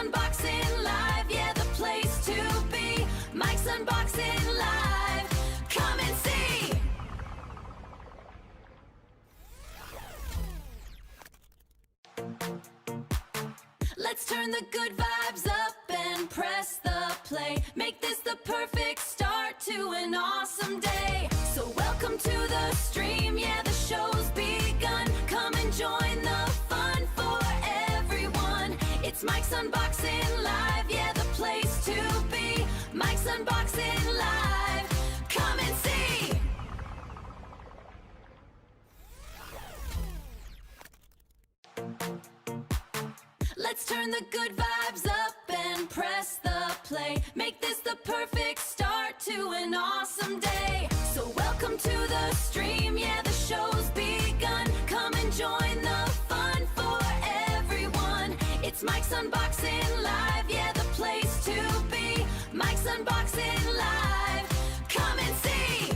Unboxing Live, yeah, the place to be. Mike's Unboxing Live, come and see. Let's turn the good vibes up and press the play. Make this the perfect start to an awesome day. So welcome to the stream, yeah, the show's begun. Come and join the fun for everyone. It's Mike's Unboxing Live, yeah, the place to be. Mike's Unboxing Live, come and see. Let's turn the good vibes up and press the play. Make this the perfect start to an awesome day. So welcome to the stream, yeah, the show's begun. Come and join the fun for everyone. It's Mike's Unboxing Live, yeah, the place to be. Mike's Unboxing Live, come and see.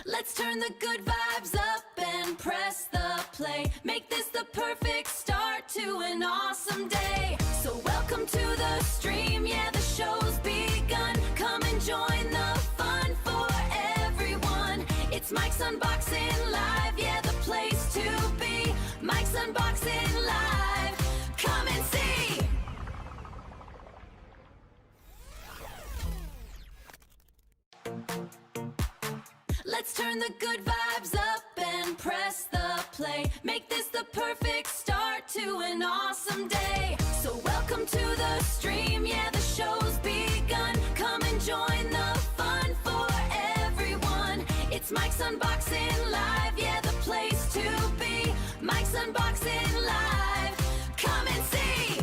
Let's turn the good vibes up and press the play. Make this the perfect start to an awesome day. So welcome to the stream, yeah, the show's begun. Come and join the fun for everyone. It's Mike's Unboxing Live, yeah, the place to be. Mike's Unboxing Live, come and see. Let's turn the good vibes up and press the play. Make this the perfect start to an awesome day. So welcome to the stream, yeah, the show's begun. Come and join the fun for everyone. It's Mike's Unboxing Live, yeah, the place to be. Mike's Unboxing Live, come and see.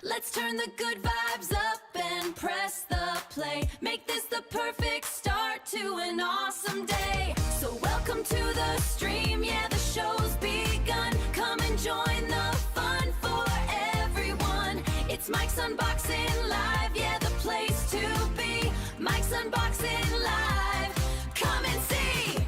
Let's turn the good vibes up and press the play. Make this the perfect start to an awesome day. So welcome to the stream, yeah, the show's begun. Come and join the fun for everyone. It's Mike's Unboxing Live, yeah, the place to be. Mike's Unboxing Live, come and see.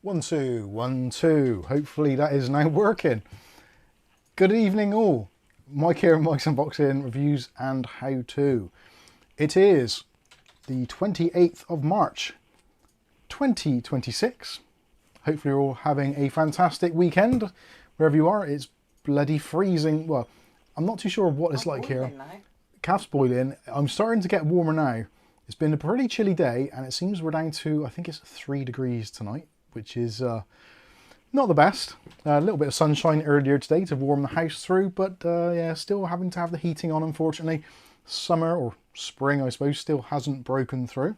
One, two, 1, 2. Hopefully that is now working. Good evening all. Mike here, Mike's Unboxing Reviews and How To. It is the 28th of March, 2026. Hopefully you're all having a fantastic weekend. Wherever you are, it's bloody freezing. Well, I'm not too sure what it's like here. Calf's boiling. I'm starting to get warmer now. It's been a pretty chilly day and it seems we're down to, I think it's 3 degrees tonight, which is not the best. A little bit of sunshine earlier today to warm the house through, but yeah, still having to have the heating on, unfortunately. Summer, or spring I suppose, still hasn't broken through.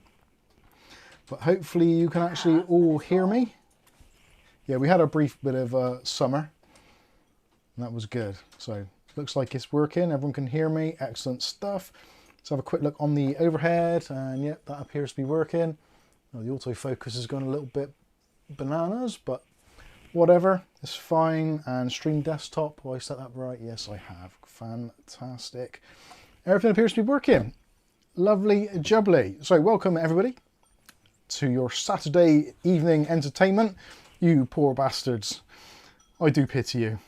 But hopefully you can actually all hear me. Yeah, we had a brief bit of summer, and that was good. So looks like it's working, everyone can hear me, excellent stuff. Let's have a quick look on the overhead, and yeah, that appears to be working. Well, the autofocus has gone a little bit bananas, but whatever, it's fine. And stream desktop, will I set that right? Yes, I have. Fantastic. Everything appears to be working. Lovely jubbly. So welcome everybody to your Saturday evening entertainment. You poor bastards. I do pity you.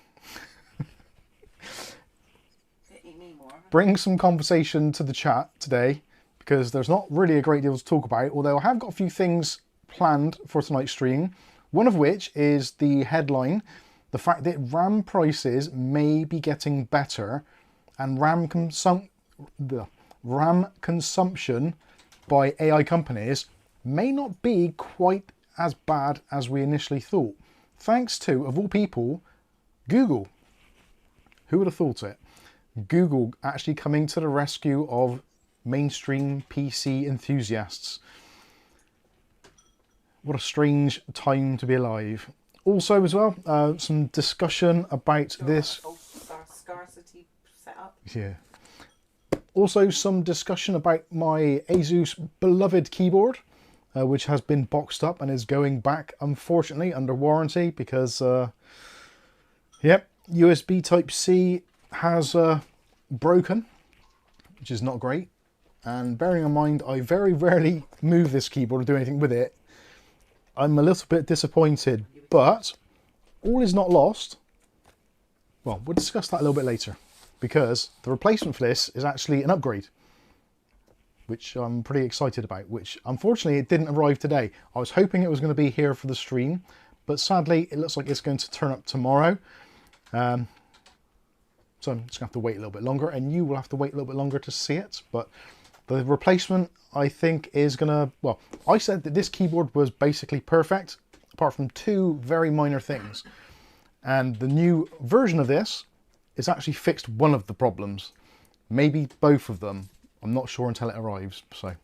Bring some conversation to the chat today, because there's not really a great deal to talk about, although I have got a few things planned for tonight's stream, one of which is the headline, the fact that RAM prices may be getting better and RAM consumption by AI companies may not be quite as bad as we initially thought, thanks to, of all people, Google. Who would have thought it? Google actually coming to the rescue of mainstream PC enthusiasts. What a strange time to be alive. Also as well, some discussion about this. Scarcity setup. Yeah. Also some discussion about my Asus beloved keyboard, which has been boxed up and is going back, unfortunately, under warranty because, yep, USB Type-C has broken, which is not great. And bearing in mind, I very rarely move this keyboard or do anything with it, I'm a little bit disappointed, but all is not lost. Well, we'll discuss that a little bit later, because the replacement for this is actually an upgrade, which I'm pretty excited about, which unfortunately it didn't arrive today. I was hoping it was going to be here for the stream, but sadly it looks like it's going to turn up tomorrow. So I'm just going to have to wait a little bit longer, and you will have to wait a little bit longer to see it. But the replacement, I think, is going to... Well, I said that this keyboard was basically perfect, apart from two very minor things. And the new version of this is actually fixed one of the problems. Maybe both of them. I'm not sure until it arrives. So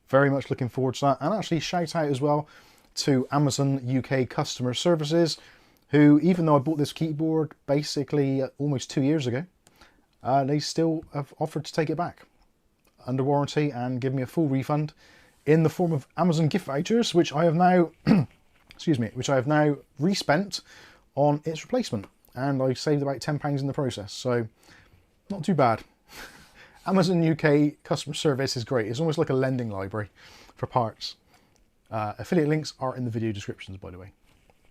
very much looking forward to that. And actually shout out as well to Amazon UK customer services, who, even though I bought this keyboard basically almost 2 years ago, they still have offered to take it back under warranty and give me a full refund in the form of Amazon gift vouchers, which I have now, excuse me, which I have now respent on its replacement, and I saved about £10 in the process, so not too bad. Amazon UK customer service is great. It's almost like a lending library for parts. Affiliate links are in the video descriptions, by the way,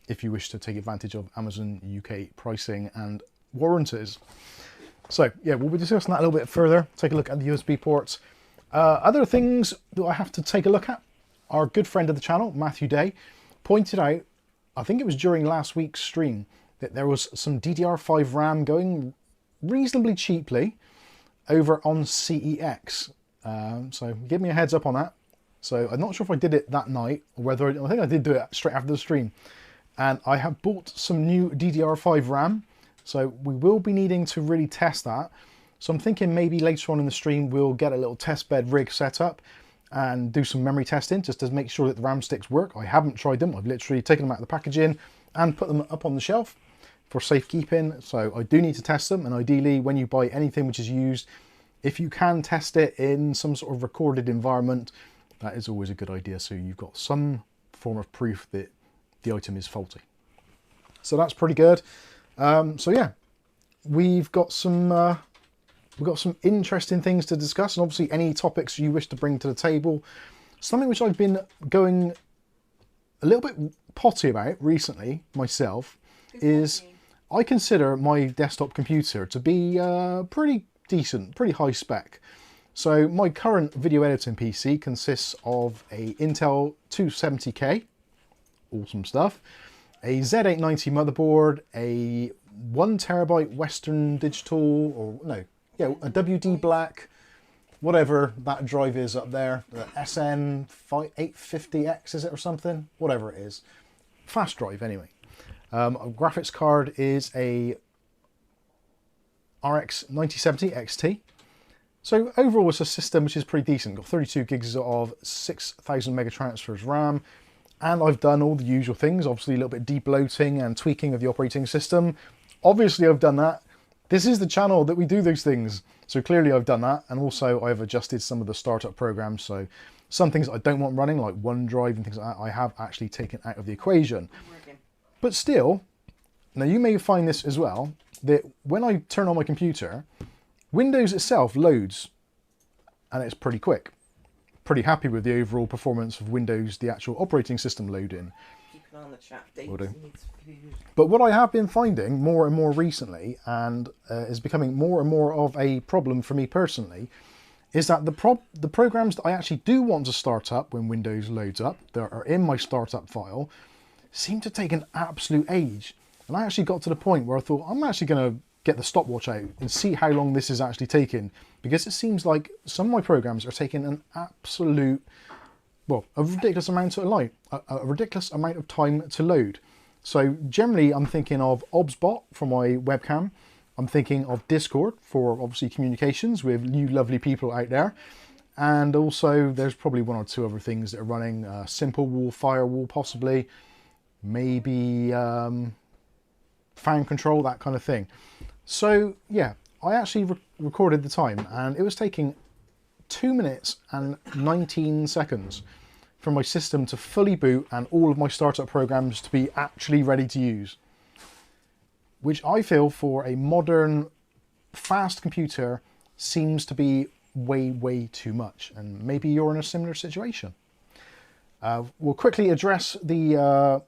if you wish to take advantage of Amazon UK pricing and warranties. So yeah, we'll be discussing that a little bit further. Take a look at the USB ports. Other things that I have to take a look at. Our good friend of the channel, Matthew Day, pointed out, I think it was during last week's stream, that there was some DDR5 RAM going reasonably cheaply over on CEX. So give me a heads up on that. So I'm not sure if I did it that night, or whether, I think I did do it straight after the stream. And I have bought some new DDR5 RAM. So we will be needing to really test that. So I'm thinking maybe later on in the stream, we'll get a little test bed rig set up and do some memory testing just to make sure that the RAM sticks work. I haven't tried them. I've literally taken them out of the packaging and put them up on the shelf for safekeeping. So I do need to test them. And ideally, when you buy anything which is used, if you can test it in some sort of recorded environment, that is always a good idea. So you've got some form of proof that the item is faulty. So that's pretty good. So yeah, we've got some interesting things to discuss, and obviously any topics you wish to bring to the table. Something which I've been going a little bit potty about recently myself is I consider my desktop computer to be pretty decent, pretty high spec. So my current video editing PC consists of a Intel 270K, awesome stuff, a Z890 motherboard, a 1TB Western Digital, or no, yeah, a WD Black, whatever that drive is up there, the SN850X, is it, or something? Whatever it is. Fast drive, anyway. A graphics card is a RX 9070 XT. So overall, it's a system which is pretty decent. Got 32 gigs of 6000 mega transfers RAM. And I've done all the usual things, obviously a little bit de-bloating and tweaking of the operating system. Obviously I've done that. This is the channel that we do those things. So clearly I've done that. And also I've adjusted some of the startup programs. So some things I don't want running, like OneDrive and things like that, I have actually taken out of the equation. But still, now you may find this as well, that when I turn on my computer, Windows itself loads and it's pretty quick. Pretty happy with the overall performance of Windows, the actual operating system loading. Keep an eye on the chat, Dave. But what I have been finding more and more recently, and is becoming more and more of a problem for me personally, is that the programs that I actually do want to start up when Windows loads up, that are in my startup file, seem to take an absolute age. And I actually got to the point where I thought, I'm actually going to get the stopwatch out and see how long this is actually taking, because it seems like some of my programs are taking an absolute, well, a ridiculous amount of time to load. So generally I'm thinking of OBSBot for my webcam. I'm thinking of Discord for obviously communications with you lovely people out there. And also there's probably one or two other things that are running, simple wall, firewall possibly, maybe fan control, that kind of thing. So yeah, I actually recorded the time and it was taking 2 minutes and 19 seconds for my system to fully boot and all of my startup programs to be actually ready to use. Which I feel for a modern, fast computer seems to be way too much. And maybe you're in a similar situation. We'll quickly address the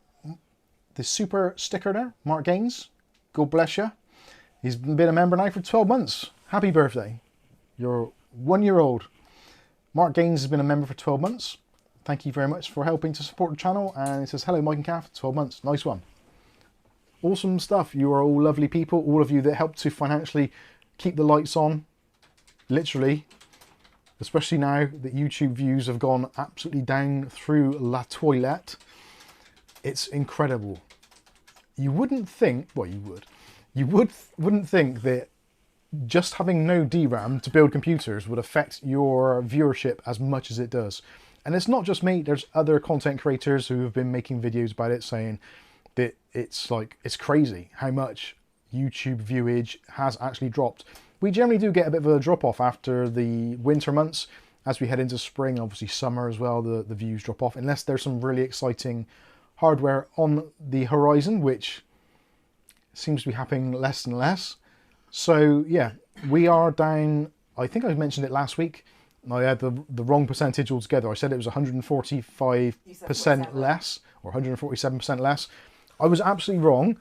super sticker there, Mark Gaines. God bless you. He's been a member now for 12 months. Happy birthday. You're 1 year old. Mark Gaines has been a member for 12 months. Thank you very much for helping to support the channel. And he says, hello, Mike and Kath, 12 months. Nice one. Awesome stuff. You are all lovely people. All of you that help to financially keep the lights on. Literally. Especially now that YouTube views have gone absolutely down through la toilette. It's incredible. You wouldn't think, well, you would. You wouldn't think that just having no DRAM to build computers would affect your viewership as much as it does. And it's not just me, there's other content creators who have been making videos about it saying that it's crazy how much YouTube viewage has actually dropped. We generally do get a bit of a drop off after the winter months. As we head into spring, obviously summer as well, the views drop off, unless there's some really exciting hardware on the horizon, which seems to be happening less and less. So yeah, we are down, I think I mentioned it last week, I had the wrong percentage altogether. I said it was 145% less, or 147% less. I was absolutely wrong.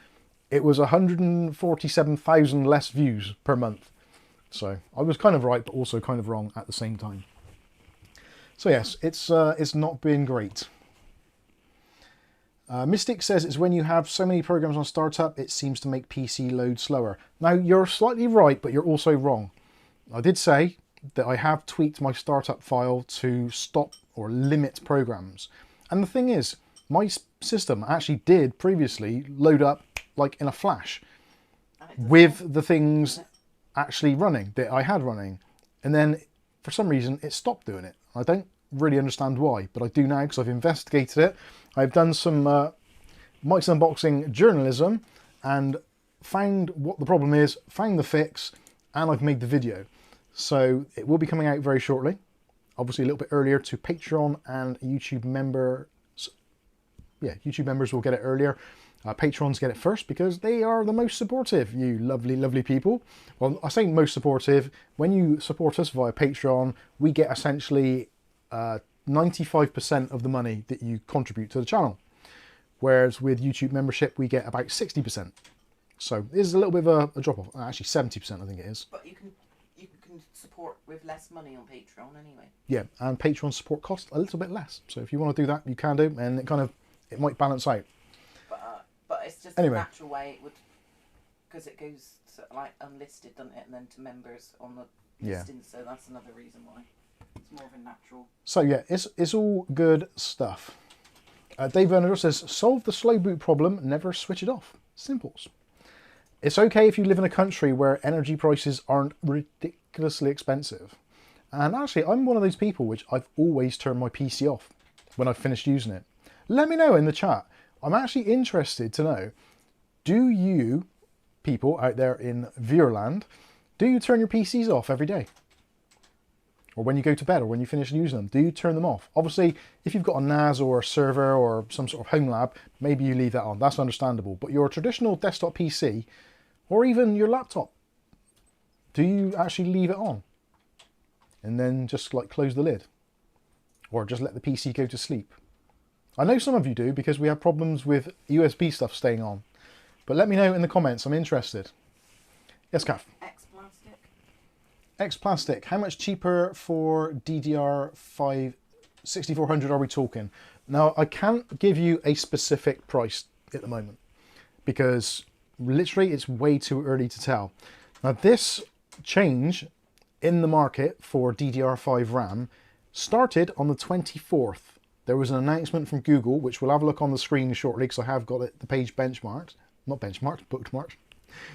It was 147,000 less views per month. So I was kind of right, but also kind of wrong at the same time. So yes, it's not been great. Mystic says it's when you have so many programs on startup, it seems to make PC load slower. Now, you're slightly right, but you're also wrong. I did say that I have tweaked my startup file to stop or limit programs. And the thing is, my system actually did previously load up like in a flash with the things actually running that I had running. And then for some reason it stopped doing it. I don't really understand why, but I do now because I've investigated it. I've done some Mike's Unboxing journalism and found what the problem is, found the fix, and I've made the video. So it will be coming out very shortly. Obviously a little bit earlier to Patreon and YouTube members. Yeah, YouTube members will get it earlier. Patrons get it first because they are the most supportive, you lovely, lovely people. Well, I say most supportive. When you support us via Patreon, we get essentially 95% of the money that you contribute to the channel. Whereas with YouTube membership, we get about 60%. So this is a little bit of a drop off. Actually, 70% I think it is. But you can support with less money on Patreon anyway. Yeah, and Patreon support costs a little bit less. So if you want to do that, you can do, and it might balance out. But it's just anyway. a natural way it would, because it goes to, like, unlisted, doesn't it, and then to members on the listing. So that's another reason why it's more of a natural. So yeah, it's all good stuff. Dave Verner says, solve the slow boot problem, never switch it off. Simples. It's okay if you live in a country where energy prices aren't ridiculously expensive. And actually, I'm one of those people which I've always turned my PC off when I've finished using it. Let me know in the chat. I'm actually interested to know, do you people out there in Viewerland, do you turn your PCs off every day? Or when you go to bed or when you finish using them, do you turn them off? Obviously, if you've got a NAS or a server or some sort of home lab, maybe you leave that on. That's understandable. But your traditional desktop PC or even your laptop, do you actually leave it on? And then just like close the lid? Or just let the PC go to sleep? I know some of you do because we have problems with USB stuff staying on. But let me know in the comments. I'm interested. Yes, Kath? X-Plastic. How much cheaper for DDR5 6400 are we talking? Now, I can't give you a specific price at the moment because literally it's way too early to tell. Now, this change in the market for DDR5 RAM started on the 24th. There was an announcement from Google, which we'll have a look on the screen shortly because I have got the page benchmarked. Not benchmarked, bookmarked.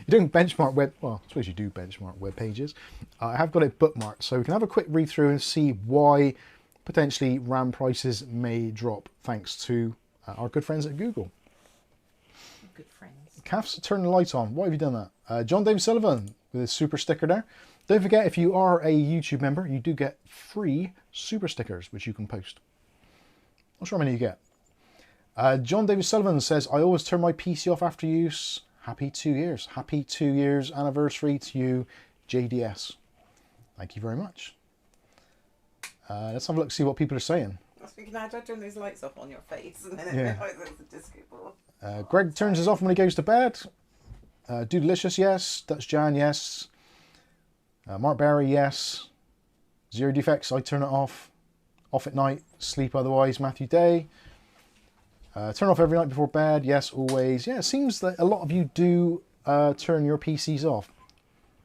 You don't benchmark web, well, I suppose you do benchmark web pages. I have got it bookmarked, so we can have a quick read through and see why potentially RAM prices may drop thanks to our good friends at Google. Good friends. Calf's turn the light on. Why have you done that? John David Sullivan with his super sticker there. Don't forget, if you are a YouTube member, you do get free super stickers, which you can post. Not sure how many you get. John David Sullivan says, I always turn my PC off after use. Happy 2 years. Happy 2 years anniversary to you, JDS. Thank you very much. Let's have a look, see what people are saying. I was thinking, how do I turn those lights off on your face? And then Yeah. it realised it's a disco ball. Greg turns his off when he goes to bed. Do Delicious, yes. Dutch Jan, yes. Mark Barry, yes. Zero Defects, I turn it off. Off at night, sleep otherwise. Matthew Day. Turn off every night before bed, yes, always. Yeah, it seems that a lot of you do turn your PCs off.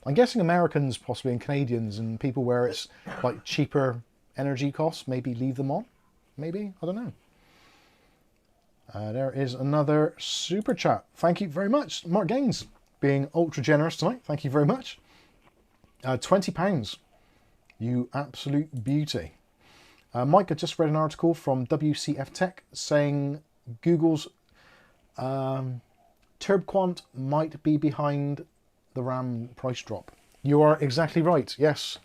I'm guessing Americans possibly and Canadians and people where it's like cheaper energy costs, maybe leave them on. Maybe, I don't know. There is another super chat. Thank you very much. Mark Gaines being ultra generous tonight. Thank you very much. £20. You absolute beauty. Mike, I just read an article from WCF Tech saying Google's TurboQuant might be behind the RAM price drop. You are exactly right. Yes,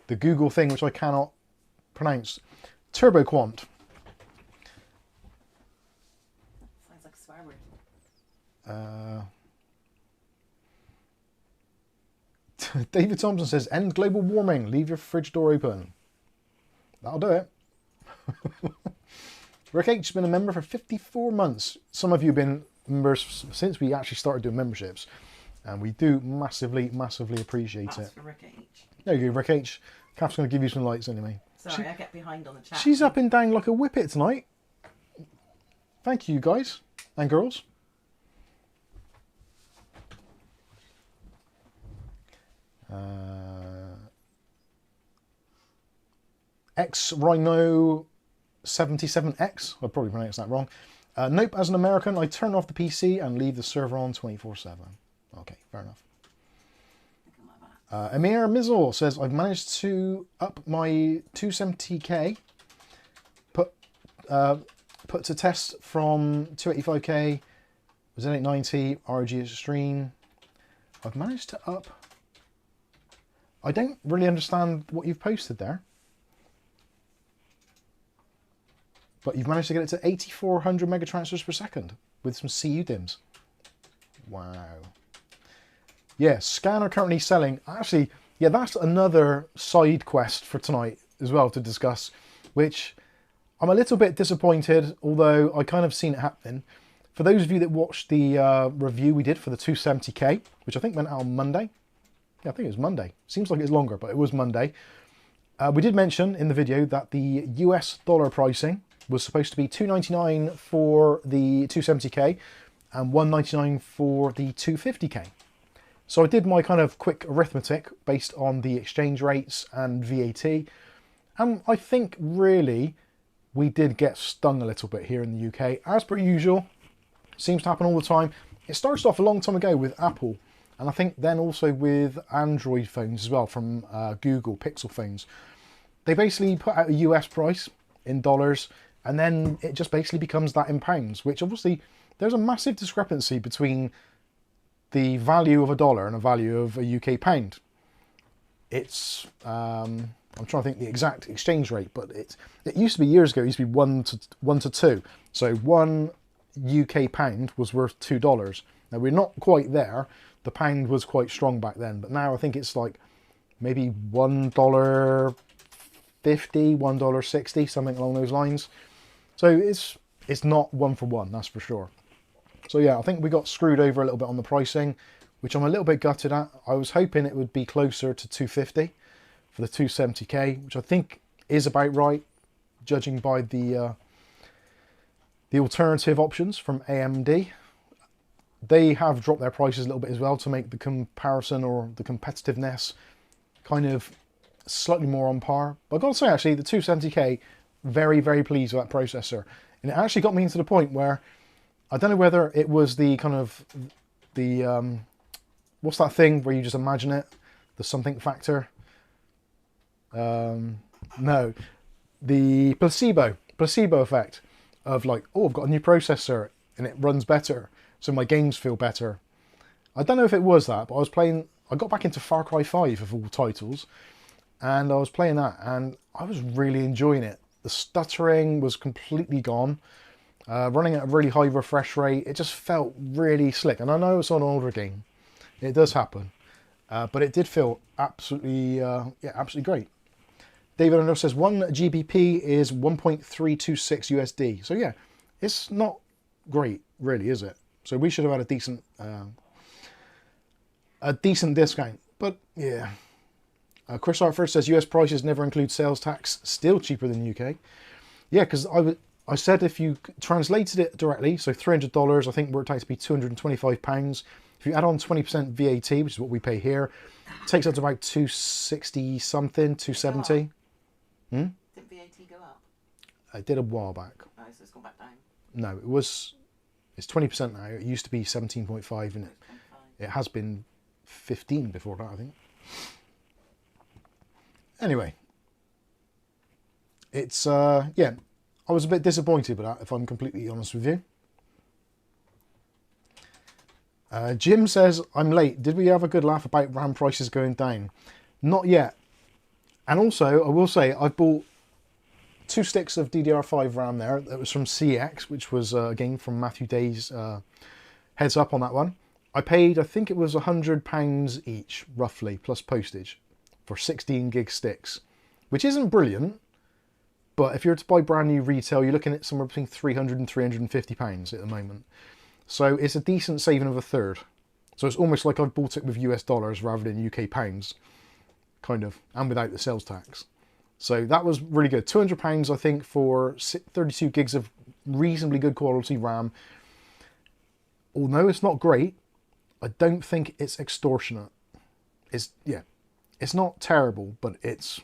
the Google thing, which I cannot pronounce. TurboQuant. Sounds like a swear word. David Thompson says, end global warming. Leave your fridge door open. That'll do it. Rick H has been a member for 54 months. Some of you have been members since we actually started doing memberships. And we do massively, massively appreciate That's it. for Rick H. There you go, Rick H. Kath's going to give you some lights anyway. Sorry, I get behind on the chat. She's up and down like a whippet tonight. Thank you, guys and girls. X Rhino 77X. I'll probably pronounce that wrong. Nope, as an American, I turn off the PC and leave the server on 24/7. Okay, fair enough. Amir Mizzle says, I've managed to up my 270K, put to test from 285K, was in 890, RG Extreme. I've managed to up. I don't really understand what you've posted there. But you've managed to get it to 8400 megatransfers per second with some CU DIMMs. Wow. Yeah, Scan are currently selling. Actually, yeah, that's another side quest for tonight as well to discuss, which I'm a little bit disappointed, although I kind of seen it happening. For those of you that watched the review we did for the 270K, which I think went out on Monday. Yeah, I think it was Monday. Seems like it's longer, but it was Monday. We did mention in the video that the US dollar pricing was supposed to be $299 for the 270K and $199 for the 250K. So I did my kind of quick arithmetic based on the exchange rates and VAT. And I think really we did get stung a little bit here in the UK. As per usual, seems to happen all the time. It started off a long time ago with Apple. And I think then also with Android phones as well from Google, Pixel phones. They basically put out a US price in dollars and then it just basically becomes that in pounds, which obviously there's a massive discrepancy between the value of a dollar and a value of a UK pound. It's, I'm trying to think the exact exchange rate, but it used to be years ago, it used to be 1 to 2. So 1 UK pound was worth $2. Now we're not quite there. The pound was quite strong back then, but now I think it's like maybe $1.50, $1.60, something along those lines. So it's not 1 for 1, that's for sure. So yeah, I think we got screwed over a little bit on the pricing, which I'm a little bit gutted at. I was hoping it would be closer to 250 for the 270K, which I think is about right, judging by the alternative options from AMD. They have dropped their prices a little bit as well to make the comparison or the competitiveness kind of slightly more on par. But I've got to say, actually, the 270K, very, very pleased with that processor. And it actually got me into the point where I don't know whether it was the kind of the what's that thing where you just imagine it? The something factor. No, the placebo effect of like, oh, I've got a new processor and it runs better, so my games feel better. I don't know if it was that, but I got back into Far Cry 5 of all titles, and I was playing that, and I was really enjoying it. The stuttering was completely gone. Running at a really high refresh rate, it just felt really slick. And I know it's on an older game, it does happen, but it did feel absolutely, absolutely great. David Under says 1 GBP is 1.326 USD. So yeah, it's not great, really, is it? So we should have had a decent discount. But yeah, Chris Hartford says US prices never include sales tax, still cheaper than UK. Yeah, because I said if you translated it directly, so $300 I think worked out to be £225. If you add on 20% VAT, which is what we pay here, it takes up to about 260 something, 270. Did VAT go up? I did a while back. Oh, so it's gone back down. No, it's 20% now. It used to be 17.5 and it has been 15 before that, I think. Anyway, it's yeah, I was a bit disappointed with that, if I'm completely honest with you. Jim says, I'm late. Did we have a good laugh about RAM prices going down? Not yet. And also, I will say, I bought 2 sticks of DDR5 RAM there. That was from CX, which was, again, from Matthew Day's heads up on that one. I paid, I think it was £100 each, roughly, plus postage, for 16 gig sticks, which isn't brilliant. But if you're to buy brand new retail, you're looking at somewhere between £300 and £350 at the moment. So it's a decent saving of a third. So it's almost like I've bought it with US dollars rather than UK pounds, kind of, and without the sales tax. So that was really good. £200 I think for 32 gigs of reasonably good quality RAM. Although it's not great, I don't think it's extortionate. It's not terrible, but it's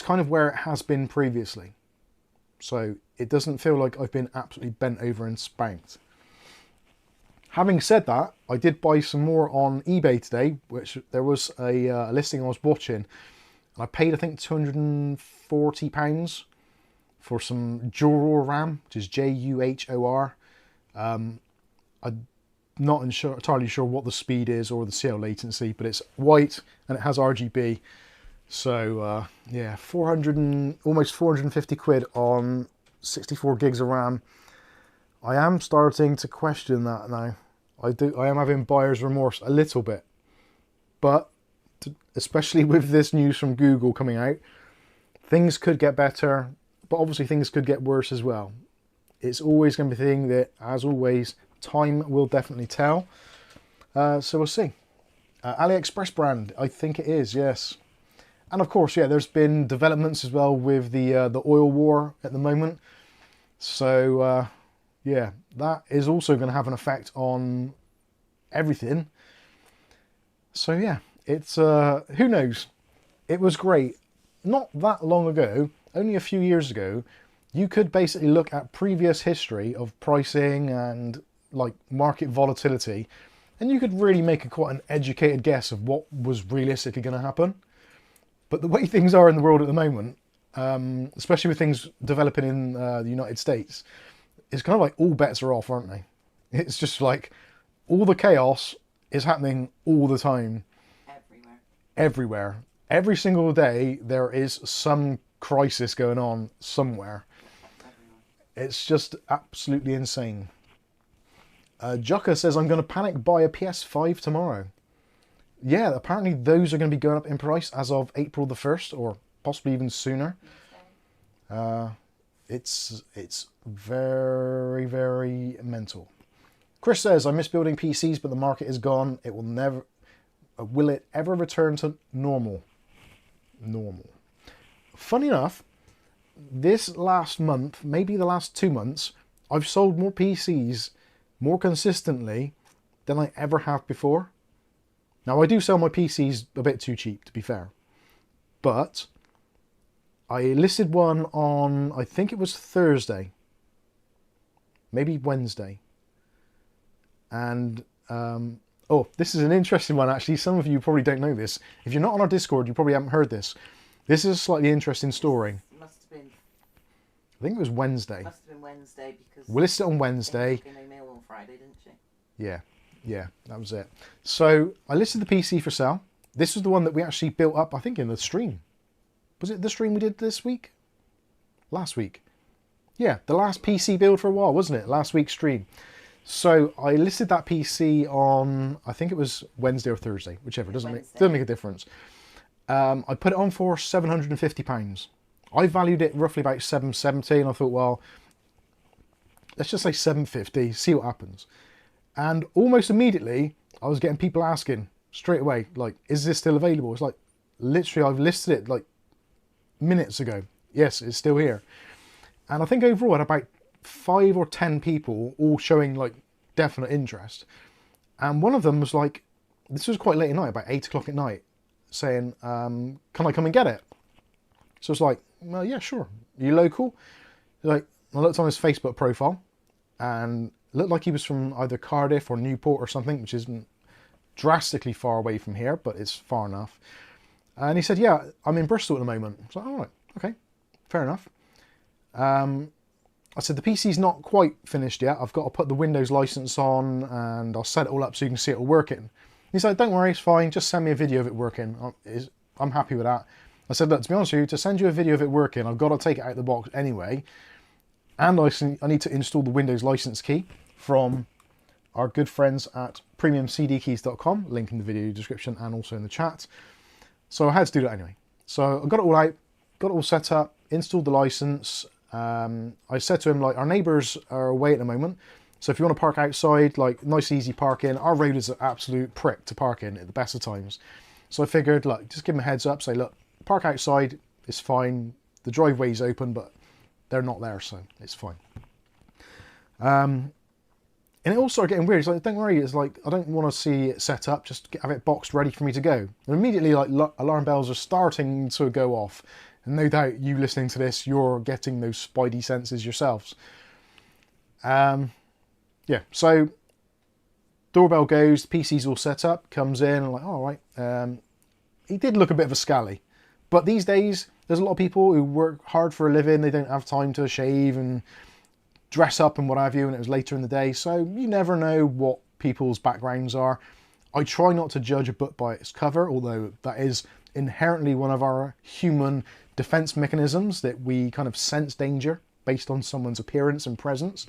kind of where it has been previously. So it doesn't feel like I've been absolutely bent over and spanked. Having said that, I did buy some more on eBay today, which there was a listing I was watching. And I paid, I think, £240 for some Juhor RAM, which is Juhor. I'm not entirely sure what the speed is or the CL latency, but it's white and it has RGB. So yeah, almost 450 quid on 64 gigs of RAM. I am starting to question that now. I am having buyer's remorse a little bit, but especially with this news from Google coming out, things could get better, but obviously things could get worse as well. It's always going to be a thing that, as always, time will definitely tell. So we'll see. AliExpress brand, I think it is, yes. And of course, yeah, there's been developments as well with the oil war at the moment. So yeah, that is also going to have an effect on everything. So yeah, it's who knows? It was great. Not that long ago, only a few years ago, you could basically look at previous history of pricing and like market volatility, and you could really make quite an educated guess of what was realistically going to happen. But the way things are in the world at the moment, especially with things developing in the United States, it's kind of like all bets are off, aren't they? It's just like all the chaos is happening all the time. Everywhere. Every single day there is some crisis going on somewhere. It's just absolutely insane. Jukka says, I'm going to panic buy a PS5 tomorrow. Yeah, apparently those are going to be going up in price as of April the 1st, or possibly even sooner. It's very, very mental. Chris says, I miss building PCs, but the market is gone. It will never... Will it ever return to normal? Funny enough, this last month, maybe the last 2 months, I've sold more PCs more consistently than I ever have before. Now, I do sell my PCs a bit too cheap, to be fair. But I listed one on, I think it was Thursday. Maybe Wednesday. And Oh, this is an interesting one actually. Some of you probably don't know this. If you're not on our Discord, you probably haven't heard this. This is a slightly interesting story. Must have been. I think it was Wednesday. Must have been Wednesday because. We listed it on Wednesday. She came mail on Friday, didn't she? Yeah, that was it. So I listed the PC for sale. This was the one that we actually built up, I think, in the stream. Was it the stream we did this week? Last week. Yeah, the last PC build for a while, wasn't it? Last week's stream. So I listed that PC on, I think it was Wednesday or Thursday, whichever, doesn't make a difference. I put it on for £750. I valued it roughly about £770, and I thought, well, let's just say £750, see what happens. And almost immediately, I was getting people asking straight away, like, is this still available? It's like, literally, I've listed it like minutes ago. Yes, it's still here. And I think overall I had about 5 or 10 people all showing like definite interest. And one of them was like, this was quite late at night, about 8 o'clock at night, saying, can I come and get it? So it's like, well, yeah, sure. Are you local? Like, I looked on his Facebook profile and it looked like he was from either Cardiff or Newport or something, which isn't drastically far away from here, but it's far enough. And he said, yeah, I'm in Bristol at the moment. I was like, all right, okay, fair enough. I said, the PC's not quite finished yet. I've got to put the Windows license on and I'll set it all up so you can see it all working. He's like, don't worry, it's fine. Just send me a video of it working. I'm happy with that. I said, look, to be honest with you, to send you a video of it working, I've got to take it out of the box anyway. And I need to install the Windows license key from our good friends at premiumcdkeys.com. Link in the video description and also in the chat. So I had to do that anyway. So I got it all out, got it all set up, installed the license. I said to him, like, our neighbours are away at the moment, so if you want to park outside, like, nice easy parking. Our road is an absolute prick to park in at the best of times. So I figured, like, just give him a heads up, say, look, park outside, it's fine. The driveway's open, but they're not there, so it's fine. And it all started getting weird. It's like, don't worry, it's like, I don't want to see it set up, just have it boxed ready for me to go. And immediately, like, alarm bells are starting to go off. And no doubt you listening to this, you're getting those spidey senses yourselves. Yeah, so doorbell goes, PC's all set up, comes in, and like, oh, all right. He did look a bit of a scally. But these days, there's a lot of people who work hard for a living, they don't have time to shave and dress up and what have you, and it was later in the day, so you never know what people's backgrounds are. I try not to judge a book by its cover, although that is inherently one of our human defense mechanisms, that we kind of sense danger based on someone's appearance and presence.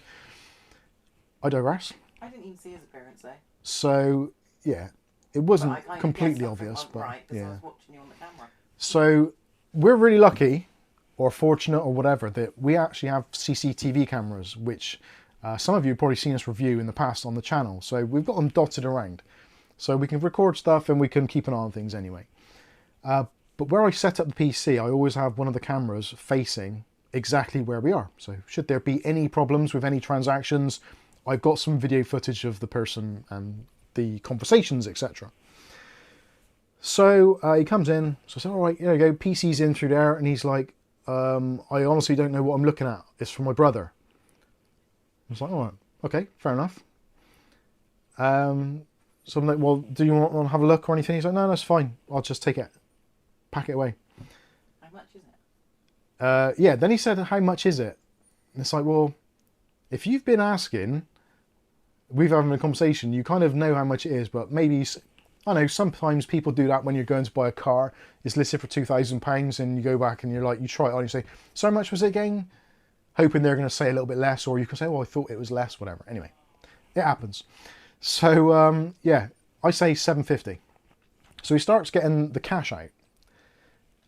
I digress. I didn't even see his appearance there. So, yeah, it wasn't completely obvious, but right, yeah. I was watching you on the camera. So we're really lucky, or fortunate, or whatever, that we actually have CCTV cameras, which some of you have probably seen us review in the past on the channel. So we've got them dotted around. So we can record stuff and we can keep an eye on things anyway. But where I set up the PC, I always have one of the cameras facing exactly where we are. So should there be any problems with any transactions, I've got some video footage of the person and the conversations, etc. So he comes in, so I said, all right, there you go, PC's in through there, and he's like, I honestly don't know what I'm looking at. It's from my brother. I was like, all right, okay, fair enough. So I'm like, well, do you want to have a look or anything? He's like, no, that's fine. I'll just take it, pack it away. How much is it? Yeah, then he said, how much is it? And it's like, well, if you've been asking, we've having a conversation, you kind of know how much it is, but maybe, I know, sometimes people do that when you're going to buy a car. It's listed for £2,000 and you go back and you're like, you try it on and you say, so how much was it again? Hoping they're going to say a little bit less, or you can say, well, I thought it was less, whatever. Anyway, it happens. So, yeah, I say £750. So he starts getting the cash out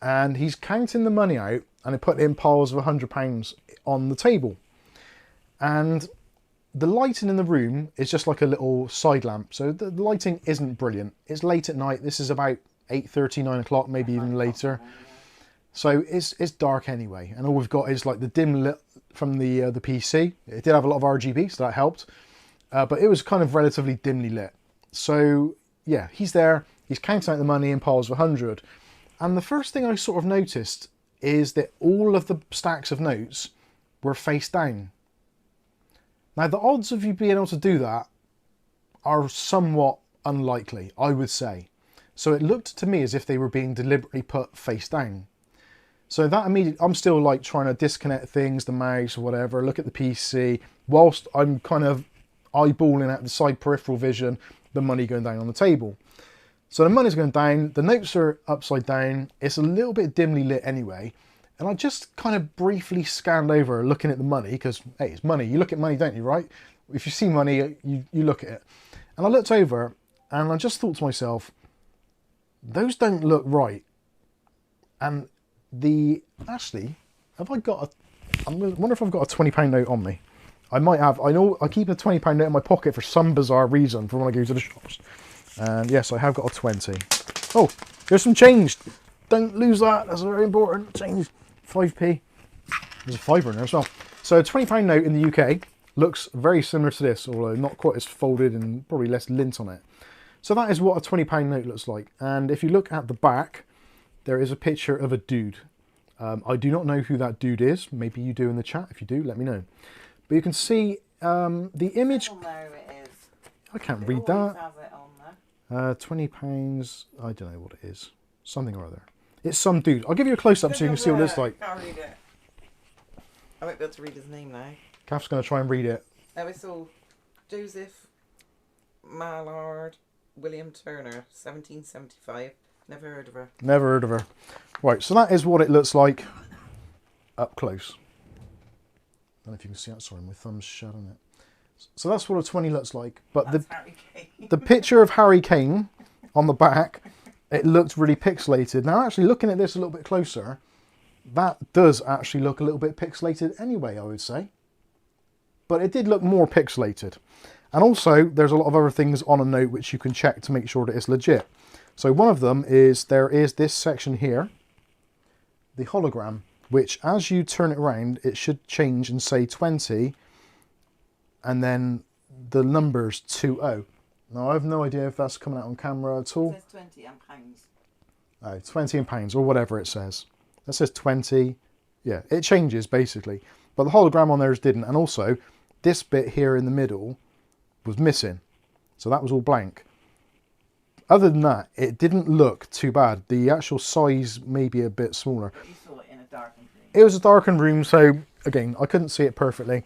and he's counting the money out and he put in piles of £100 on the table. And the lighting in the room is just like a little side lamp. So the lighting isn't brilliant. It's late at night. This is about 8:30, 9 o'clock, maybe even later. So it's dark anyway. And all we've got is like the dim lit from the PC. It did have a lot of RGB, so that helped. But it was kind of relatively dimly lit. So yeah, he's there. He's counting out the money in piles of 100. And the first thing I sort of noticed is that all of the stacks of notes were face down. Now, the odds of you being able to do that are somewhat unlikely, I would say. So it looked to me as if they were being deliberately put face down. So that immediately, I'm still like trying to disconnect things, the mouse or whatever, look at the PC, whilst I'm kind of eyeballing at the side peripheral vision, the money going down on the table. So the money's going down, the notes are upside down, it's a little bit dimly lit anyway, and I just kind of briefly scanned over looking at the money, because hey, it's money, you look at money, don't you, right? If you see money, you look at it. And I looked over and I just thought to myself, those don't look right. And actually, have I got I wonder if I've got a £20 note on me. I might have. I know I keep a £20 note in my pocket for some bizarre reason for when I go to the shops. And yes, I have got a 20. Oh, there's some change. Don't lose that. That's very important. Change. 5p. There's a fiver in there as well. So a £20 note in the UK looks very similar to this, although not quite as folded and probably less lint on it. So that is what a £20 note looks like. And if you look at the back, there is a picture of a dude. I do not know who that dude is. Maybe you do in the chat. If you do, let me know. But you can see the image. I can't read that. £20. I don't know what it is. Something or other. It's some dude. I'll give you a close-up so you can see what it looks like. I can't read it. I won't be able to read his name now. Kath's going to try and read it. No, it's all Joseph Mallard, William Turner, 1775. Never heard of her. Never heard of her. Right, so that is what it looks like up close. I don't know if you can see that. Sorry, my thumb's shut on it. So that's what a 20 looks like. But the picture of Harry Kane on the back, it looked really pixelated. Now, actually looking at this a little bit closer, that does actually look a little bit pixelated anyway, I would say. But it did look more pixelated. And also, there's a lot of other things on a note which you can check to make sure that it's legit. So one of them is, there is this section here, the hologram, which as you turn it around, it should change and say 20, and then the numbers 20. Now, I have no idea if that's coming out on camera at all. It says 20 and pounds. Oh, 20 and pounds, or whatever it says. That says 20. Yeah, it changes, basically. But the hologram on theirs didn't. And also, this bit here in the middle was missing. So that was all blank. Other than that, it didn't look too bad. The actual size may be a bit smaller. You saw it in a darkened room. It was a darkened room, so again, I couldn't see it perfectly.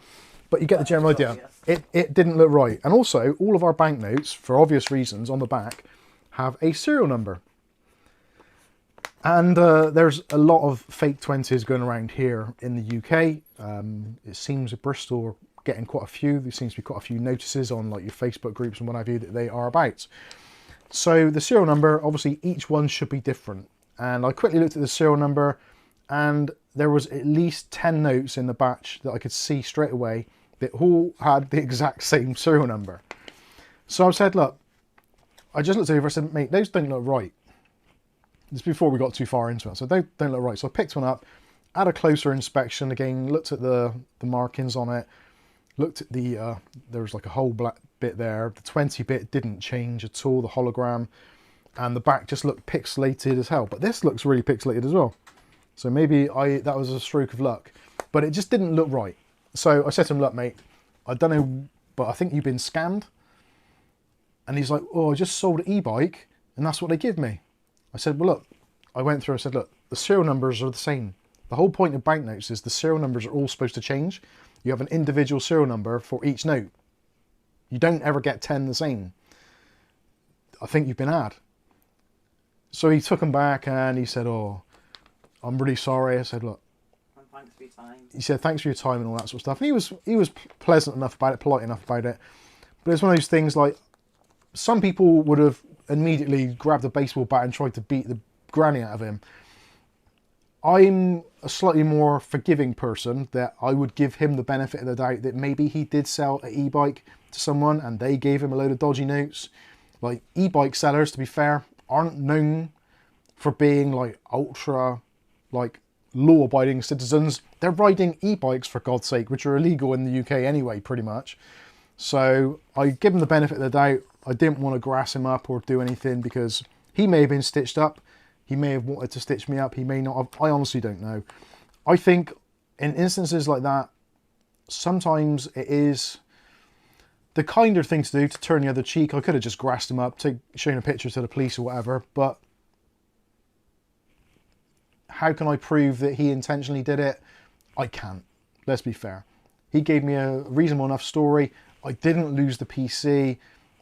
But you get the general idea. It didn't look right. And also, all of our banknotes, for obvious reasons, on the back, have a serial number. And there's a lot of fake 20s going around here in the UK. It seems that Bristol are getting quite a few. There seems to be quite a few notices on like your Facebook groups and what have you that they are about. So the serial number, obviously each one should be different. And I quickly looked at the serial number and there was at least 10 notes in the batch that I could see straight away that all had the exact same serial number. So I said, look, I just looked over, I said, mate, those don't look right. This is before we got too far into it, so they don't look right. So I picked one up, had a closer inspection again, looked at the markings on it, looked at the, there was like a whole black bit there. The 20 bit didn't change at all, the hologram, and the back just looked pixelated as hell. But this looks really pixelated as well. So maybe that was a stroke of luck, but it just didn't look right. So I said to him, look, mate, I don't know, but I think you've been scammed. And he's like, oh, I just sold an e-bike and that's what they give me. I said, well, look, I went through, I said, look, the serial numbers are the same. The whole point of banknotes is the serial numbers are all supposed to change. You have an individual serial number for each note. You don't ever get 10 the same. I think you've been had. So he took them back and he said, oh, I'm really sorry. I said, look. Thanks for your time. He said, thanks for your time and all that sort of stuff. And he was pleasant enough about it, polite enough about it. But it's one of those things like, some people would have immediately grabbed a baseball bat and tried to beat the granny out of him. I'm a slightly more forgiving person, that I would give him the benefit of the doubt that maybe he did sell an e-bike to someone and they gave him a load of dodgy notes. Like, e-bike sellers, to be fair, aren't known for being like ultra like law-abiding citizens. They're riding e-bikes, for God's sake, which are illegal in the UK anyway, pretty much. So I give him the benefit of the doubt. I didn't want to grass him up or do anything because he may have been stitched up. He may have wanted to stitch me up. He may not have. I honestly don't know. I think in instances like that, sometimes it is the kinder thing to do to turn the other cheek. I could have just grassed him up, shown a picture to the police or whatever, but how can I prove that he intentionally did it? I can't. Let's be fair. He gave me a reasonable enough story. I didn't lose the PC.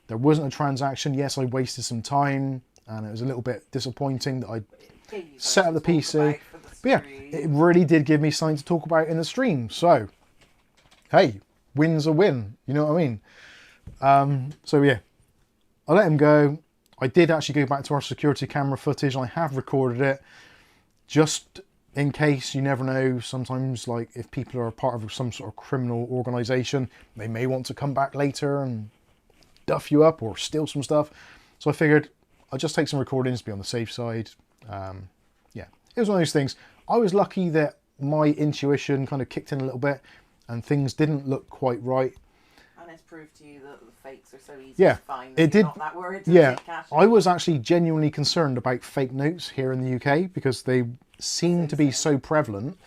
There wasn't a transaction. Yes, I wasted some time, and it was a little bit disappointing that I set up the PC. But yeah, it really did give me something to talk about in the stream. So, hey, win's a win. You know what I mean? So yeah, I let him go. I did actually go back to our security camera footage. I have recorded it, just in case. You never know. Sometimes, like, if people are a part of some sort of criminal organization, they may want to come back later and duff you up or steal some stuff. So I figured I'd just take some recordings to be on the safe side. Yeah, it was one of those things. I was lucky that my intuition kind of kicked in a little bit and things didn't look quite right. And it's proved to you that the fakes are so easy Yeah, to find. it did. Not that worried. Yeah, I was actually genuinely concerned about fake notes here in the UK because they seem to be so prevalent.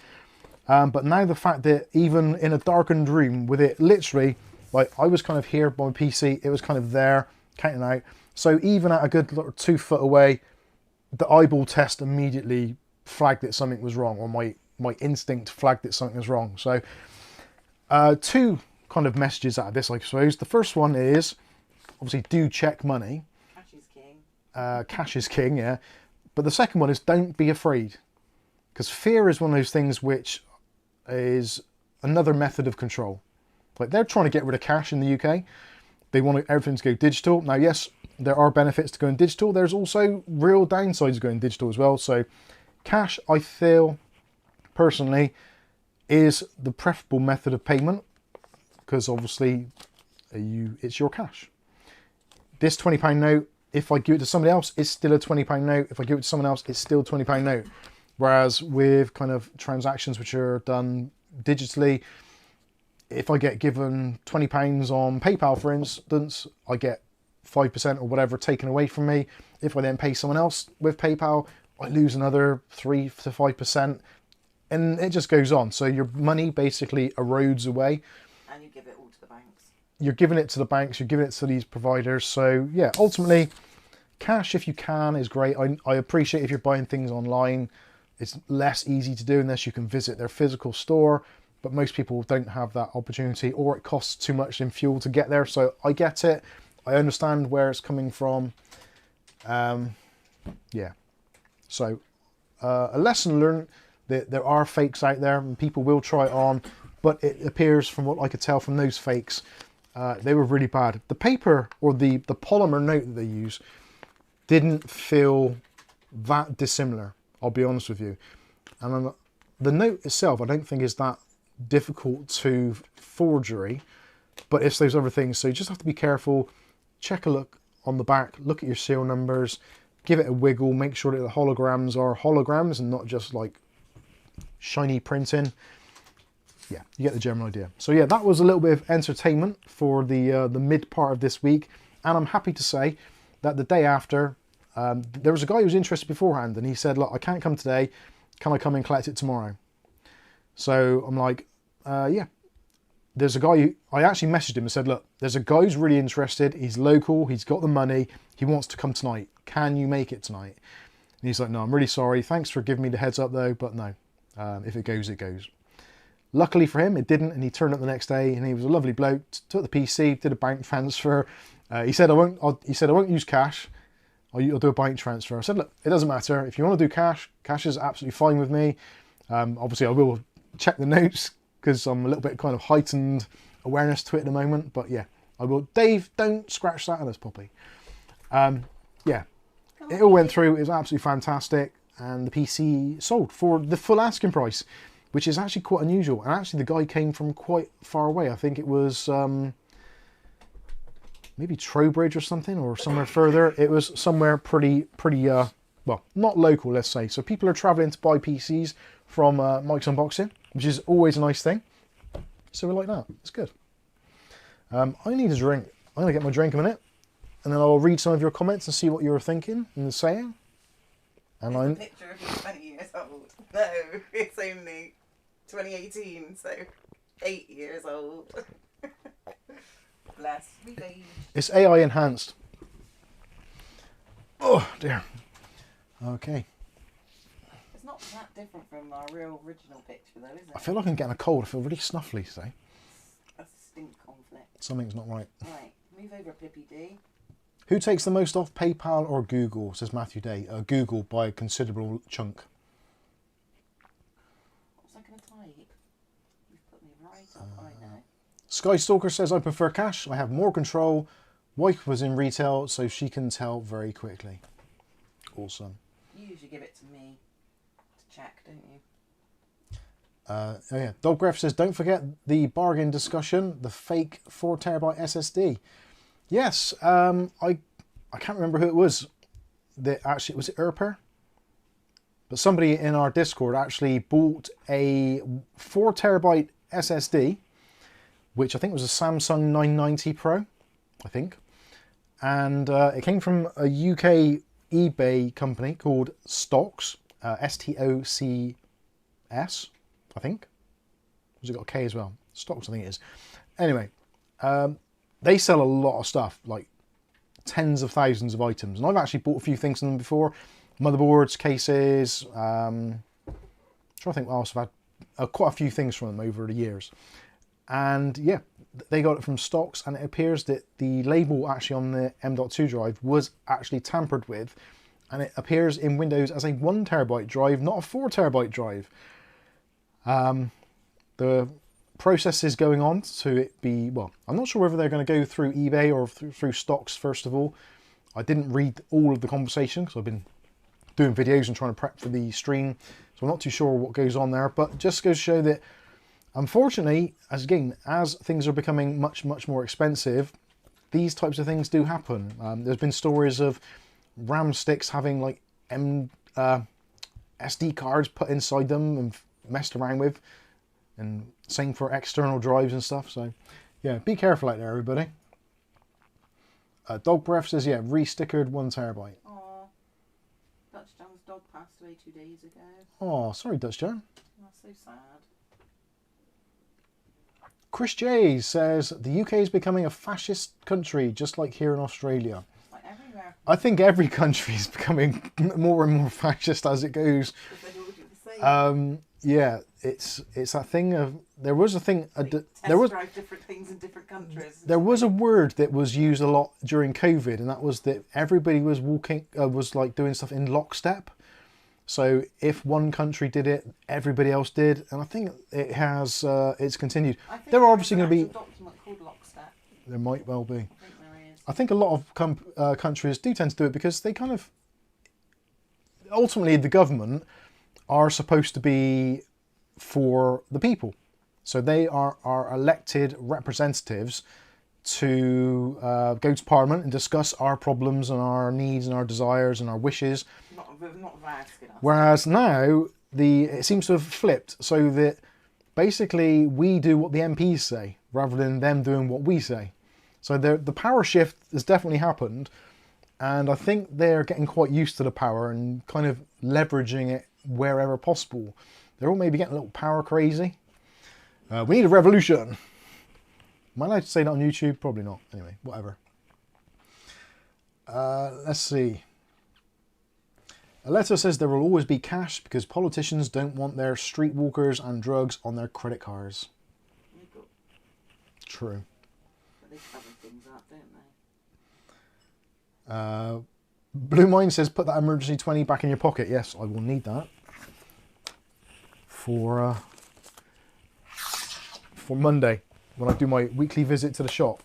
But now the fact that even in a darkened room with it literally, like, I was kind of here by my PC, it was kind of there, counting out. So even at a good 2 foot away, the eyeball test immediately flagged that something was wrong, or my instinct flagged that something was wrong. So two kind of messages out of this, I suppose. The first one is, obviously, do check money. Cash is king. Cash is king, yeah. But the second one is, don't be afraid. Because fear is one of those things which is another method of control. Like, they're trying to get rid of cash in the UK. They want everything to go digital. Now, yes, there are benefits to going digital. There's also real downsides to going digital as well. So cash, I feel, personally, is the preferable method of payment because obviously it's your cash. This £20 note, if I give it to somebody else, it's still a £20 note. If I give it to someone else, it's still a £20 note. Whereas with kind of transactions which are done digitally, if I get given £20 on PayPal, for instance, I get 5% or whatever taken away from me. If I then pay someone else with PayPal, I lose another 3 to 5%, and it just goes on. So your money basically erodes away. And you give it all to the banks. You're giving it to the banks, you're giving it to these providers. So yeah, ultimately, cash, if you can, is great. I appreciate if you're buying things online, it's less easy to do unless you can visit their physical store. But most people don't have that opportunity, or it costs too much in fuel to get there. So I get it. I understand where it's coming from. Yeah. So a lesson learned that there are fakes out there and people will try it on. But it appears, from what I could tell from those fakes, they were really bad. The paper, or the polymer note that they use, didn't feel that dissimilar, I'll be honest with you. And the note itself, I don't think is that difficult to forgery, but it's those other things. So you just have to be careful. Check a look on the back, look at your serial numbers, give it a wiggle, make sure that the holograms are holograms and not just like shiny printing. Yeah, you get the general idea. So yeah, that was a little bit of entertainment for the mid part of this week, and I'm happy to say that the day after, there was a guy who was interested beforehand, and he said, look, I can't come today, can I come and collect it tomorrow? So I'm like, yeah. There's a guy who, I actually messaged him and said, look, there's a guy who's really interested, he's local, he's got the money, he wants to come tonight, can you make it tonight? And he's like, no, I'm really sorry, thanks for giving me the heads up though, but no, if it goes, it goes. Luckily for him, it didn't, and he turned up the next day, and he was a lovely bloke, took the PC, did a bank transfer. He said, I won't use cash, I'll do a bank transfer. I said, look, it doesn't matter, if you want to do cash, cash is absolutely fine with me. Obviously I will check the notes, because I'm a little bit kind of heightened awareness to it at the moment, but yeah, I will. Dave, don't scratch that on us, Poppy. Yeah, it all went through, it was absolutely fantastic, and the PC sold for the full asking price, which is actually quite unusual, and actually the guy came from quite far away. I think it was maybe Trowbridge or something, or somewhere further. It was somewhere pretty well, not local, let's say. So people are travelling to buy PCs from Mike's Unboxing, which is always a nice thing. So we like that. It's good. I need a drink. I'm going to get my drink in a minute, and then I'll read some of your comments and see what you were thinking and saying. And I'm a picture of you 20 years old. No, it's only 2018, so 8 years old. Bless. We've aged. It's AI enhanced. Oh dear. Okay. It's not that different from our real original picture though, is it? I feel like I'm getting a cold. I feel really snuffly today. A stink conflict. Something's not right. Right, move over, Pippi D. Who takes the most off, PayPal or Google? Says Matthew Day. Google by a considerable chunk. What was I going to type? You've put me right up. I know. Sky Stalker says, I prefer cash. I have more control. Wife was in retail, so she can tell very quickly. Awesome. You usually give it to me to check, don't you? Oh yeah. Doggraph says, don't forget the bargain discussion, the fake 4TB SSD. Yes, I can't remember who it was that actually, was it Erper? But somebody in our Discord actually bought a 4TB SSD, which I think was a Samsung 990 Pro, I think. And it came from a UK eBay company called Stocks, S-T-O-C-S, I think. Has it got a K as well? Stocks, I think it is. Anyway, they sell a lot of stuff, like tens of thousands of items. And I've actually bought a few things from them before. Motherboards, cases, I'm trying to think what else. I've had quite a few things from them over the years. And yeah, they got it from Stocks, and it appears that the label actually on the M.2 drive was actually tampered with, and it appears in Windows as a 1TB drive, not a 4TB drive. The process is going on to it be, well, I'm not sure whether they're going to go through eBay or through Stocks first of all. I didn't read all of the conversation because I've been doing videos and trying to prep for the stream, so I'm not too sure what goes on there, but just goes to show that unfortunately, as things are becoming much more expensive, these types of things do happen. There's been stories of RAM sticks having like SD cards put inside them and messed around with, and same for external drives and stuff. So yeah, be careful out there, everybody. Dog Breath says, yeah, re-stickered 1TB. Aw, Dutch John's dog passed away 2 days ago. Oh, sorry, Dutch John. That's so sad. Chris J says, the UK is becoming a fascist country, just like here in Australia. Like everywhere. I think every country is becoming more and more fascist as it goes. Because they all do the same. Yeah, it's that thing of, there was a thing, There was different things in different countries. There was a word that was used a lot during COVID, and that was that everybody was was like doing stuff in lockstep. So if one country did it, everybody else did, and I think it has, it's continued. There are obviously going to be a document called lockstep. There might well be. I think there is. I think a lot of countries do tend to do it because they kind of, ultimately the government are supposed to be for the people. So they are our elected representatives to go to Parliament and discuss our problems and our needs and our desires and our wishes. Not asking us. Whereas now, it seems to have flipped, so that basically we do what the MPs say, rather than them doing what we say. So the power shift has definitely happened, and I think they're getting quite used to the power and kind of leveraging it wherever possible. They're all maybe getting a little power crazy. We need a revolution. Am I allowed to say that on YouTube? Probably not. Anyway, whatever. Let's see. Aletta says there will always be cash because politicians don't want their streetwalkers and drugs on their credit cards. True. But they cover things up, don't they? Blue Mind says put that emergency 20 back in your pocket. Yes, I will need that for Monday when I do my weekly visit to the shop.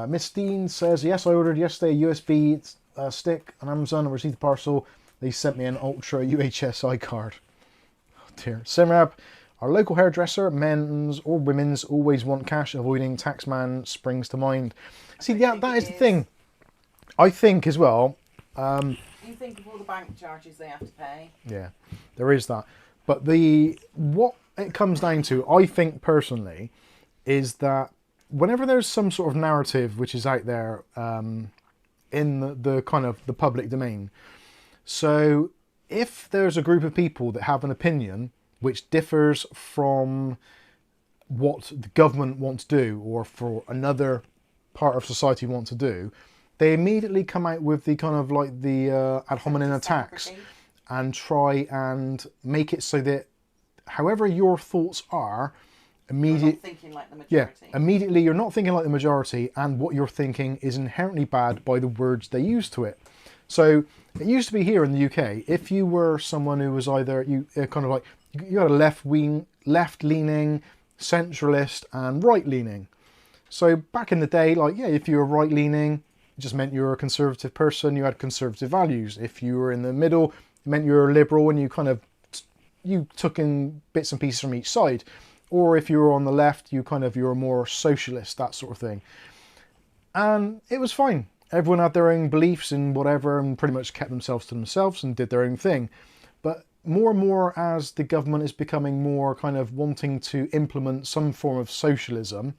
Miss Dean says, yes, I ordered yesterday a USB stick on Amazon. I received the parcel. They sent me an Ultra UHSI card. Oh dear. Simrab, our local hairdresser, men's or women's, always want cash, avoiding taxman springs to mind. See, yeah, that is the thing. I think as well. You think of all the bank charges they have to pay. Yeah, there is that. But what it comes down to, I think personally, is that whenever there's some sort of narrative which is out there in the kind of the public domain, so if there's a group of people that have an opinion which differs from what the government want to do, or for another part of society want to do, they immediately come out with the kind of like the ad hominem attacks and try and make it so that however your thoughts are, You're not thinking like the majority. immediately you're not thinking like the majority, and what you're thinking is inherently bad by the words they use to it. So it used to be here in the UK, if you were someone who was either kind of like you had a left-leaning, centralist, and right-leaning. So back in the day, like if you were right-leaning, it just meant you were a conservative person. You had conservative values. If you were in the middle, it meant you were a liberal, and you took in bits and pieces from each side. Or if you were on the left, you were more socialist, that sort of thing. And it was fine. Everyone had their own beliefs in whatever and pretty much kept themselves to themselves and did their own thing. But more and more as the government is becoming more kind of wanting to implement some form of socialism,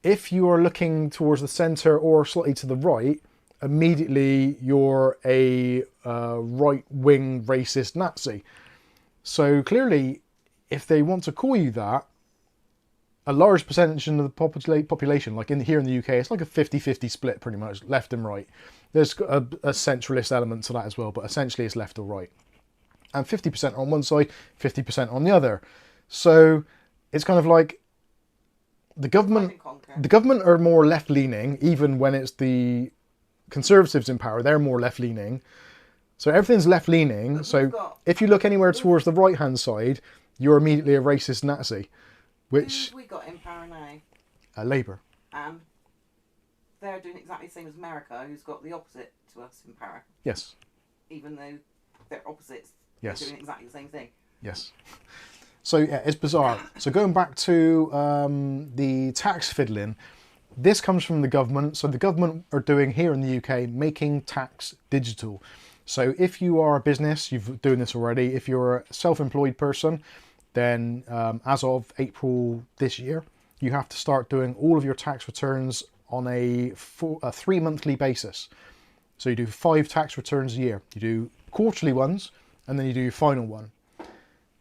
if you are looking towards the centre or slightly to the right, immediately you're a right-wing racist Nazi. So clearly, if they want to call you that, a large percentage of the population, like here in the UK, it's like a 50-50 split pretty much, left and right. There's a centralist element to that as well, but essentially it's left or right. And 50% on one side, 50% on the other. So it's kind of like the government are more left-leaning, even when it's the Conservatives in power, they're more left-leaning. So everything's left-leaning. So if you look anywhere towards the right-hand side, you're immediately a racist Nazi, which... Who we got in power now? Labour. And they're doing exactly the same as America, who's got the opposite to us in power. Yes. Even though they're opposites, yes. they're doing exactly the same thing. Yes. So yeah, it's bizarre. So going back to the tax fiddling, this comes from the government. So the government are doing here in the UK, making tax digital. So if you are a business, you're doing this already. If you're a self-employed person, then as of April this year, you have to start doing all of your tax returns on a 3 monthly basis. So you do 5 tax returns a year. You do quarterly ones, and then you do your final one,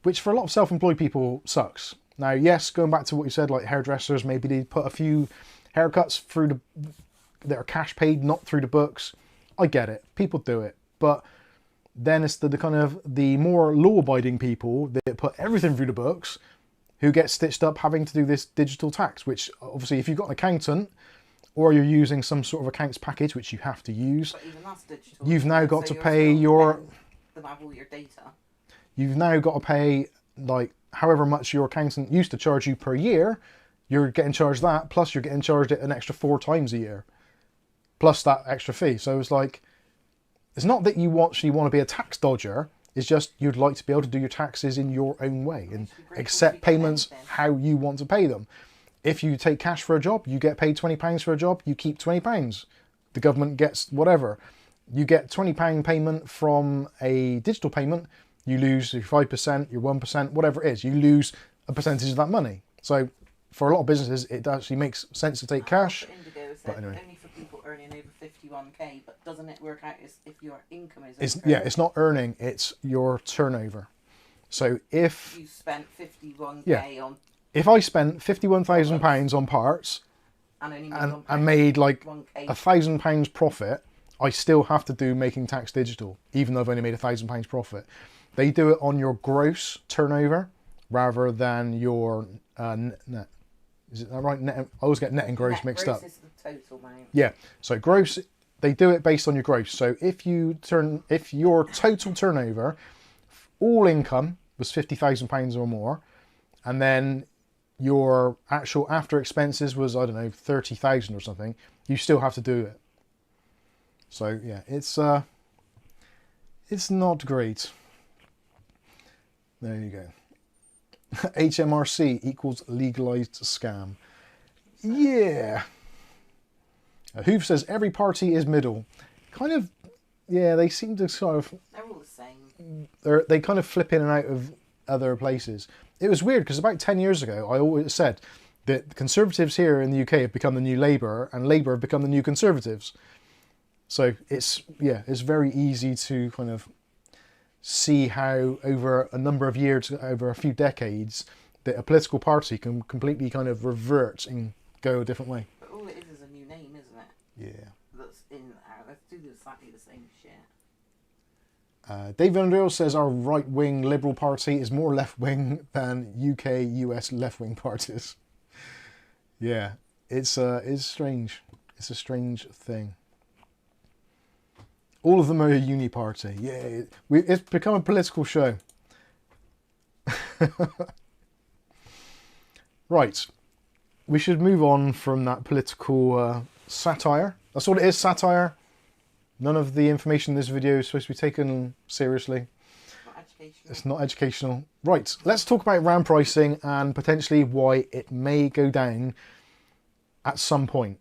which for a lot of self-employed people sucks. Now, yes, going back to what you said, like hairdressers, maybe they put a few haircuts through that are cash paid, not through the books. I get it. People do it. But then it's the kind of the more law-abiding people that put everything through the books who get stitched up having to do this digital tax, which obviously if you've got an accountant or you're using some sort of accounts package, which you have to use, but even that's digital, you've now got to pay your... Them have all your data. You've now got to pay like however much your accountant used to charge you per year, you're getting charged that, plus you're getting charged it an extra 4 times a year, plus that extra fee. So it's like, it's not that you actually want to be a tax dodger, it's just you'd like to be able to do your taxes in your own way and accept payments how you want to pay them. If you take cash for a job, you get paid £20 for a job, you keep £20. The government gets whatever. You get £20 payment from a digital payment, you lose your 5%, your 1%, whatever it is, you lose a percentage of that money. So for a lot of businesses, it actually makes sense to take cash. But anyway. Only for people earning over 51k, but doesn't it work out as if your income is... It's not earning, it's your turnover. So if... You spent 51k on... If I spent £51,000 on parts and made like £1,000 profit, I still have to do making tax digital, even though I've only made £1,000 profit. They do it on your gross turnover rather than your net. Is it that right? Net, I always get net and gross mixed up. Gross is the total amount. Yeah. So gross, they do it based on your gross. So if your total turnover, all income was £50,000 or more, and then your actual after expenses was, I don't know, 30,000 or something, you still have to do it. So yeah, it's not great. There you go. HMRC equals legalized scam. Yeah. Hoof says every party is middle. Kind of, yeah, they seem to sort of... They're all the same. They kind of flip in and out of other places. It was weird because about 10 years ago, I always said that the Conservatives here in the UK have become the new Labour and Labour have become the new Conservatives. So it's very easy to kind of see how over a number of years, over a few decades, that a political party can completely kind of revert and go a different way. But all it is a new name, isn't it? Yeah. That's in. Let's do exactly the same shit. David Underhill says our right-wing Liberal Party is more left-wing than UK, US left-wing parties. Yeah, it's strange. It's a strange thing. All of them are a uni party. Yeah, it's become a political show. Right, we should move on from that political satire. That's what it is, satire. None of the information in this video is supposed to be taken seriously. Not educational. It's not educational. Right, let's talk about RAM pricing and potentially why it may go down at some point.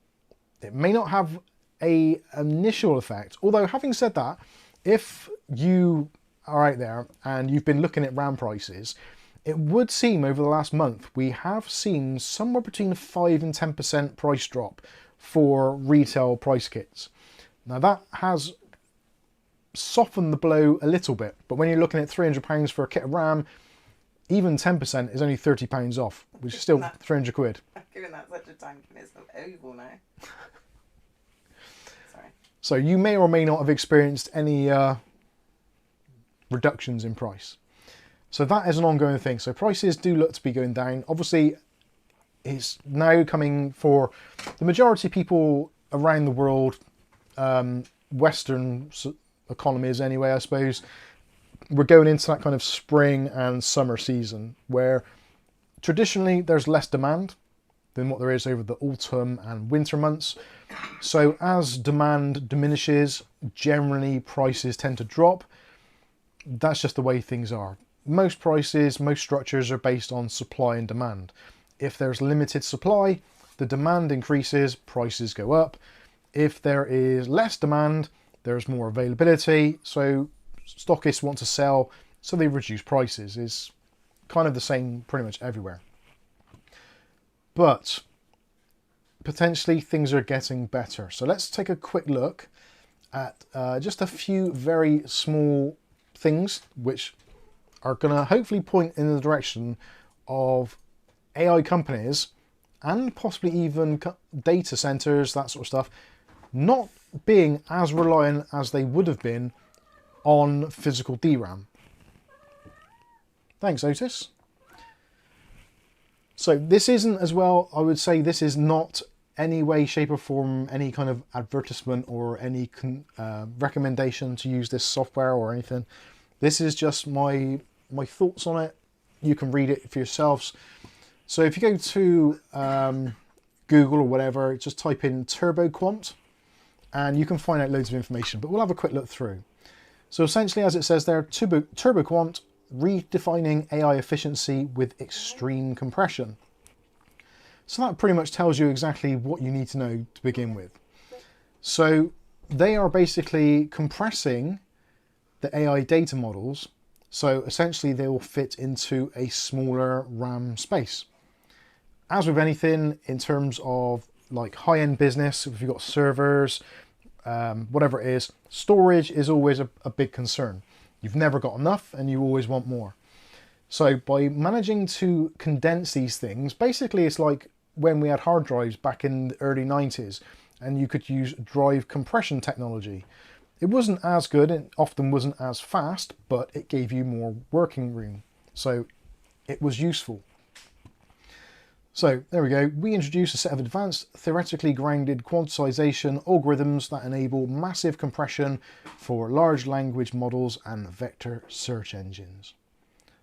It may not have an initial effect, although having said that, if you are out there and you've been looking at RAM prices, it would seem over the last month we have seen somewhere between a 5 and 10% price drop for retail price kits. Now that has softened the blow a little bit, but when you're looking at £300 for a kit of RAM, even 10% is only £30 off, which is still 300 quid. I'm giving that such a time for this oval now. Sorry. So you may or may not have experienced any reductions in price. So that is an ongoing thing. So prices do look to be going down. Obviously, it's now coming for the majority of people around the world, Western economies anyway, I suppose. We're going into that kind of spring and summer season where traditionally there's less demand than what there is over the autumn and winter months. So as demand diminishes, generally prices tend to drop. That's just the way things are. Most prices, most structures are based on supply and demand. If there's limited supply, the demand increases, prices go up. If there is less demand, there's more availability, so stockists want to sell, so they reduce prices. It's kind of the same pretty much everywhere. But potentially things are getting better. So let's take a quick look at just a few very small things which are going to hopefully point in the direction of AI companies and possibly even data centers, that sort of stuff, not being as reliant as they would have been on physical DRAM. Thanks, Otis. So this isn't as well, I would say this is not any way, shape or form, any kind of advertisement or any recommendation to use this software or anything. This is just my thoughts on it. You can read it for yourselves. So if you go to Google or whatever, just type in TurboQuant and you can find out loads of information, but we'll have a quick look through. So essentially, as it says there, TurboQuant, redefining AI efficiency with extreme compression. So that pretty much tells you exactly what you need to know to begin with. So they are basically compressing the AI data models, so essentially they will fit into a smaller RAM space. As with anything in terms of like high-end business, if you've got servers, whatever it is, storage is always a big concern. You've never got enough and you always want more. So by managing to condense these things, basically it's like when we had hard drives back in the early 90s and you could use drive compression technology. It wasn't as good, it often wasn't as fast, but it gave you more working room. So it was useful. So there we go. We introduce a set of advanced theoretically grounded quantization algorithms that enable massive compression for large language models and vector search engines.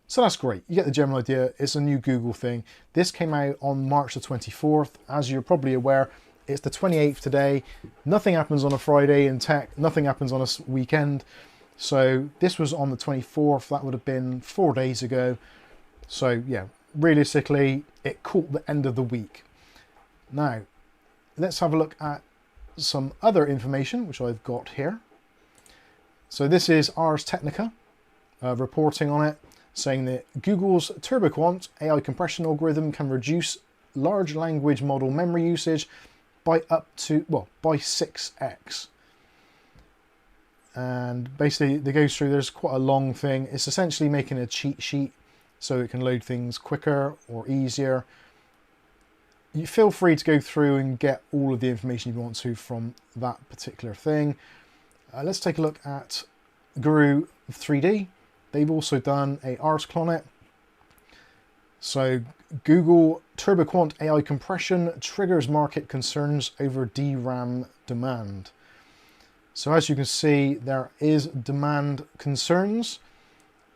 So that's great. You get the general idea. It's a new Google thing. This came out on March the 24th. As you're probably aware, it's the 28th today. Nothing happens on a Friday in tech. Nothing happens on a weekend. So this was on the 24th. That would have been 4 days ago. So yeah, realistically, it caught the end of the week. Now, let's have a look at some other information, which I've got here. So this is Ars Technica reporting on it, saying that Google's TurboQuant AI compression algorithm can reduce large language model memory usage by by 6x. And basically, they go through, there's quite a long thing. It's essentially making a cheat sheet so it can load things quicker or easier. You feel free to go through and get all of the information you want to from that particular thing. Let's take a look at Guru 3D. They've also done a article on it. So Google TurboQuant AI-compression triggers market concerns over DRAM demand. So as you can see, there is demand concerns.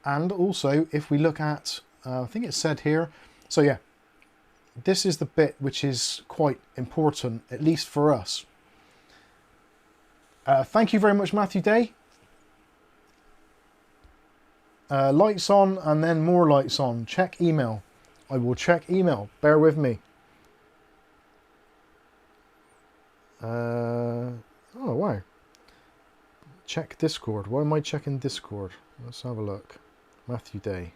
And also, if we look at, I think it said here, so yeah, this is the bit which is quite important, at least for us. Thank you very much, Matthew Day. Lights on and then more lights on. Check email. I will check email. Bear with me. Oh, wow. Check Discord. Why am I checking Discord? Let's have a look. Matthew Day.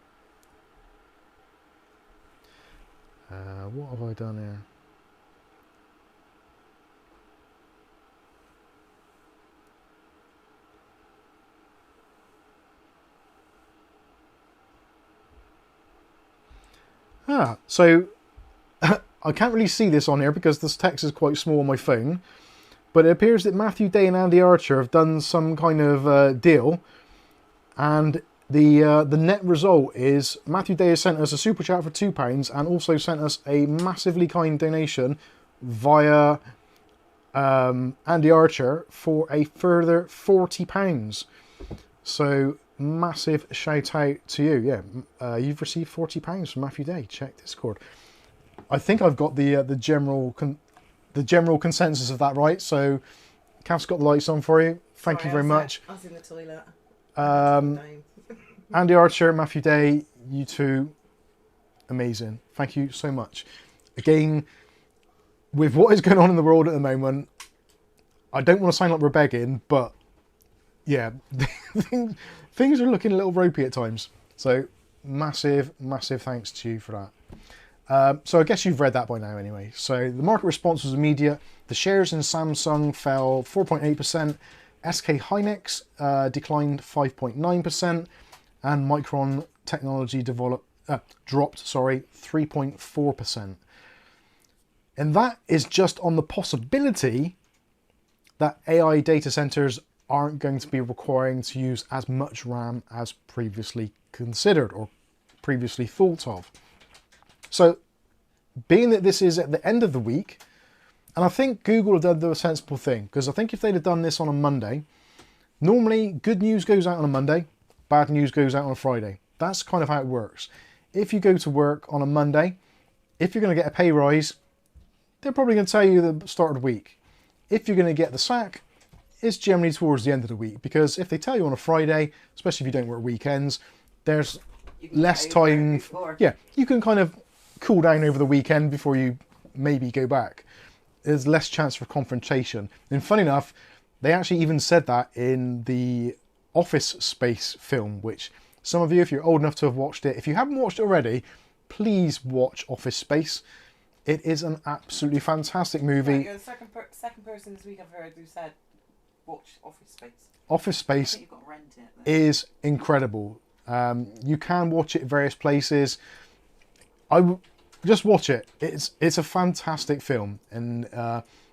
What have I done here? So I can't really see this on here because this text is quite small on my phone, but it appears that Matthew Day and Andy Archer have done some kind of deal, and the net result is Matthew Day has sent us a super chat for £2 and also sent us a massively kind donation via Andy Archer for a further £40. So massive shout out to you. Yeah, you've received £40 from Matthew Day. Check Discord. I think I've got the general consensus of that right. So Kath's got the lights on for you. Thank you very much. I was in the toilet. Andy Archer, Matthew Day, you two, amazing. Thank you so much. Again, with what is going on in the world at the moment, I don't want to sound like we're begging, but yeah, things are looking a little ropey at times. So massive thanks to you for that. So I guess you've read that by now anyway. So the market response was immediate. The shares in Samsung fell 4.8%. SK Hynix declined 5.9%. And Micron Technology dropped 3.4%. And that is just on the possibility that AI data centers aren't going to be requiring to use as much RAM as previously considered or previously thought of. So being that this is at the end of the week, and I think Google have done the sensible thing, because I think if they'd have done this on a Monday, normally good news goes out on a Monday, bad news goes out on a Friday. That's kind of how it works. If you go to work on a Monday, if you're going to get a pay rise, they're probably going to tell you the start of the week. If you're going to get the sack, it's generally towards the end of the week, because if they tell you on a Friday, especially if you don't work weekends, there's less time. Yeah, you can kind of cool down over the weekend before you maybe go back. There's less chance for confrontation. And funny enough, they actually even said that in the Office Space film, which some of you, if you're old enough to have watched it, if you haven't watched it already, please watch Office Space. It is an absolutely fantastic movie. You're the second person this week I've heard who said watch Office Space. Office Space you've got to rent it, is incredible. You can watch it at various places. Just watch it. It's a fantastic film, and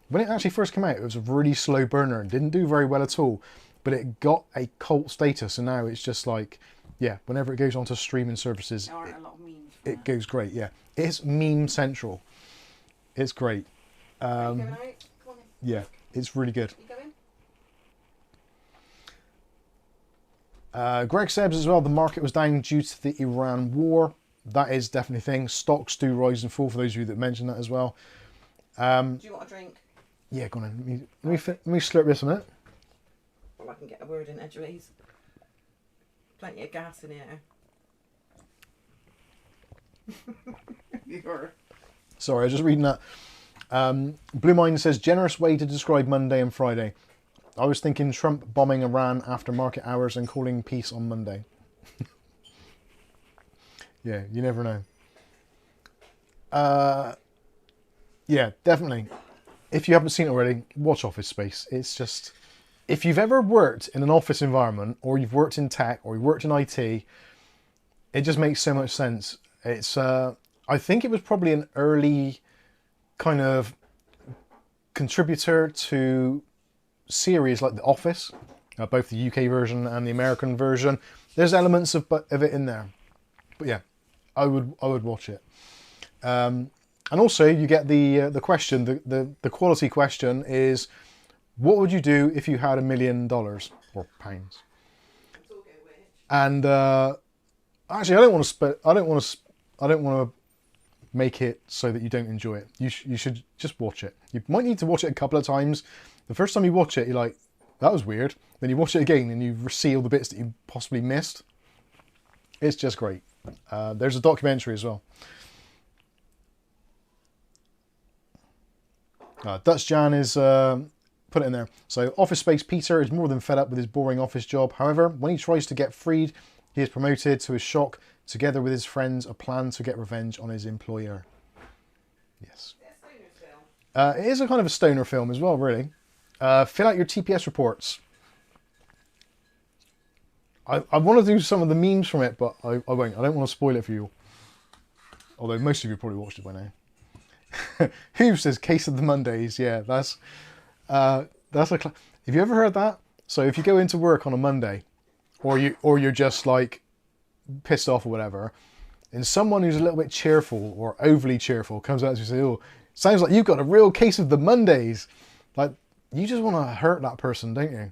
when it actually first came out, it was a really slow burner and didn't do very well at all. But it got a cult status, and now it's just like, yeah, whenever it goes onto streaming services, there aren't a lot of memes. It goes great. Yeah, it's meme central. It's great. Are you going out? Come on in. Yeah, it's really good. You going? Greg Sebs as well. The market was down due to the Iran war. That is definitely a thing. Stocks do rise and fall for those of you that mentioned that as well. Do you want a drink? Yeah, go on. Let me slurp this a minute. Well, I can get a word in edgeways. Plenty of gas in here. Sorry, I was just reading that. Blue Mind says, generous way to describe Monday and Friday. I was thinking Trump bombing Iran after market hours and calling peace on Monday. Yeah, you never know. Yeah, definitely. If you haven't seen it already, watch Office Space. It's just, if you've ever worked in an office environment, or you've worked in tech, or you've worked in IT, it just makes so much sense. It's I think it was probably an early kind of contributor to series like The Office, both the UK version and the American version. There's elements of it in there, but yeah, I would watch it. And also you get the question, the quality question is, what would you do if you had $1 million or pounds? And actually, I don't want to make it so that you don't enjoy it. You should just watch it. You might need to watch it a couple of times. The first time you watch it, you're like, that was weird. Then you watch it again and you see all the bits that you possibly missed. It's just great. There's a documentary as well. Dutch Jan is put it in there. So Office Space Peter is more than fed up with his boring office job. However, when he tries to get freed, he is promoted. To his shock, together with his friends, a plan to get revenge on his employer. Yes. It is a kind of a stoner film as well, really. Fill out your TPS reports. I want to do some of the memes from it, but I won't. I don't want to spoil it for you. Although most of you probably watched it by now. Who says Case of the Mondays? Yeah, that's a. Have you ever heard that? So if you go into work on a Monday, or you're just like pissed off or whatever, and someone who's a little bit cheerful or overly cheerful comes out to you and says, "Oh, sounds like you've got a real case of the Mondays," like you just want to hurt that person, don't you?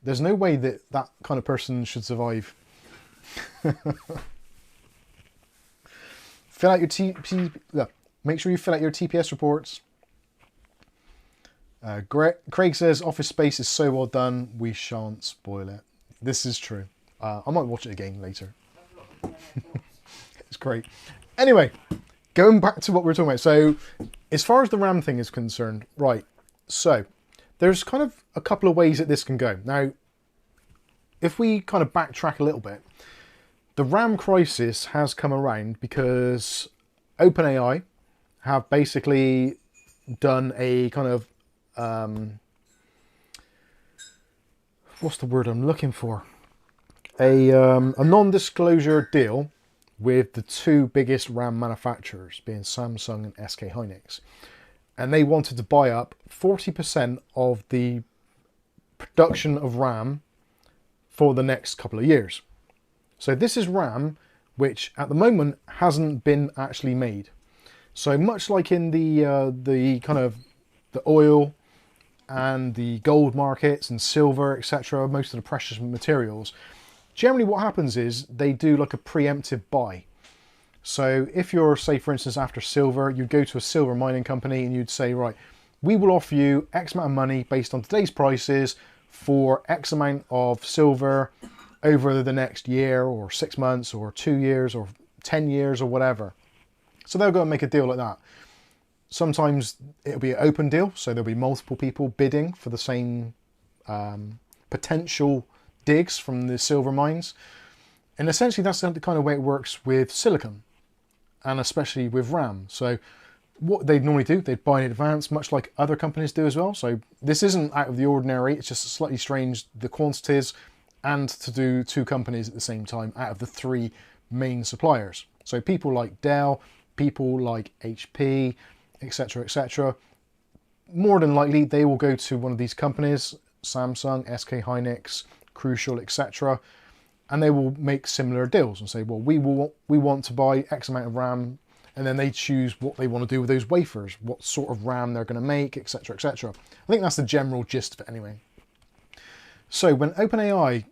There's no way that that kind of person should survive. Fill out your make sure you fill out your TPS reports. Craig says Office Space is so well done, we shan't spoil it. This is true. I might watch it again later. It's great. Anyway, going back to what we were talking about. So, as far as the RAM thing is concerned, right, so there's kind of a couple of ways that this can go. Now, if we kind of backtrack a little bit, the RAM crisis has come around because OpenAI have basically done a kind of, what's the word I'm looking for? A non-disclosure deal with the two biggest RAM manufacturers, being Samsung and SK Hynix. And they wanted to buy up 40% of the production of RAM for the next couple of years. So this is RAM, which at the moment hasn't been actually made. So much like in the kind of the oil and the gold markets and silver, etc., most of the precious materials, generally what happens is they do like a preemptive buy. So if you're, say for instance, after silver, you'd go to a silver mining company and you'd say, right, we will offer you X amount of money based on today's prices for X amount of silver over the next year or 6 months or 2 years or 10 years or whatever. So they'll go and make a deal like that. Sometimes it'll be an open deal, so there'll be multiple people bidding for the same potential digs from the silver mines. And essentially that's the kind of way it works with silicon, and especially with RAM. So what they'd normally do, they'd buy in advance, much like other companies do as well. So this isn't out of the ordinary, it's just slightly strange, the quantities, and to do two companies at the same time out of the three main suppliers. So people like Dell, people like HP, etc., etc., more than likely they will go to one of these companies, Samsung, SK Hynix, Crucial, etc., and they will make similar deals and say, well, we want to buy X amount of RAM, and then they choose what they want to do with those wafers, what sort of RAM they're going to make, etc., etc. I think that's the general gist of it anyway. So when OpenAI,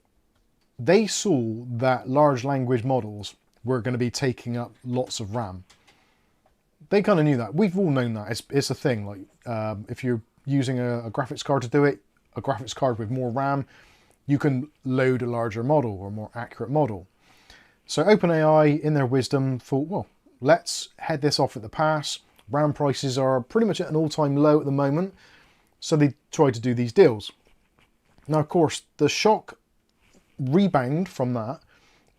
they saw that large language models were going to be taking up lots of RAM. They kind of knew that. We've all known that. It's a thing. Like if you're using a graphics card to do it, a graphics card with more RAM, you can load a larger model or a more accurate model. So OpenAI, in their wisdom, thought, well, let's head this off at the pass. RAM prices are pretty much at an all-time low at the moment, so they tried to do these deals. Now, of course, the shock rebound from that,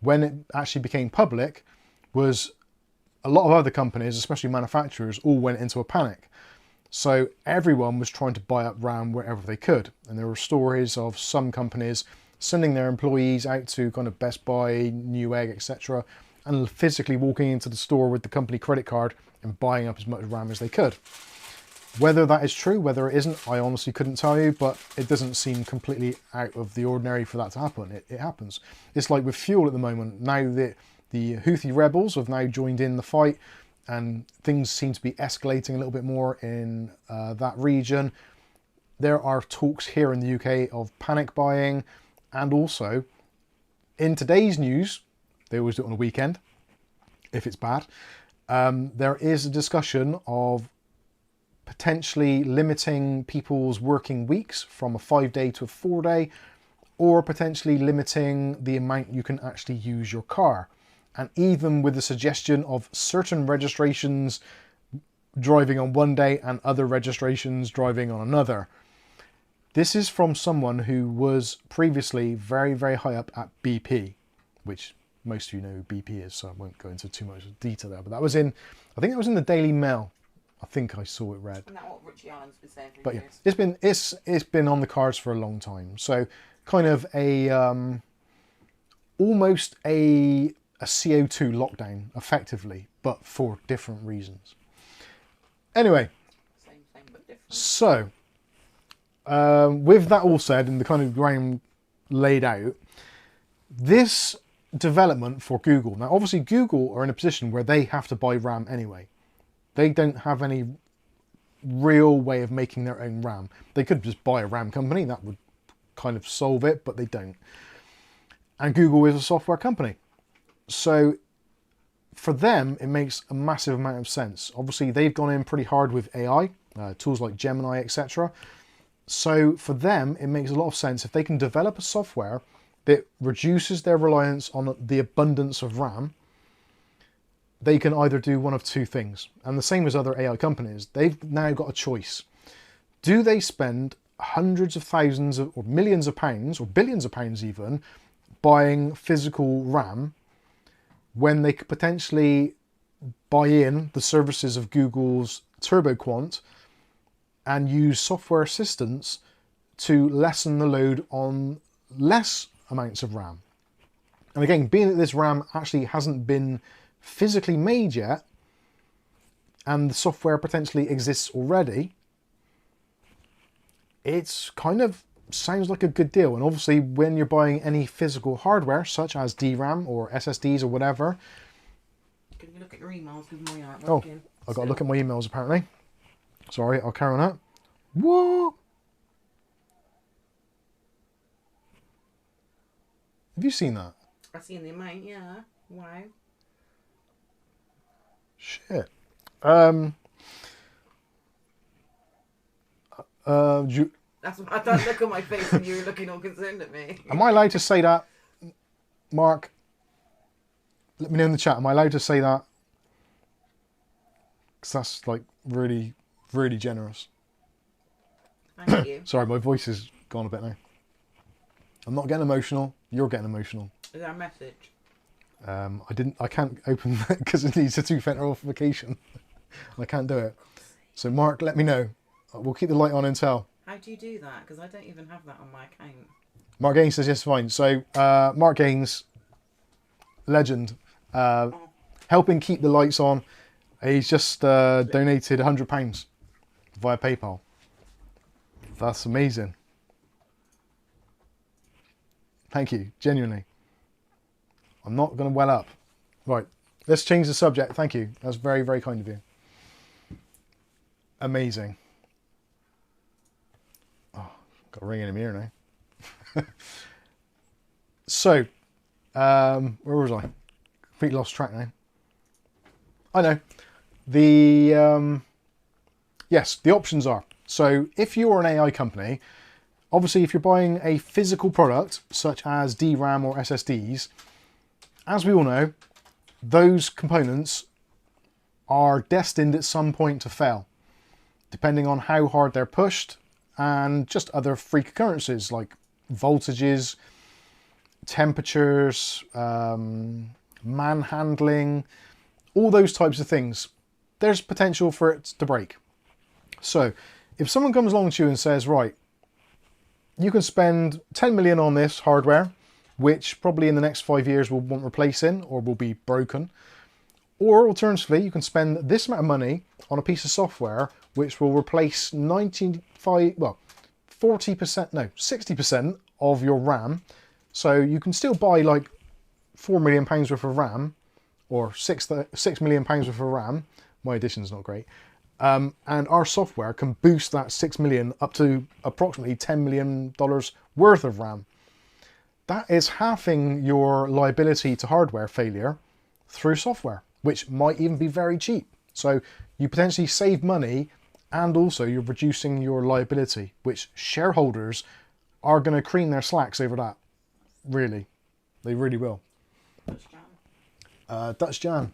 when it actually became public, was a lot of other companies, especially manufacturers, all went into a panic. So everyone was trying to buy up RAM wherever they could. And there were stories of some companies sending their employees out to kind of Best Buy, Newegg, etc., and physically walking into the store with the company credit card and buying up as much RAM as they could. Whether that is true, whether it isn't, I honestly couldn't tell you, but it doesn't seem completely out of the ordinary for that to happen. It happens. It's like with fuel at the moment. Now that the Houthi rebels have now joined in the fight and things seem to be escalating a little bit more in that region, there are talks here in the UK of panic buying, and also in today's news, they always do it on a weekend, if it's bad, there is a discussion of potentially limiting people's working weeks from a 5-day to a 4-day, or potentially limiting the amount you can actually use your car. And even with the suggestion of certain registrations driving on one day and other registrations driving on another. This is from someone who was previously very, very high up at BP, which most of you know who BP is, so I won't go into too much detail there. But that was in, I think it was in the Daily Mail. I think I saw it read. Isn't that what Richie Allen's been saying for But years? yeah, it's been on the cards for a long time. So kind of a almost a CO2 lockdown, effectively, but for different reasons. Anyway, Same thing but different. so with that all said and the kind of ground laid out, this development for Google. Now, obviously, Google are in a position where they have to buy RAM anyway. They don't have any real way of making their own RAM. They could just buy a RAM company, that would kind of solve it, but they don't. And Google is a software company. So for them, it makes a massive amount of sense. Obviously, they've gone in pretty hard with AI, tools like Gemini, etc. So for them, it makes a lot of sense if they can develop a software that reduces their reliance on the abundance of RAM. They can either do one of two things. And the same as other AI companies, they've now got a choice. Do they spend hundreds of thousands or millions of pounds, or billions of pounds even, buying physical RAM when they could potentially buy in the services of Google's TurboQuant and use software assistance to lessen the load on less amounts of RAM? And again, being that this RAM actually hasn't been physically made yet, and the software potentially exists already, it's kind of sounds like a good deal. And obviously, when you're buying any physical hardware, such as DRAM or SSDs or whatever. Can you look at your emails with my art? Oh, I've got to look at my emails apparently. Sorry, I'll carry on out. What? Have you seen that? I've seen the amount, yeah. Wow. Shit. That's why I don't look at my face when you were looking all concerned at me. Am I allowed to say that, Mark? Let me know in the chat. Am I allowed to say that? Because that's like really, really generous. Thank you. Sorry, my voice has gone a bit now. I'm not getting emotional. You're getting emotional. Is there a message? I can't open that because it needs a two-factor authentication. I can't do it. So Mark, let me know. We'll keep the light on until. How do you do that? Because I don't even have that on my account. Mark Gaines says yes, fine. So Mark Gaines, legend, helping keep the lights on. He's just donated £100 via PayPal. That's amazing. Thank you, genuinely. I'm not going to well up. Right, let's change the subject. Thank you. That's very, very kind of you. Amazing. Oh, got a ring in my ear now. So, where was I? Completely lost track now. I know. Yes, the options are. So, if you're an AI company, obviously if you're buying a physical product, such as DRAM or SSDs, as we all know, those components are destined at some point to fail, depending on how hard they're pushed and just other freak occurrences like voltages, temperatures, manhandling, all those types of things. There's potential for it to break. So if someone comes along to you and says, right, you can spend 10 million on this hardware, which probably in the next 5 years will want replacing or will be broken. Or alternatively, you can spend this amount of money on a piece of software which will replace 95, well, 40%, no, 60% of your RAM. So you can still buy like £4 million worth of RAM, or £6 million worth of RAM. My addition's not great. And our software can boost that 6 million up to approximately $10 million worth of RAM. That is halving your liability to hardware failure through software, which might even be very cheap. So you potentially save money, and also you're reducing your liability, which shareholders are going to cream their slacks over that. Really. They really will. Dutch jam. Dutch jam.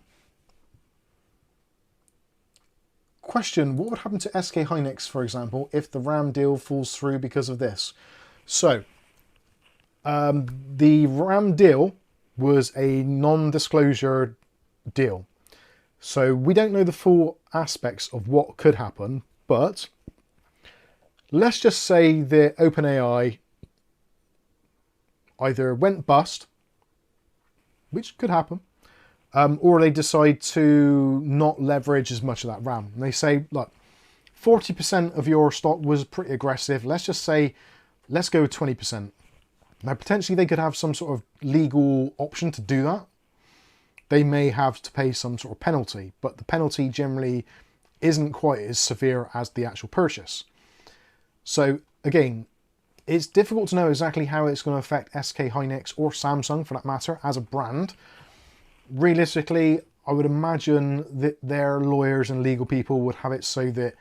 Question, what would happen to SK Hynix, for example, if the RAM deal falls through because of this? So, the RAM deal was a non-disclosure deal. So we don't know the full aspects of what could happen, but let's just say that OpenAI either went bust, which could happen, or they decide to not leverage as much of that RAM. And they say, look, 40% of your stock was pretty aggressive. Let's just say, let's go with 20%. Now, potentially they could have some sort of legal option to do that. They may have to pay some sort of penalty, but the penalty generally isn't quite as severe as the actual purchase. So again, it's difficult to know exactly how it's going to affect SK Hynix or Samsung for that matter as a brand. Realistically, I would imagine that their lawyers and legal people would have it so that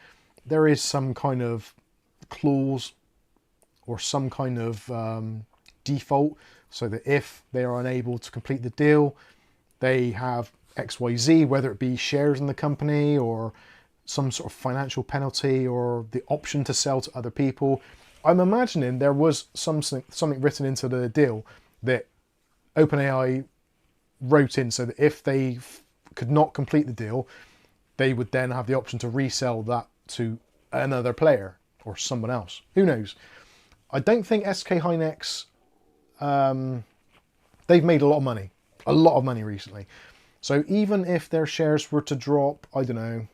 there is some kind of clause or some kind of default, so that if they are unable to complete the deal, they have XYZ, whether it be shares in the company or some sort of financial penalty or the option to sell to other people. I'm imagining there was something written into the deal that OpenAI wrote in, so that if they could not complete the deal, they would then have the option to resell that to another player or someone else. Who knows? I don't think SK Hynix, they've made a lot of money recently. So even if their shares were to drop, I don't know,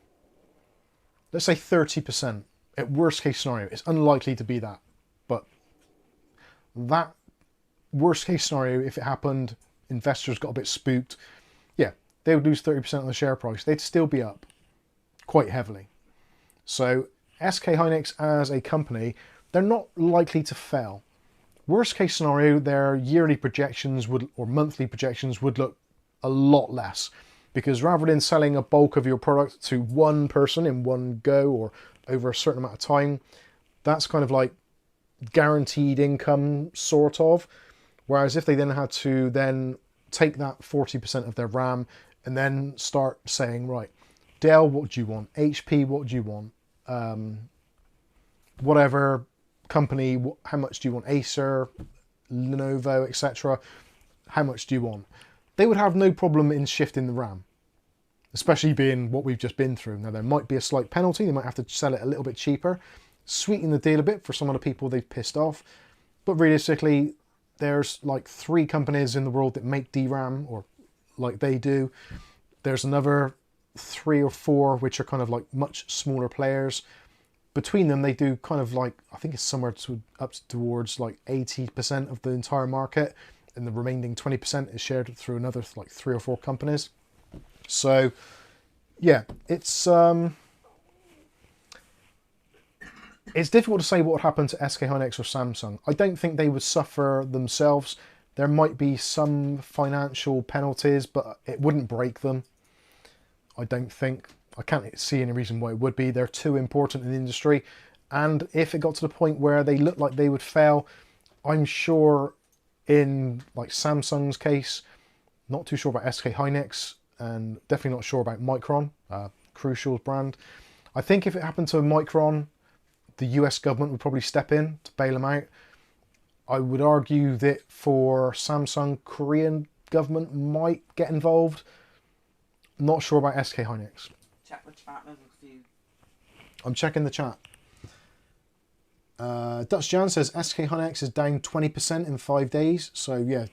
let's say 30%, at worst case scenario, it's unlikely to be that, but that worst case scenario, if it happened, investors got a bit spooked, yeah, they would lose 30% of the share price. They'd still be up quite heavily. So SK Hynix as a company, they're not likely to fail. Worst case scenario, their yearly projections would, or monthly projections would look a lot less, because rather than selling a bulk of your product to one person in one go or over a certain amount of time, that's kind of like guaranteed income, sort of. Whereas if they then had to then take that 40% of their RAM and then start saying, right, Dell, what do you want? HP, what do you want? Whatever company, how much do you want? Acer, Lenovo, etc. How much do you want? They would have no problem in shifting the RAM, especially being what we've just been through. Now, there might be a slight penalty. They might have to sell it a little bit cheaper, sweeten the deal a bit for some of the people they've pissed off. But realistically, there's like 3 companies in the world that make DRAM, or like they do. There's another 3 or 4 which are kind of like much smaller players. Between them, they do kind of like, I think it's somewhere up towards like 80% of the entire market, and the remaining 20% is shared through another like 3 or 4 companies. So yeah, it's difficult to say what would happen to SK Hynix or Samsung. I don't think they would suffer themselves. There might be some financial penalties, but it wouldn't break them. I don't think. I can't see any reason why it would be. They're too important in the industry. And if it got to the point where they looked like they would fail, I'm sure in like Samsung's case, not too sure about SK Hynix, and definitely not sure about Micron, Crucial's brand. I think if it happened to Micron, the US government would probably step in to bail them out. I would argue that for Samsung, Korean government might get involved. Not sure about SK Hynix. Check the chat, there's a few. I'm checking the chat. Dutch Jan says SK Hynix is down 20% in 5 days. So yeah,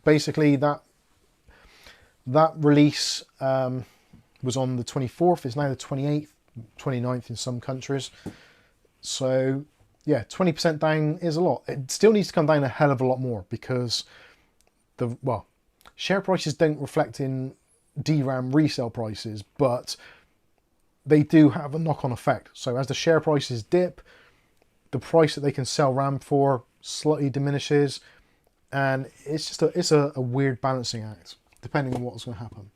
basically that release was on the 24th. It's now the 28th, 29th in some countries. So yeah, 20% down is a lot. It still needs to come down a hell of a lot more because share prices don't reflect in DRAM resale prices, but they do have a knock-on effect. So as the share prices dip, the price that they can sell RAM for slightly diminishes, and it's just a weird balancing act depending on what's going to happen.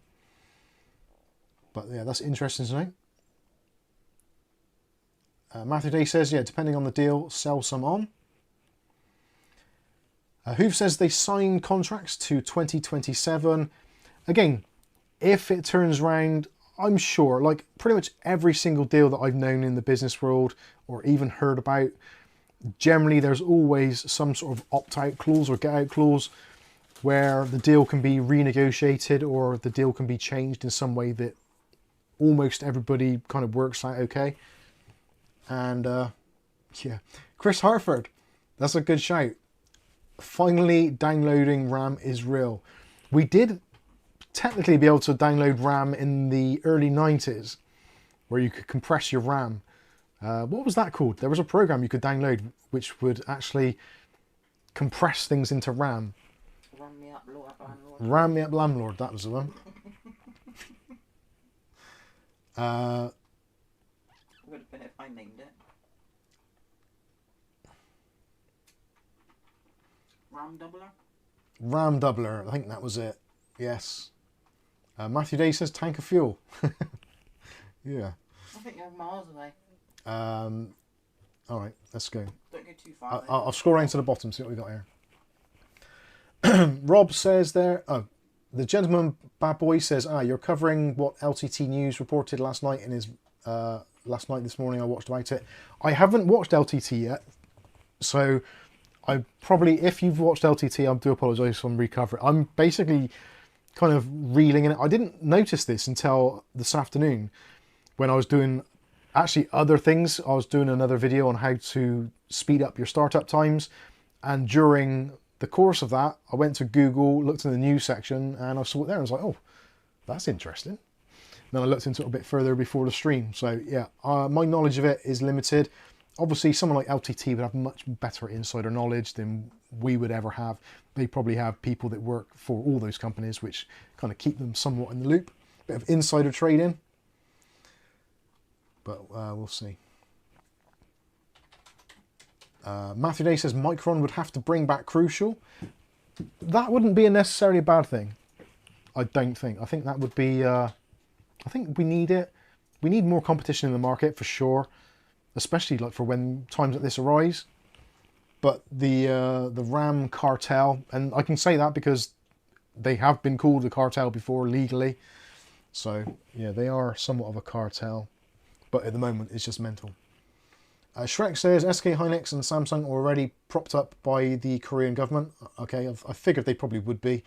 But yeah, that's interesting to know. Matthew Day says, yeah, depending on the deal, sell some on. Hoove says they signed contracts to 2027. Again, if it turns round, I'm sure, like pretty much every single deal that I've known in the business world or even heard about, generally there's always some sort of opt-out clause or get-out clause where the deal can be renegotiated or the deal can be changed in some way that almost everybody kind of works out okay. And yeah, Chris Harford, that's a good shout. Finally, downloading RAM is real. We did technically be able to download RAM in the early 90s where you could compress your RAM. What was that called? There was a program you could download which would actually compress things into RAM. Ram me up, landlord. Ram me up, landlord, that was the one. Would have been if I named it. Ram doubler? RAM doubler, I think that was it. Yes. Matthew Day says tank of fuel. Yeah. I think you're miles away. All right, let's go. Don't go too far. I'll scroll around to the bottom, see what we got here. Rob says there, the gentleman bad boy says, you're covering what LTT News reported last night in his, last night, this morning I watched about it. I haven't watched LTT yet, so I probably, if you've watched LTT, I do apologise for recovering. I'm basically kind of reeling in it. I didn't notice this until this afternoon when I was doing actually other things. I was doing another video on how to speed up your startup times, and during the course of that I went to Google, looked in the news section, and I saw it there and I was like, oh, that's interesting. Then I looked into it a bit further before the stream. So yeah, my knowledge of it is limited. Obviously someone like LTT would have much better insider knowledge than we would ever have. They probably have people that work for all those companies which kind of keep them somewhat in the loop. Bit of insider trading. But we'll see. Matthew Day says Micron would have to bring back Crucial. That wouldn't be a necessarily bad thing. I don't think. I think that would be... I think we need it. We need more competition in the market for sure. Especially like for when times like this arise. But the RAM cartel, and I can say that because they have been called a cartel before legally. So yeah, they are somewhat of a cartel. But at the moment it's just mental. Shrek says SK Hynix and Samsung are already propped up by the Korean government. Okay, I figured they probably would be.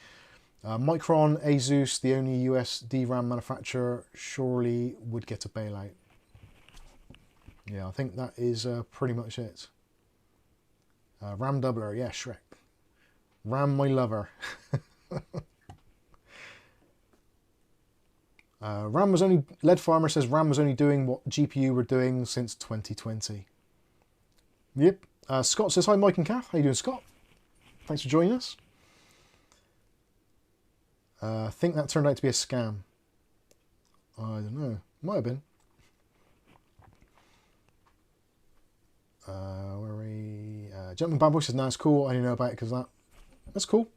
Micron, Asus, the only US DRAM manufacturer, surely would get a bailout. Yeah, I think that is pretty much it. RAM doubler, yeah, Shrek. RAM my lover. RAM was only... Lead Farmer says RAM was only doing what GPU were doing since 2020. Yep. Scott says, hi Mike and Kath. How you doing, Scott? Thanks for joining us. I think that turned out to be a scam. I don't know. Might have been. Where are we? Gentleman Bad Boy says, "No, it's cool. I didn't know about it because that's cool.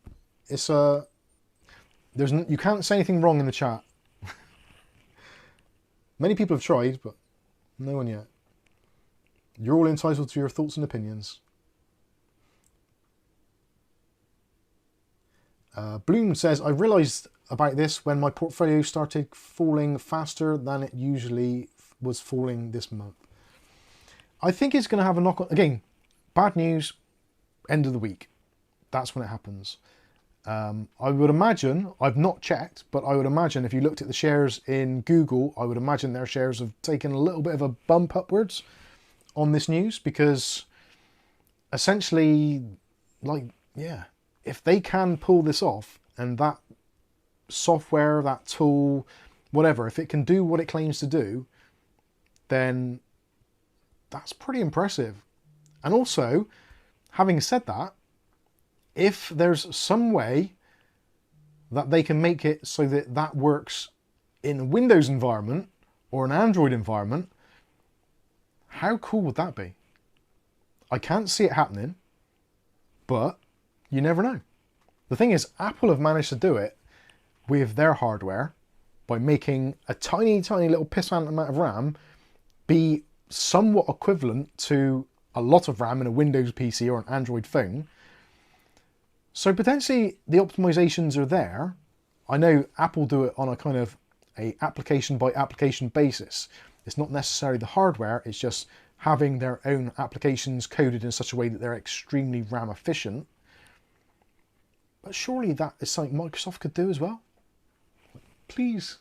It's you can't say anything wrong in the chat. Many people have tried, but no one yet. You're all entitled to your thoughts and opinions." Bloom says, "I realised about this when my portfolio started falling faster than it usually was falling this month." I think it's going to have a knock-on... Again, bad news, end of the week. That's when it happens. I would imagine, I've not checked, but I would imagine if you looked at the shares in Google, I would imagine their shares have taken a little bit of a bump upwards on this news because essentially, like, yeah, if they can pull this off, and that software, that tool, whatever, if it can do what it claims to do, then that's pretty impressive. And also, having said that, if there's some way that they can make it so that that works in a Windows environment or an Android environment, how cool would that be? I can't see it happening, but you never know. The thing is, Apple have managed to do it with their hardware by making a tiny, tiny little pissant amount of RAM be somewhat equivalent to a lot of RAM in a Windows PC or an Android phone. So potentially the optimizations are there. I know Apple do it on a kind of a application by application basis. It's not necessarily the hardware, it's just having their own applications coded in such a way that they're extremely RAM efficient. But surely that is something Microsoft could do as well. Please,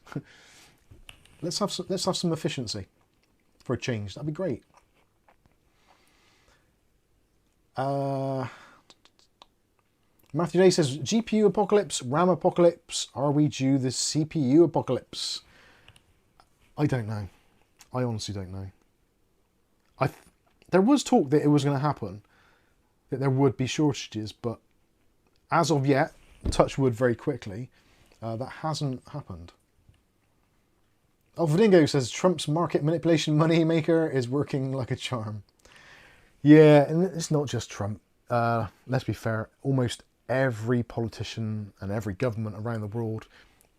let's have some efficiency for a change. That'd be great. Matthew Day says, GPU apocalypse, RAM apocalypse, are we due the CPU apocalypse? I don't know. I honestly don't know. There was talk that it was going to happen, that there would be shortages, but as of yet, touch wood very quickly, that hasn't happened. Alfredingo says, Trump's market manipulation money maker is working like a charm. Yeah, and it's not just Trump. Let's be fair, almost every politician and every government around the world,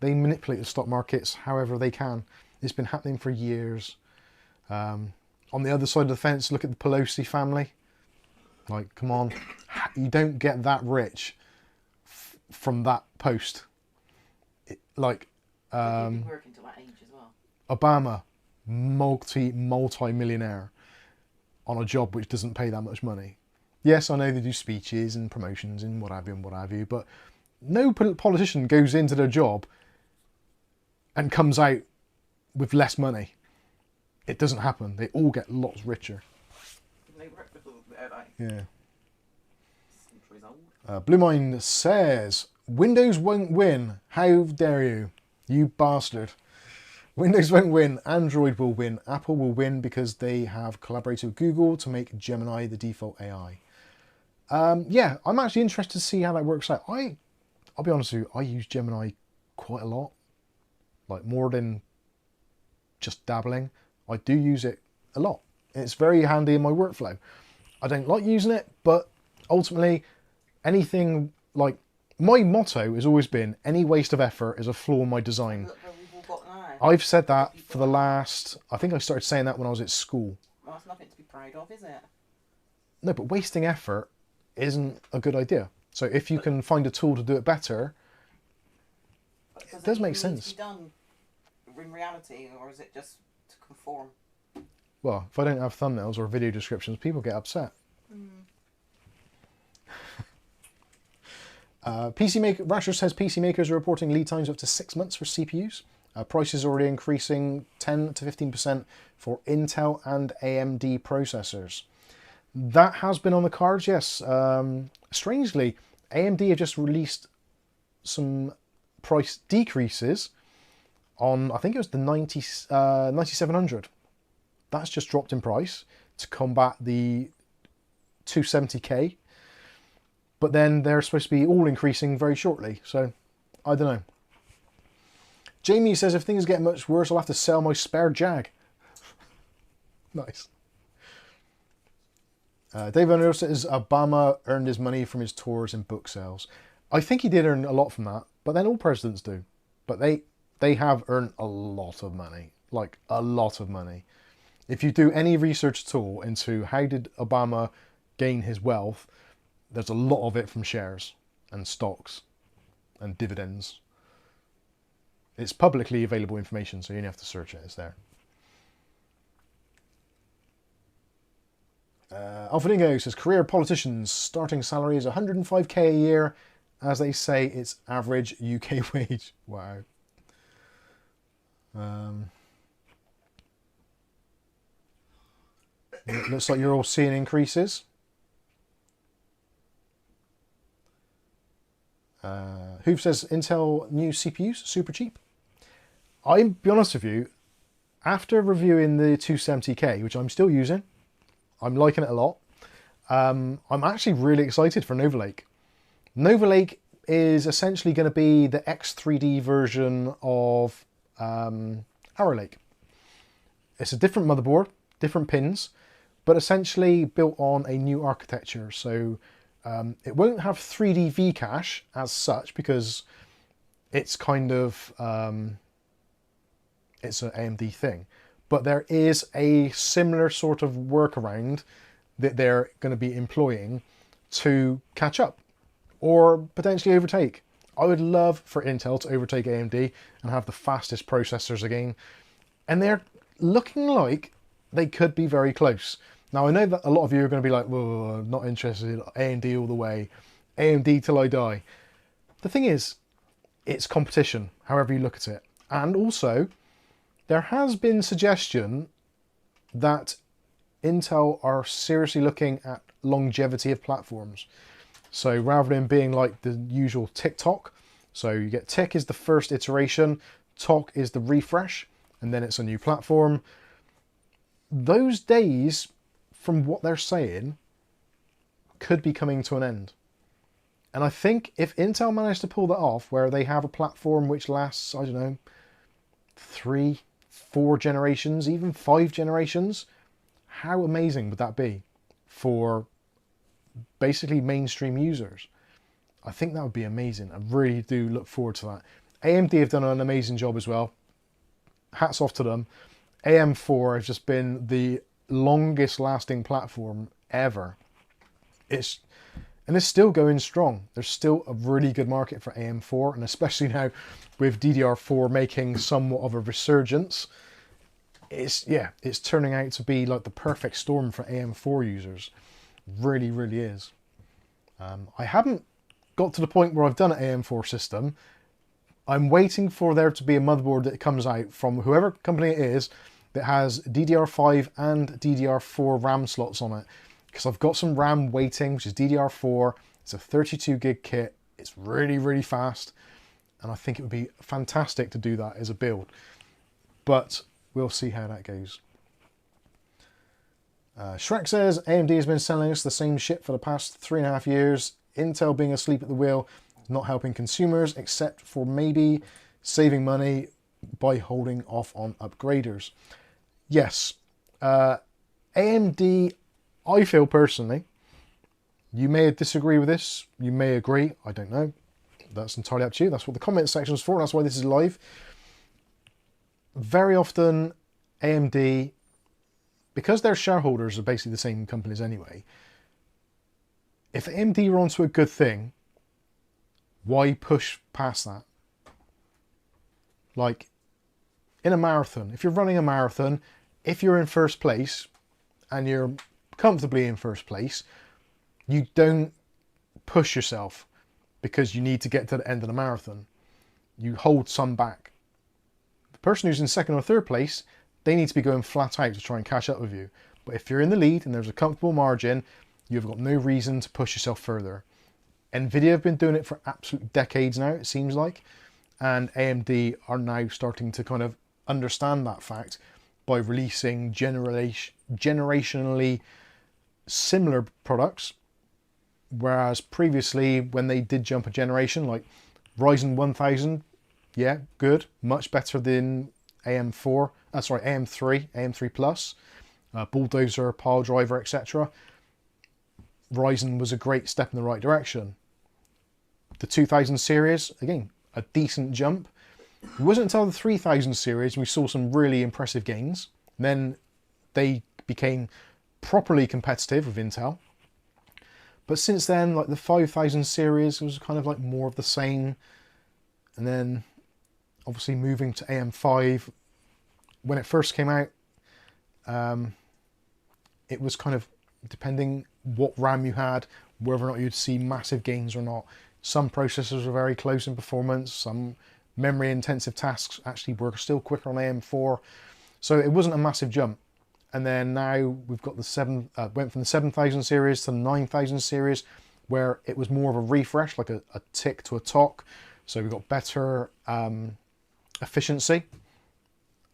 they manipulate the stock markets however they can. It's been happening for years. On the other side of the fence, look at the Pelosi family. Like, come on. You don't get that rich from that post. They've been working till that age as well. Obama, multi-millionaire on a job which doesn't pay that much money. Yes, I know they do speeches and promotions and what have you, but no politician goes into their job and comes out with less money. It doesn't happen. They all get lots richer. Yeah. Blue Mind says, Windows won't win. How dare you? You bastard. Windows won't win. Android will win. Apple will win because they have collaborated with Google to make Gemini the default AI. Yeah, I'm actually interested to see how that works out. I'll be honest with you, I use Gemini quite a lot. Like, more than just dabbling. I do use it a lot. It's very handy in my workflow. I don't like using it, but ultimately, anything, like, my motto has always been, any waste of effort is a flaw in my design. Look where we've all got now. I've said that for the last, I think I started saying that when I was at school. Well, that's nothing to be proud of, is it? No, but wasting effort isn't a good idea. So if you can find a tool to do it better, it does make sense. Need to be done in reality, or is it just to conform? Well, if I don't have thumbnails or video descriptions, people get upset. PC Maker Rasher says PC makers are reporting lead times up to 6 months for CPUs. Prices already increasing 10 to 15% for Intel and AMD processors. That has been on the cards, yes. Strangely, AMD have just released some price decreases on, I think it was the 9700. That's just dropped in price to combat the 270K. But then they're supposed to be all increasing very shortly. So, I don't know. Jamie says, if things get much worse, I'll have to sell my spare Jag. Nice. Dave O'Neill says, Obama earned his money from his tours and book sales. I think he did earn a lot from that, but then all presidents do. But they have earned a lot of money. Like, a lot of money. If you do any research at all into how did Obama gain his wealth, there's a lot of it from shares and stocks and dividends. It's publicly available information, so you don't have to search it, it's there. Alfredingo says, career politicians starting salary is 105k a year, as they say it's average UK wage. Wow. It looks like you're all seeing increases. Hoove says Intel new CPUs super cheap. I'll be honest with you, after reviewing the 270K, which I'm still using, I'm liking it a lot. I'm actually really excited for Nova Lake. Nova Lake is essentially going to be the X3D version of Arrow Lake. It's a different motherboard, different pins, but essentially built on a new architecture. So it won't have 3D V-cache as such because it's kind of, it's an AMD thing. But there is a similar sort of workaround that they're going to be employing to catch up or potentially overtake. I would love for Intel to overtake AMD and have the fastest processors again. And they're looking like they could be very close. Now, I know that a lot of you are going to be like, whoa, not interested, AMD all the way, AMD till I die. The thing is, it's competition, however you look at it. And also, there has been suggestion that Intel are seriously looking at longevity of platforms. So rather than being like the usual tick-tock, so you get tick is the first iteration, tock is the refresh, and then it's a new platform. Those days, from what they're saying, could be coming to an end. And I think if Intel managed to pull that off, where they have a platform which lasts, I don't know, 3, 4 generations, even 5 generations, how amazing would that be for basically mainstream users? I think that would be amazing. I really do look forward to that. AMD have done an amazing job as well. Hats off to them. AM4 has just been the longest lasting platform ever. It's still going strong. There's still a really good market for AM4, and especially now with DDR4 making somewhat of a resurgence, it's turning out to be like the perfect storm for AM4 users. Really, really is. I haven't got to the point where I've done an AM4 system. I'm waiting for there to be a motherboard that comes out from whoever company it is that has DDR5 and DDR4 RAM slots on it. Because I've got some RAM waiting, which is DDR4. It's a 32 gig kit. It's really, really fast. And I think it would be fantastic to do that as a build. But we'll see how that goes. Shrek says, AMD has been selling us the same shit for the past 3.5 years. Intel being asleep at the wheel, not helping consumers, except for maybe saving money by holding off on upgraders. Yes, AMD, I feel personally, you may disagree with this, you may agree, I don't know. That's entirely up to you. That's what the comment section is for. That's why this is live. Very often, AMD, because their shareholders are basically the same companies anyway, if AMD are onto a good thing, why push past that? Like, in a marathon, if you're running a marathon, if you're in first place, and you're comfortably in first place, you don't push yourself because you need to get to the end of the marathon. You hold some back. The person who's in second or third place, they need to be going flat out to try and catch up with you. But if you're in the lead and there's a comfortable margin, you've got no reason to push yourself further. Nvidia have been doing it for absolute decades now, it seems like. And AMD are now starting to kind of understand that fact by releasing generationally similar products. Whereas previously, when they did jump a generation, like Ryzen 1000, yeah, good, much better than AM3, AM3 Plus, Bulldozer, Pile Driver, etc. Ryzen was a great step in the right direction. The 2000 series, again, a decent jump. It wasn't until the 3000 series we saw some really impressive gains. Then they became properly competitive with Intel. But since then, like the 5000 series was kind of like more of the same. And then obviously moving to AM5, when it first came out, it was kind of depending what RAM you had, whether or not you'd see massive gains or not. Some processors were very close in performance, some memory intensive tasks actually were still quicker on AM4. So it wasn't a massive jump. And then now we've got the went from the 7000 series to the 9000 series where it was more of a refresh, like a tick to a tock. So we got better efficiency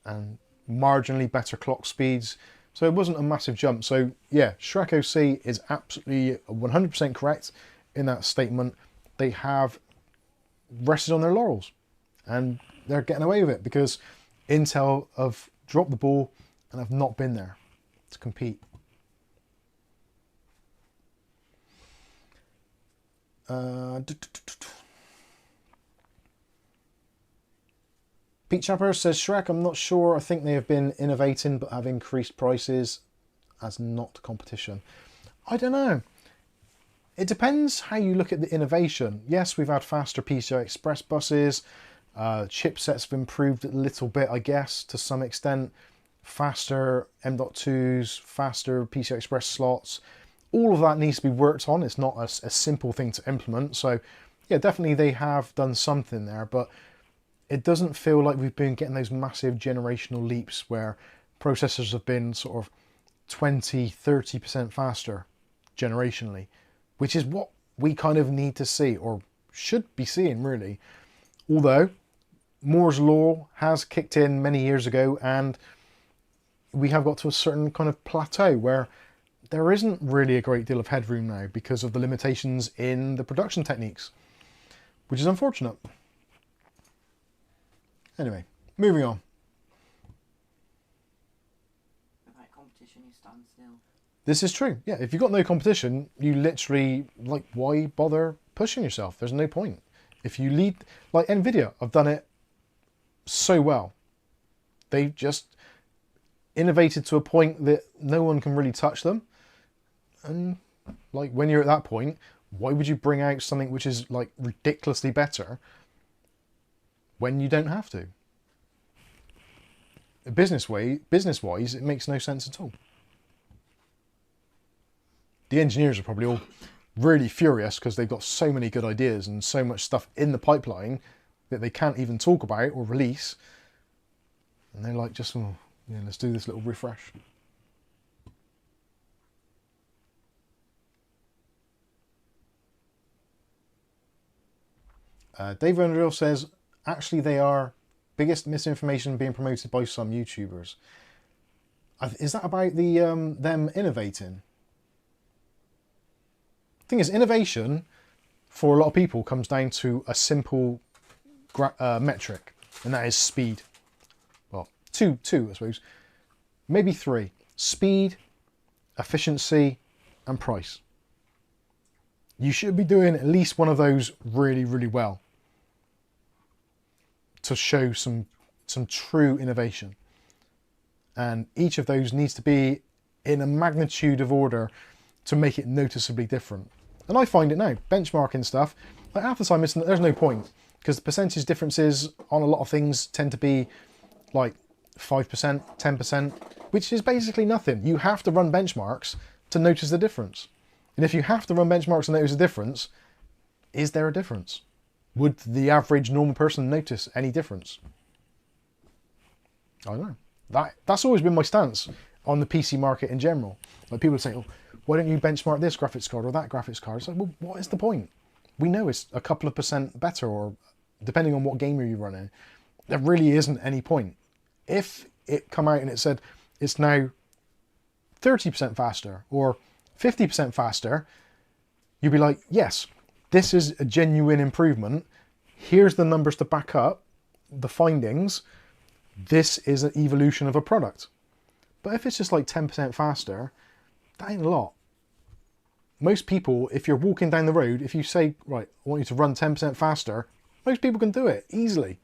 and marginally better clock speeds. So it wasn't a massive jump. So yeah, Shrek OC is absolutely 100% correct in that statement. They have rested on their laurels and they're getting away with it because Intel have dropped the ball and have not been there to compete. Pete Chapper says, Shrek, I'm not sure. I think they have been innovating but have increased prices as not competition. I don't know. It depends how you look at the innovation. Yes, we've had faster PCI Express buses. Chipsets have improved a little bit, I guess, to some extent. Faster M.2s, faster PCI Express slots. All of that needs to be worked on. It's not a simple thing to implement. So yeah, definitely they have done something there, but it doesn't feel like we've been getting those massive generational leaps where processors have been sort of 20, 30% faster generationally, which is what we kind of need to see, or should be seeing really. Although Moore's Law has kicked in many years ago and we have got to a certain kind of plateau where there isn't really a great deal of headroom now because of the limitations in the production techniques, which is unfortunate. Anyway, moving on. Without competition, you stand still. This is true. Yeah, if you've got no competition, you literally, like, why bother pushing yourself? There's no point. If you lead, like Nvidia, have done it so well. They've just innovated to a point that no one can really touch them. And like when you're at that point, why would you bring out something which is like ridiculously better when you don't have to? Business-wise, it makes no sense at all. The engineers are probably all really furious because they've got so many good ideas and so much stuff in the pipeline that they can't even talk about or release. And they're like, just, oh, yeah, let's do this little refresh. Dave Underhill says, actually they are biggest misinformation being promoted by some YouTubers. Is that about the them innovating? Thing is, innovation for a lot of people comes down to a simple metric, and that is speed. Well, two I suppose, maybe three: speed, efficiency, and price. You should be doing at least one of those really, really well to show some true innovation. And each of those needs to be in a magnitude of order to make it noticeably different. And I find it now, benchmarking stuff, like half the time there's no point, because the percentage differences on a lot of things tend to be like 5%, 10%, which is basically nothing. You have to run benchmarks to notice the difference. And if you have to run benchmarks to notice the difference, is there a difference? Would the average normal person notice any difference? I don't know. That's always been my stance on the PC market in general. Like people say, oh, why don't you benchmark this graphics card or that graphics card? It's like, well, what is the point? We know it's a couple of percent better, or depending on what gamer you're running, there really isn't any point. If it come out and it said it's now 30% faster or 50% faster, you'd be like, yes, this is a genuine improvement. Here's the numbers to back up the findings. This is an evolution of a product. But if it's just like 10% faster, that ain't a lot. Most people, if you're walking down the road, if you say, right, I want you to run 10% faster, most people can do it easily.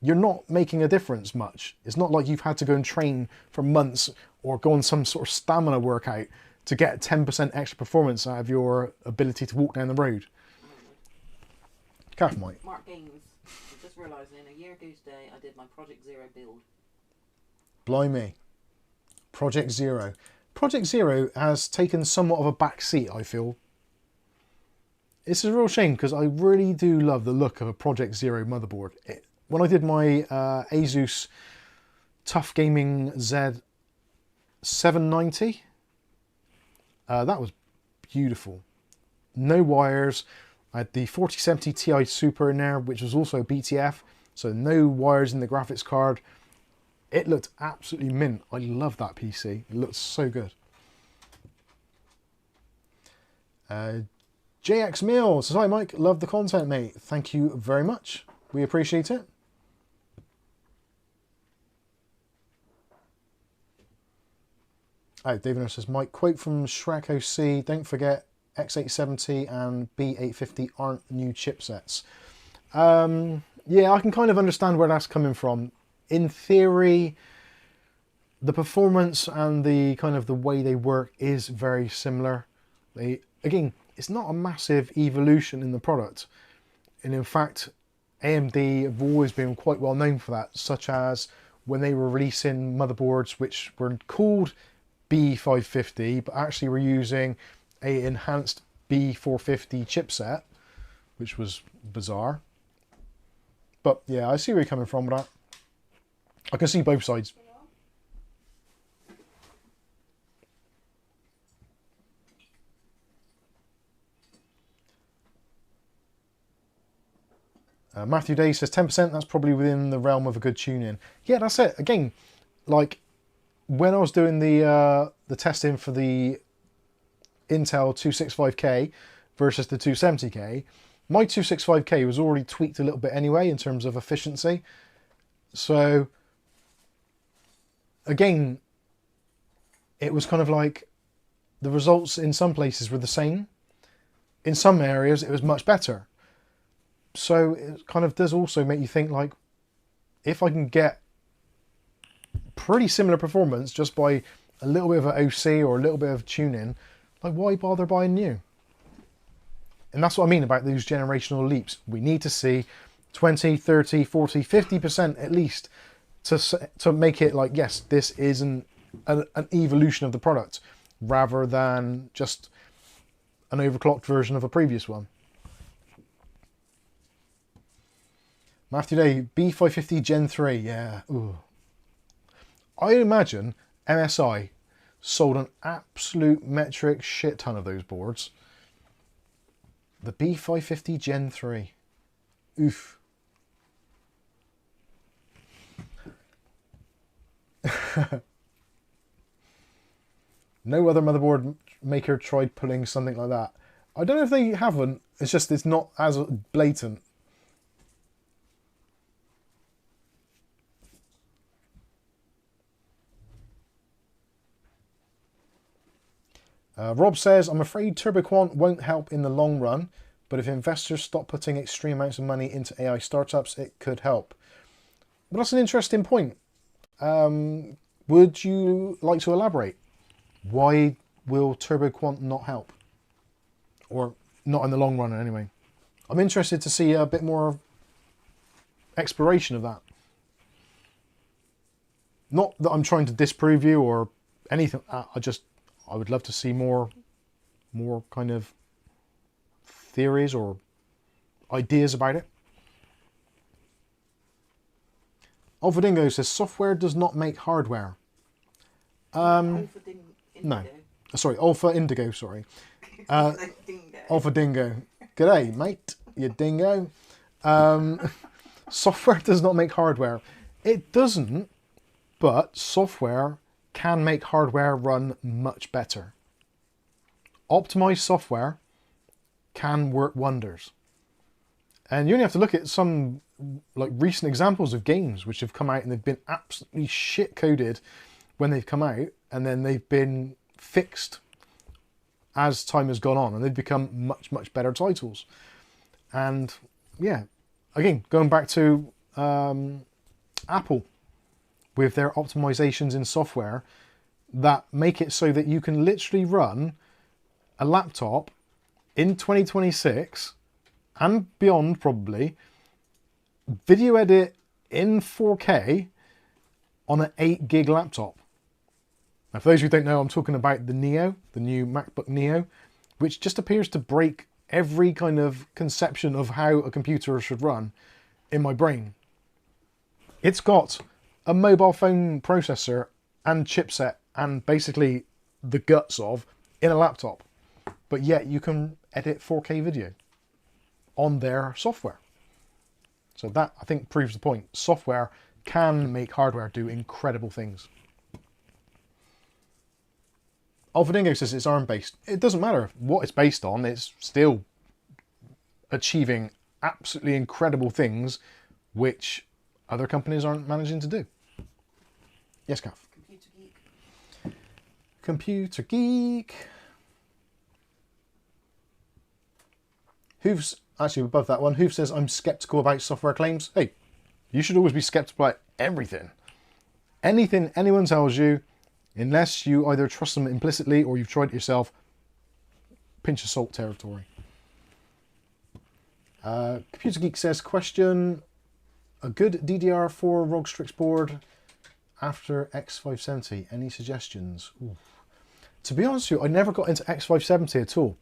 You're not making a difference much. It's not like you've had to go and train for months or go on some sort of stamina workout to get 10% extra performance out of your ability to walk down the road. Calf Mike. Mark Gaines, I just realised in a year ago today I did my Project Zero build. Blimey. Project Zero. Project Zero has taken somewhat of a back seat, I feel. It's a real shame because I really do love the look of a Project Zero motherboard. When I did my Asus Tough Gaming Z790, that was beautiful. no wires. I had the 4070 Ti Super in there, which was also BTF, so no wires in the graphics card. It looked absolutely mint. I love that PC. It looks so good. JX Mills says, hi Mike, love the content, mate. Thank you very much. We appreciate it. Oh, David says, Mike, quote from Shrek OC, don't forget X870 and B850 aren't new chipsets. Yeah, I can kind of understand where that's coming from. In theory, the performance and the kind of the way they work is very similar. Again, it's not a massive evolution in the product. And in fact, AMD have always been quite well known for that, such as when they were releasing motherboards which were called B550, but actually were using a enhanced B450 chipset, which was bizarre. But yeah, I see where you're coming from with that. I can see both sides. Matthew Day says 10%, that's probably within the realm of a good tune-in. Yeah, that's it. Again, like when I was doing the testing for the Intel 265K versus the 270K, my 265K was already tweaked a little bit anyway in terms of efficiency. So again, it was kind of like the results in some places were the same. In some areas, it was much better. So it kind of does also make you think, like, if I can get pretty similar performance just by a little bit of an OC or a little bit of tuning, like, why bother buying new? And that's what I mean about these generational leaps. We need to see 20, 30, 40, 50% at least to make it like, yes, this is an evolution of the product rather than just an overclocked version of a previous one. Matthew Day, B550 Gen 3, yeah. Ooh. I imagine MSI sold an absolute metric shit ton of those boards. The B550 Gen 3. Oof. No other motherboard maker tried pulling something like that. I don't know if they haven't, it's just it's not as blatant. Rob says, I'm afraid TurboQuant won't help in the long run, but if investors stop putting extreme amounts of money into AI startups, it could help. But that's an interesting point. Would you like to elaborate? Why will TurboQuant not help? Or not in the long run anyway. I'm interested to see a bit more exploration of that. Not that I'm trying to disprove you or anything. I would love to see more kind of theories or ideas about it. Alpha Dingo says software does not make hardware. No, sorry, Alpha Indigo. Sorry, Alpha Dingo. G'day, mate. You dingo. Software does not make hardware. It doesn't, but software can make hardware run much better. Optimized software can work wonders. And you only have to look at some like recent examples of games which have come out and they've been absolutely shit coded when they've come out, and then they've been fixed as time has gone on and they've become much, much better titles. And yeah, again, going back to Apple, with their optimizations in software that make it so that you can literally run a laptop in 2026 and beyond, probably, video edit in 4K on an 8 gig laptop. Now, for those who don't know, I'm talking about the Neo, the new MacBook Neo, which just appears to break every kind of conception of how a computer should run in my brain. It's got a mobile phone processor and chipset and basically the guts of in a laptop. but yet you can edit 4K video on their software. So that, I think, proves the point. Software can make hardware do incredible things. Alphadingo says it's ARM-based. It doesn't matter what it's based on, it's still achieving absolutely incredible things which other companies aren't managing to do. Yes, Kath? Computer geek. Computer geek. Hooves, actually above that one, Hoof says, I'm skeptical about software claims. Hey, you should always be skeptical about everything. Anything anyone tells you, unless you either trust them implicitly or you've tried it yourself, pinch of salt territory. Computer Geek says, question, a good DDR4 ROG Strix board after X570, any suggestions? Ooh. To be honest with you, I never got into X570 at all.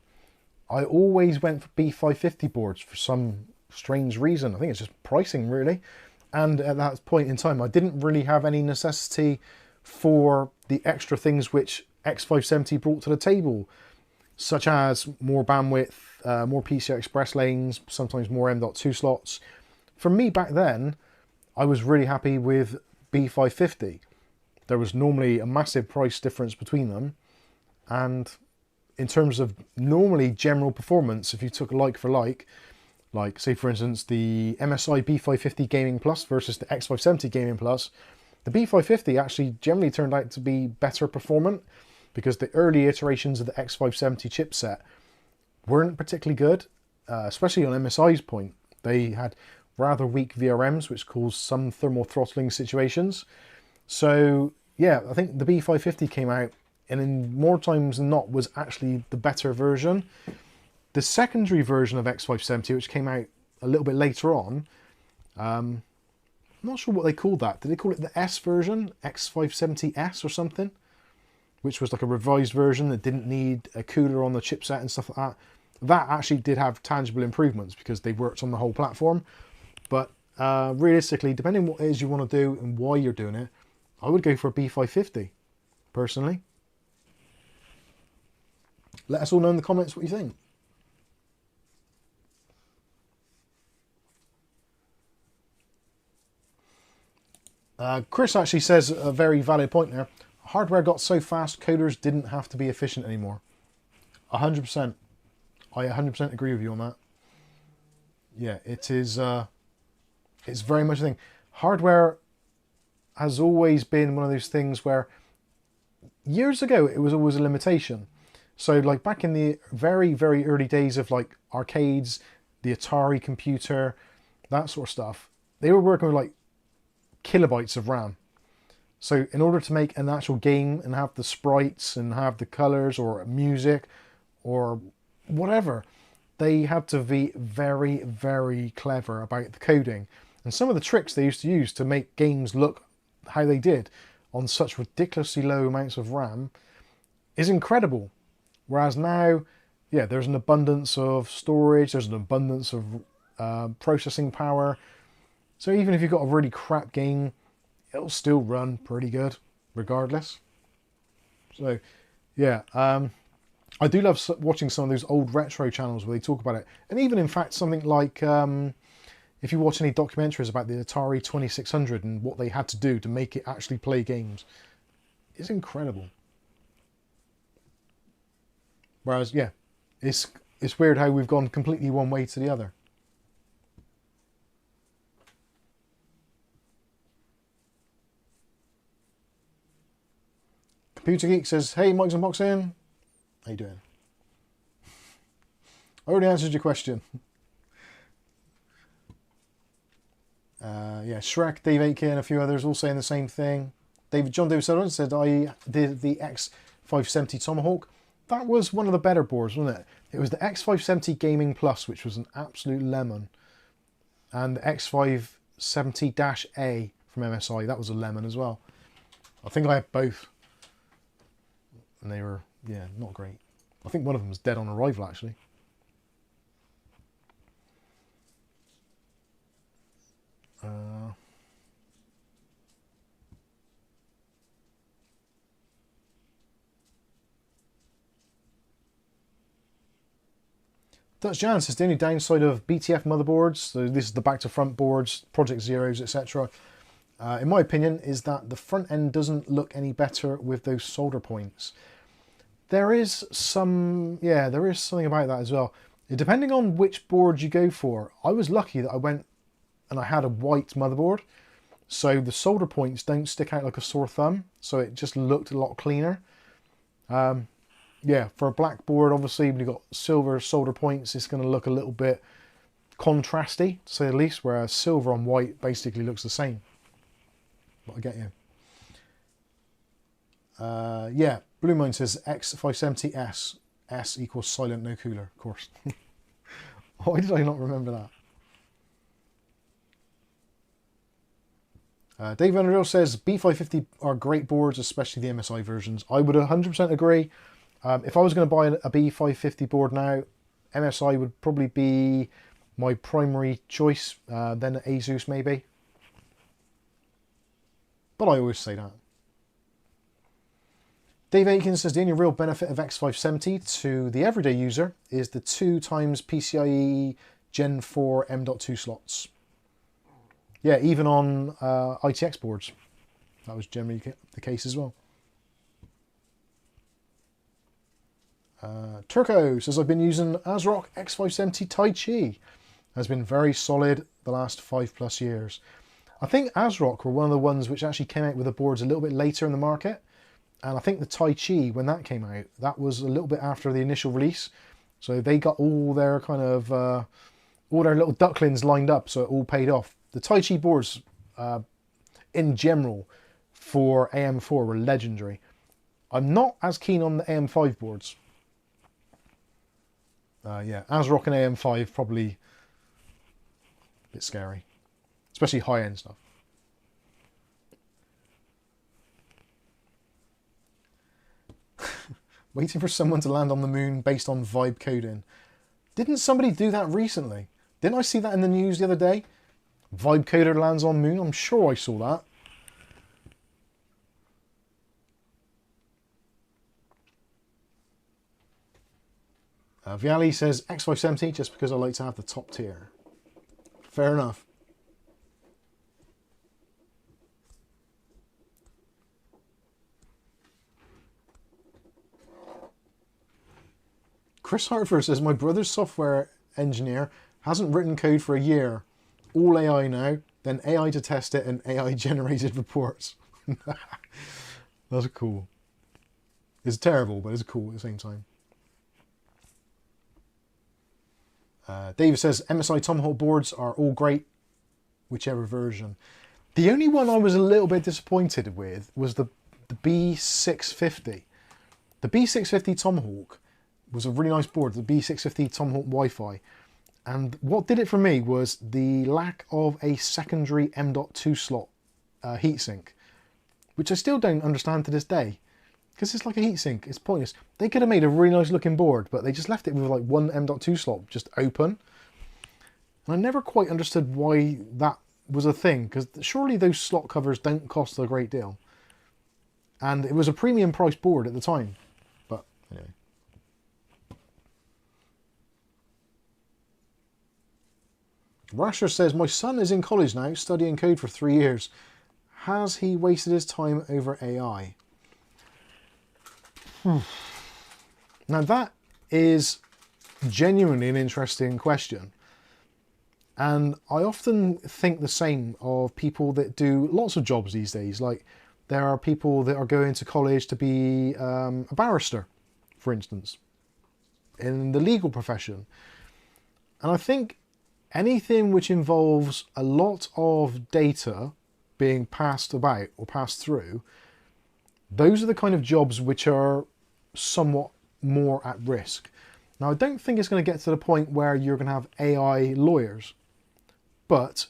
I always went for B550 boards for some strange reason. I think it's just pricing, really. And at that point in time, I didn't really have any necessity for the extra things which X570 brought to the table, such as more bandwidth, more PCI Express lanes, sometimes more M.2 slots. For me back then, I was really happy with B550. There was normally a massive price difference between them, and in terms of normally general performance, if you took like for like say for instance the MSI B550 Gaming Plus versus the X570 Gaming Plus, the B550 actually generally turned out to be better performant because the early iterations of the X570 chipset weren't particularly good, especially on MSI's point. They had rather weak VRMs, which caused some thermal throttling situations. So yeah, I think the B550 came out, and in more times than not was actually the better version. The secondary version of X570, which came out a little bit later on, I'm not sure what they called that. Did they call it the S version? X570S or something? Which was like a revised version that didn't need a cooler on the chipset and stuff like that. That actually did have tangible improvements because they worked on the whole platform. But realistically, depending on what it is you want to do and why you're doing it, I would go for a B550, personally. Let us all know in the comments what you think. Chris actually says a very valid point there. Hardware got so fast, coders didn't have to be efficient anymore. 100%. I 100% agree with you on that. Yeah, it is. It's very much a thing. Hardware has always been one of those things where years ago it was always a limitation. So like back in the very, very early days of like arcades, the Atari computer, that sort of stuff, they were working with like kilobytes of RAM. So in order to make an actual game and have the sprites and have the colors or music or whatever, they had to be very, very clever about the coding. And some of the tricks they used to use to make games look how they did on such ridiculously low amounts of RAM is incredible. Whereas now, yeah, there's an abundance of storage, there's an abundance of processing power. So even if you've got a really crap game, it'll still run pretty good, regardless. So, yeah, I do love watching some of those old retro channels where they talk about it. And even, in fact, something like, if you watch any documentaries about the Atari 2600 and what they had to do to make it actually play games, it's incredible. Whereas, yeah, it's weird how we've gone completely one way to the other. Computer Geek says, hey, Mike's Unboxing. How you doing? I already answered your question. Yeah, Shrek, Dave Aitken, and a few others all saying the same thing. John David Sutherland said, I did the X570 Tomahawk. That was one of the better boards, wasn't it? It was the X570 Gaming Plus, which was an absolute lemon. And the X570-A from MSI, that was a lemon as well. I think I had both. And they were, yeah, not great. I think one of them was dead on arrival, actually. Dutch Jan says the only downside of BTF motherboards, so this is the back to front boards, Project Zeros, etc. In my opinion, is that the front end doesn't look any better with those solder points. There is some, yeah, there is something about that as well. Depending on which board you go for, I was lucky that I went and I had a white motherboard, so the solder points don't stick out like a sore thumb, so it just looked a lot cleaner. Yeah, for a black board, obviously, when you've got silver solder points, it's going to look a little bit contrasty, to say the least, whereas silver on white basically looks the same. But I get you. Yeah, Blue Mine says X570S, S equals silent, no cooler, of course. Why did I not remember that? Dave Vanderbilt says B550 are great boards, especially the MSI versions. I would 100% agree. If I was going to buy a B550 board now, MSI would probably be my primary choice, then Asus maybe. But I always say that. Dave Aikens says the only real benefit of X570 to the everyday user is the 2x PCIe Gen 4 M.2 slots. Yeah, even on ITX boards, that was generally the case as well. Turco says I've been using ASRock X570 Tai Chi. Has been very solid the last 5+ years. I think ASRock were one of the ones which actually came out with the boards a little bit later in the market. And I think the Tai Chi, when that came out, that was a little bit after the initial release. So they got all their kind of, all their little ducklings lined up, so it all paid off. The Tai Chi boards, in general, for AM4 were legendary. I'm not as keen on the AM5 boards. Yeah, ASRock and AM5 probably a bit scary, especially high-end stuff. Waiting for someone to land on the moon based on vibe coding. Didn't somebody do that recently? Didn't I see that in the news the other day? Vibe coder lands on moon. I'm sure I saw that. Viali says X570 just because I like to have the top tier. Fair enough. Chris Hartford says my brother's software engineer hasn't written code for a year. All AI now, then AI to test it and AI generated reports. That's cool. It's terrible, but it's cool at the same time. David says MSI Tomahawk boards are all great, whichever version. The only one I was a little bit disappointed with was the B650. The B650 Tomahawk was a really nice board, the B650 Tomahawk Wi-Fi. And what did it for me was the lack of a secondary M.2 slot heatsink, which I still don't understand to this day. Because it's like a heatsink, it's pointless. They could have made a really nice looking board, but they just left it with like one M.2 slot just open. And I never quite understood why that was a thing, because surely those slot covers don't cost a great deal. And it was a premium price board at the time. But anyway. Rasher says, my son is in college now, studying code for 3 years. Has he wasted his time over AI? Now that is genuinely an interesting question. And I often think the same of people that do lots of jobs these days. Like there are people that are going to college to be a barrister, for instance, in the legal profession. And I think anything which involves a lot of data being passed about or passed through, those are the kind of jobs which are somewhat more at risk. Now, I don't think it's going to get to the point where you're going to have AI lawyers, but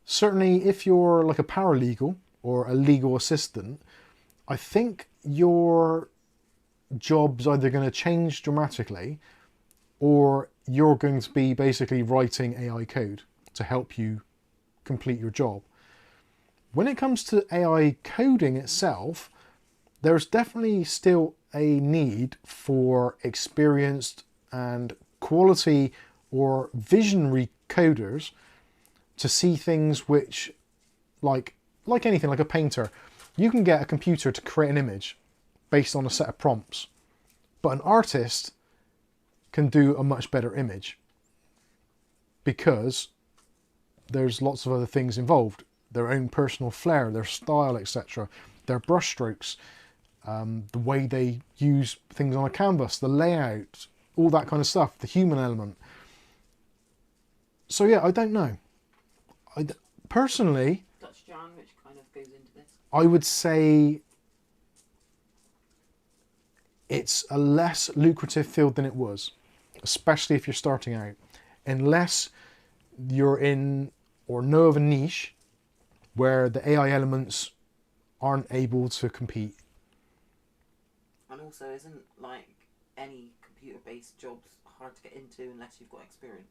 certainly if you're like a paralegal or a legal assistant, I think your job's either going to change dramatically or you're going to be basically writing AI code to help you complete your job. When it comes to AI coding itself, there's definitely still a need for experienced and quality or visionary coders to see things which, like anything, like a painter, you can get a computer to create an image based on a set of prompts, but an artist can do a much better image because there's lots of other things involved, their own personal flair, their style, etc., their brushstrokes, the way they use things on a canvas, the layout, all that kind of stuff, the human element. So yeah, I don't know. Personally, Dutch Jan, which kind of goes into this. I would say it's a less lucrative field than it was, especially if you're starting out, unless you're in or know of a niche where the AI elements aren't able to compete. And also, isn't like any computer-based jobs hard to get into unless you've got experience?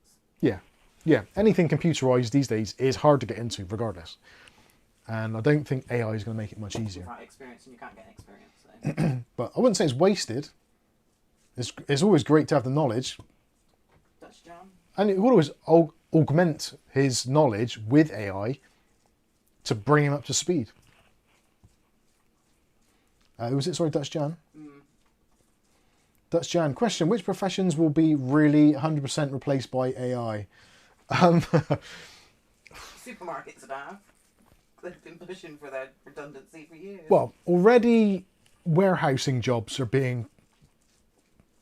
Yeah, anything computerized these days is hard to get into regardless. And I don't think AI is going to make it much easier. Without experience, and you can't get experience. So. But I wouldn't say it's wasted. It's always great to have the knowledge. Dutch Jan. And it would always augment his knowledge with AI to bring him up to speed. Was it, sorry, Dutch Jan? Dutch Jan, question, which professions will be really 100% replaced by AI? Supermarkets would have. They've been pushing for their redundancy for years. Well, already warehousing jobs are being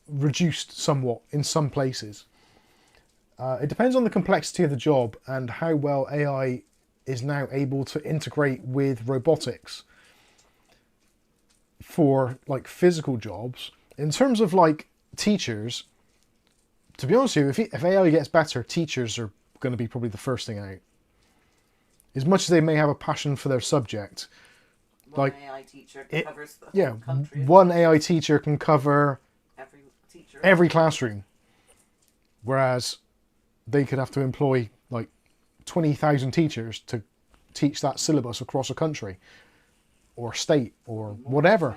reduced somewhat in some places. It depends on the complexity of the job and how well AI is now able to integrate with robotics for like physical jobs. In terms of like teachers, to be honest with you, if AI gets better, teachers are going to be probably the first thing out. As much as they may have a passion for their subject, one AI teacher covers the whole country. One AI teacher can cover teacher. every classroom, whereas they could have to employ like 20,000 teachers to teach that syllabus across a country or state or whatever.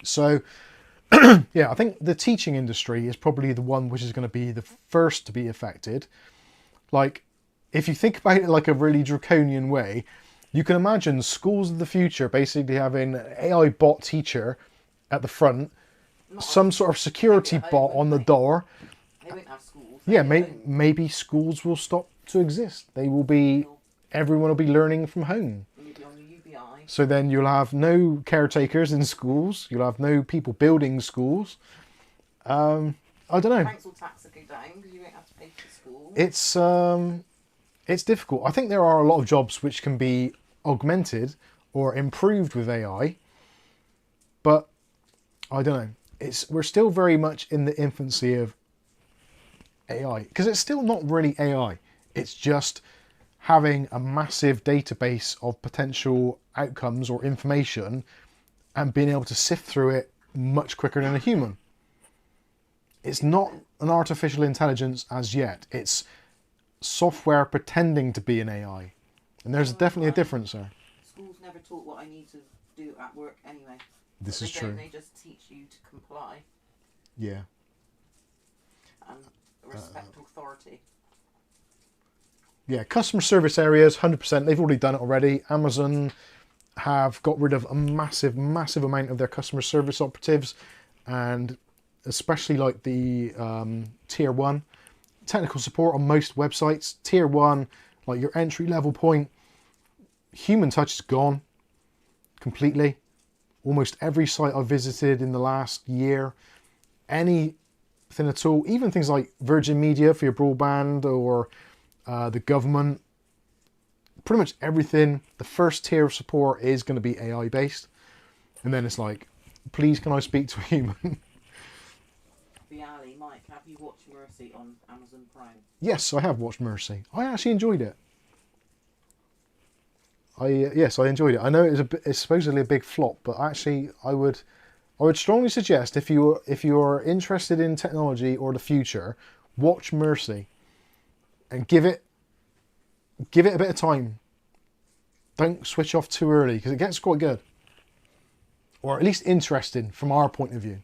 So yeah, I think the teaching industry is probably the one which is going to be the first to be affected. Like, if you think about it like a really draconian way, you can imagine schools of the future basically having an AI bot teacher at the front, some sort of security bot on the door. They won't have schools. Yeah, maybe schools will stop to exist. They will be, everyone will be learning from home. So then you'll have no caretakers in schools. You'll have no people building schools. I don't know. Council tax will go down because you won't have to pay for school. It's difficult. I think there are a lot of jobs which can be augmented or improved with AI, but I don't know. We're still very much in the infancy of AI because it's still not really AI. It's just having a massive database of potential outcomes or information and being able to sift through it much quicker than a human. It's not an artificial intelligence as yet. It's software pretending to be an AI. And there's definitely a difference there. Schools never taught what I need to do at work anyway. This is true. They just teach you to comply. Yeah. And respect authority. Yeah, customer service areas, 100%. They've already done it already. Amazon have got rid of a massive, massive amount of their customer service operatives, and especially like the tier 1 technical support on most websites. Tier 1, like your entry level point, human touch is gone completely. Almost every site I've visited in the last year, anything at all, even things like Virgin Media for your broadband or the government, pretty much everything, the first tier of support is going to be AI based. And then it's like, please can I speak to a human? Bialy, Mike, have you watched Mercy on Amazon Prime? Yes, I have watched Mercy. I actually enjoyed it. Yes, I enjoyed it. I know it's supposedly a big flop, but actually I would strongly suggest if you are interested in technology or the future, watch Mercy and give it a bit of time. Don't switch off too early because it gets quite good, or at least interesting from our point of view.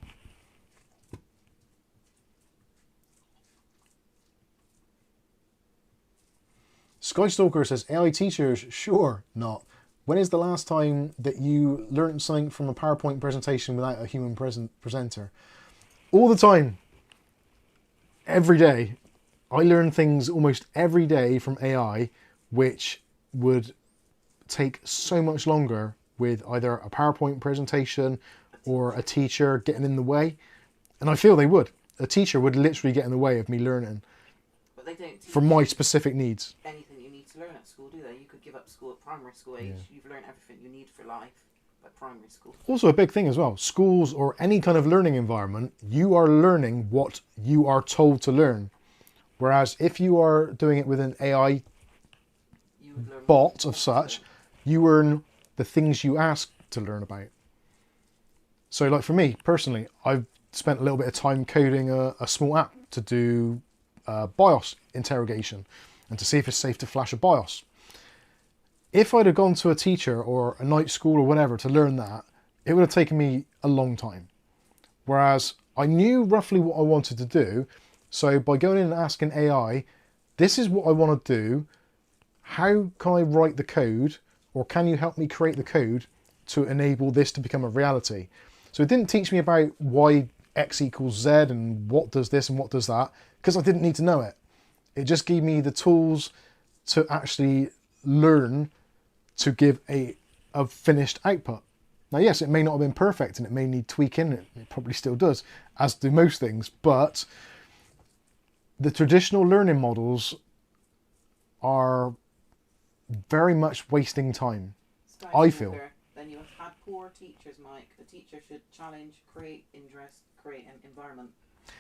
Skystalker says, AI teachers, sure not. When is the last time that you learned something from a PowerPoint presentation without a human presenter? All the time. Every day. I learn things almost every day from AI, which would take so much longer with either a PowerPoint presentation or a teacher getting in the way. And I feel they would. A teacher would literally get in the way of me learning. But they don't teach for my specific needs. anything you need to learn at school, do they? You could give up school at primary school age. Yeah. You've learned everything you need for life at primary school. Also a big thing as well, schools or any kind of learning environment, you are learning what you are told to learn. Whereas if you are doing it with an AI You would learn bot more of such, to- you learn the things you ask to learn about. So like for me personally, I've spent a little bit of time coding a small app to do BIOS interrogation and to see if it's safe to flash a BIOS. If I'd have gone to a teacher or a night school or whatever to learn that, it would have taken me a long time. Whereas I knew roughly what I wanted to do. So by going in and asking AI, this is what I want to do. How can I write the code, or can you help me create the code to enable this to become a reality? So it didn't teach me about why X equals Z and what does this and what does that, because I didn't need to know it. It just gave me the tools to actually learn to give a finished output. Now, yes, it may not have been perfect and it may need tweaking. It probably still does, as do most things. But the traditional learning models are very much wasting time, I feel. Then you have had poor teachers, Mike. The teacher should challenge, create interest, create an environment.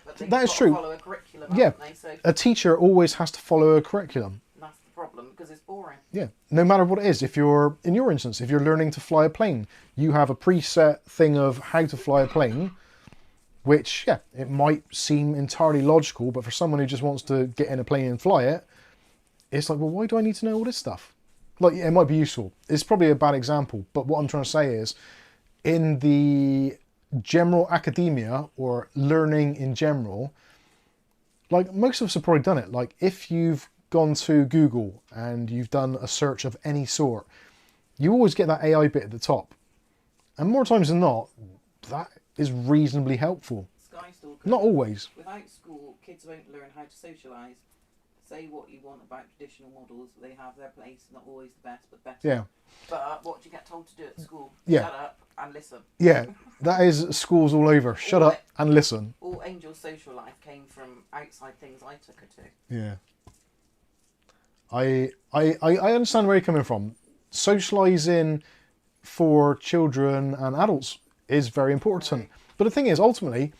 But they've That is got to true. follow a curriculum, Yeah, haven't they? So a teacher always has to follow a curriculum. that's the problem, because it's boring. Yeah, no matter what it is. If you're, in your instance, if you're learning to fly a plane, you have a preset thing of how to fly a plane, which, yeah, it might seem entirely logical, but for someone who just wants to get in a plane and fly it, it's like, well, why do I need to know all this stuff? Like, yeah, it might be useful. It's probably a bad example, but what I'm trying to say is, in the general academia or learning in general, like most of us have probably done it. Like if you've gone to Google and you've done a search of any sort, you always get that AI bit at the top. And more times than not, that is reasonably helpful. Skystalker. Not always. Without school, kids won't learn how to socialise. Say what you want about traditional models, they have their place, not always the best, but better. Yeah. But what do you get told to do at school? Yeah. Shut up and listen. Yeah, that is schools all over. Shut up and listen. All Angel's social life came from outside things I took her to. Yeah. I understand where you're coming from. Socialising for children and adults is very important. Right. But the thing is, ultimately,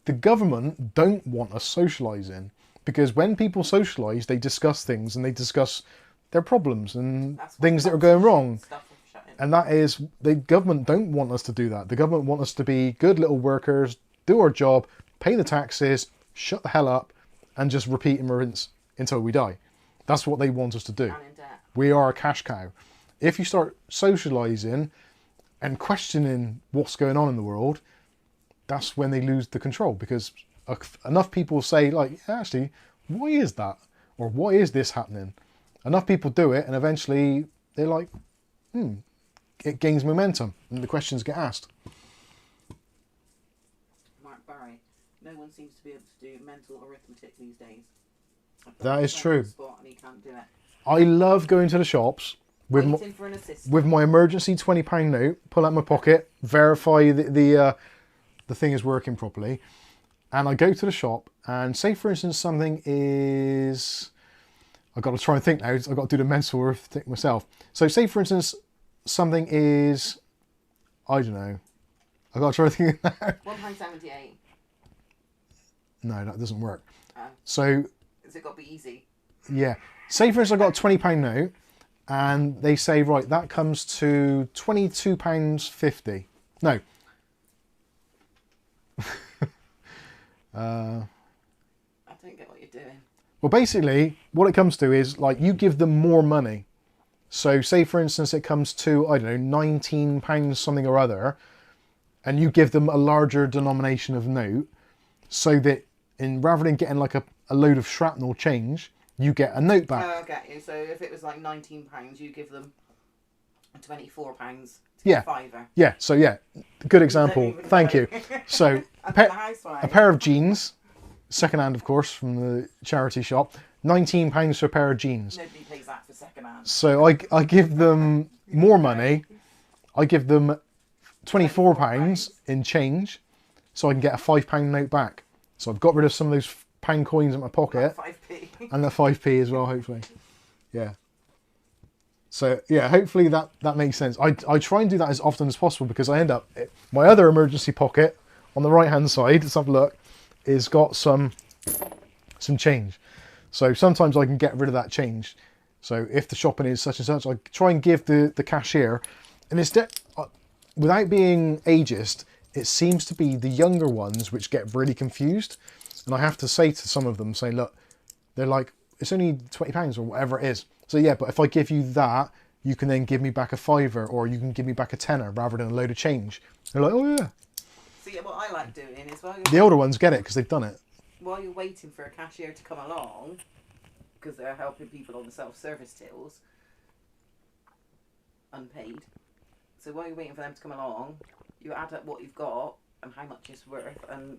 the government don't want us socialising, because when people socialise, they discuss things and they discuss their problems and That's what things that are going wrong. Stuff of shutting. And that is, the government don't want us to do that. The government want us to be good little workers, do our job, pay the taxes, shut the hell up, and just repeat and rinse until we die. That's what they want us to do. And in debt. We are a cash cow. If you start socialising and questioning what's going on in the world, that's when they lose the control, because enough people say, like, actually, why is that? Or why is this happening? Enough people do it, and eventually they're like, it gains momentum, and the questions get asked. Mark Barry. No one seems to be able to do mental arithmetic these days. That is true. Spot and he can't do it. I love going to the shops with Waiting for an assistant. with my emergency £20 note, pull out my pocket, verify the thing is working properly, and I go to the shop and say, for instance, something is... I've got to try and think now. I've got to do the mental arithmetic myself. So say, for instance, something is... I don't know. I've got to try to think now. £1.78. No, that doesn't work. Oh. So, Has it got to be easy? yeah. Say, for instance, I've got a £20 note, and they say, right, that comes to £22.50. No. I don't get what you're doing. Well, basically, what it comes to is, like, you give them more money. So, say, for instance, it comes to, I don't know, £19 something or other, and you give them a larger denomination of note, so that rather than getting, like, a load of shrapnel change, you get a note back. Oh, I get you. So if it was like £19, you give them £24 to Yeah. get a £5. Yeah, so yeah, good example. Thank you. So a pair of jeans, second hand of course from the charity shop, £19 for a pair of jeans. Nobody pays that for second hand. So I give them more money. I give them £24 in change, so I can get a £5 note back. So I've got rid of some of those pound coins in my pocket. 5p. And the 5p as well, hopefully. Yeah. So yeah, hopefully that makes sense. I try and do that as often as possible because I end up, my other emergency pocket on the right hand side, let's have a look, is got some change. So sometimes I can get rid of that change. So if the shopping is such and such, I try and give the cashier, and instead, without being ageist, it seems to be the younger ones which get really confused. And I have to say to some of them, say, look, they're like, it's only £20 or whatever it is. So yeah, but if I give you that, you can then give me back a £5 or you can give me back a £10 rather than a load of change. They're like, oh yeah. See, what I like doing is the older ones get it because they've done it. While you're waiting for a cashier to come along, because they're helping people on the self-service tills, unpaid. So while you're waiting for them to come along, you add up what you've got and how much it's worth and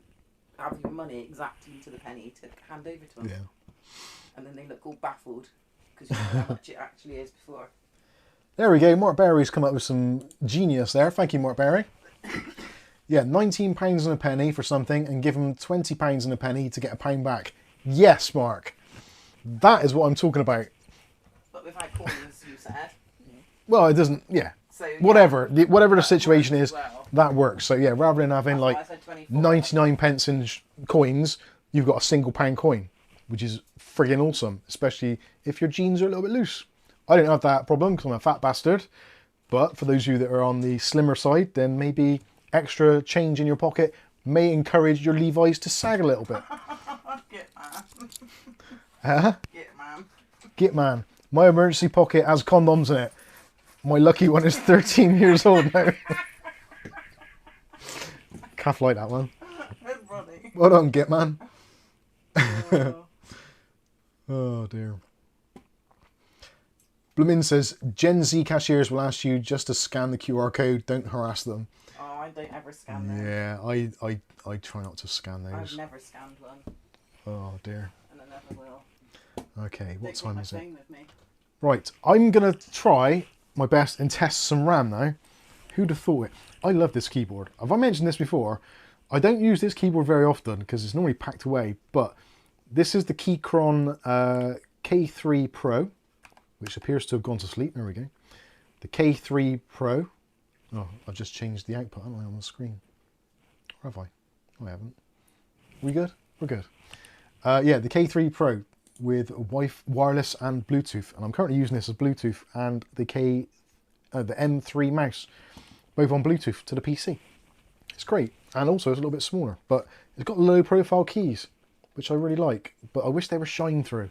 have your money exactly to the penny to hand over to them. Yeah. And then they look all baffled because you know how much it actually is before. There we go. Mark Berry's come up with some genius there. Thank you, Mark Berry. Yeah, £19 and a penny for something and give them £20 and a penny to get a pound back. Yes, Mark. That is what I'm talking about. But without coins, you said. Well, it doesn't, yeah. So, whatever the that situation works is, as well. that works. So yeah, rather than having That's like why I said 24. 99 pence in coins, you've got a single pound coin, which is friggin' awesome, especially if your jeans are a little bit loose. I don't have that problem because I'm a fat bastard. But for those of you that are on the slimmer side, then maybe extra change in your pocket may encourage your Levi's to sag a little bit. Get man. Huh? Get man. Get man. My emergency pocket has condoms in it. My lucky one is 13 years old now. Calf like that one. Everybody. Well done, Git man. Oh. Oh dear. Bloomin says, Gen Z cashiers will ask you just to scan the QR code, don't harass them. Oh, I don't ever scan them. Yeah, I try not to scan those. I've never scanned one. Oh dear. And I never will. Okay, what time is it? With me. Right, I'm going to try my best and test some RAM now. Who'd have thought it? I love this keyboard. Have I mentioned this before? I don't use this keyboard very often because it's normally packed away, but this is the Keychron K3 Pro, which appears to have gone to sleep. There we go. The K3 Pro. Oh, I've just changed the output, haven't I, on the screen? Or have I? No, I haven't. We good? We're good. Yeah, the K3 Pro with wireless and Bluetooth, and I'm currently using this as Bluetooth and the M3 mouse, both on Bluetooth to the PC. It's great, and also it's a little bit smaller, but it's got low profile keys, which I really like, but I wish they were shine through.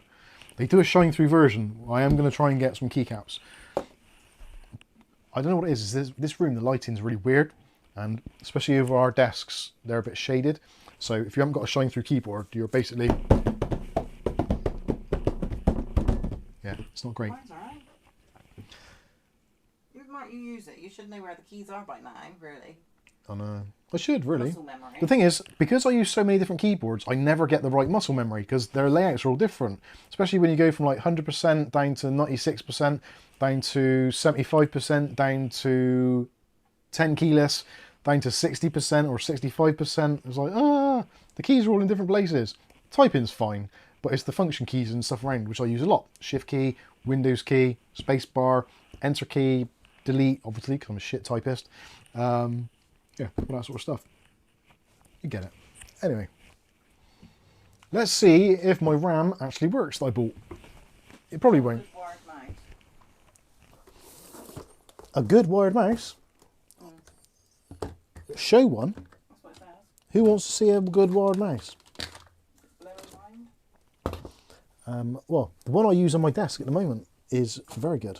They do a shine through version. I am going to try and get some keycaps. I don't know what it is. This room, the lighting's really weird, and especially over our desks, they're a bit shaded. So if you haven't got a shine through keyboard, you're basically, yeah, it's not great. Mine's alright. You use it. You should know where the keys are by now, really. I know. I should, really. Muscle memory. The thing is, because I use so many different keyboards, I never get the right muscle memory because their layouts are all different. Especially when you go from like 100% down to 96%, down to 75%, down to 10 keyless, down to 60% or 65%. It's like, the keys are all in different places. Typing's fine, but it's the function keys and stuff around, which I use a lot. Shift key, Windows key, space bar, enter key, delete, obviously, because I'm a shit typist. Yeah, all that sort of stuff. You get it. Anyway, let's see if my RAM actually works that I bought. It probably won't. A good wired mouse? Show one. That's what it says. Who wants to see a good wired mouse? Well, the one I use on my desk at the moment is very good.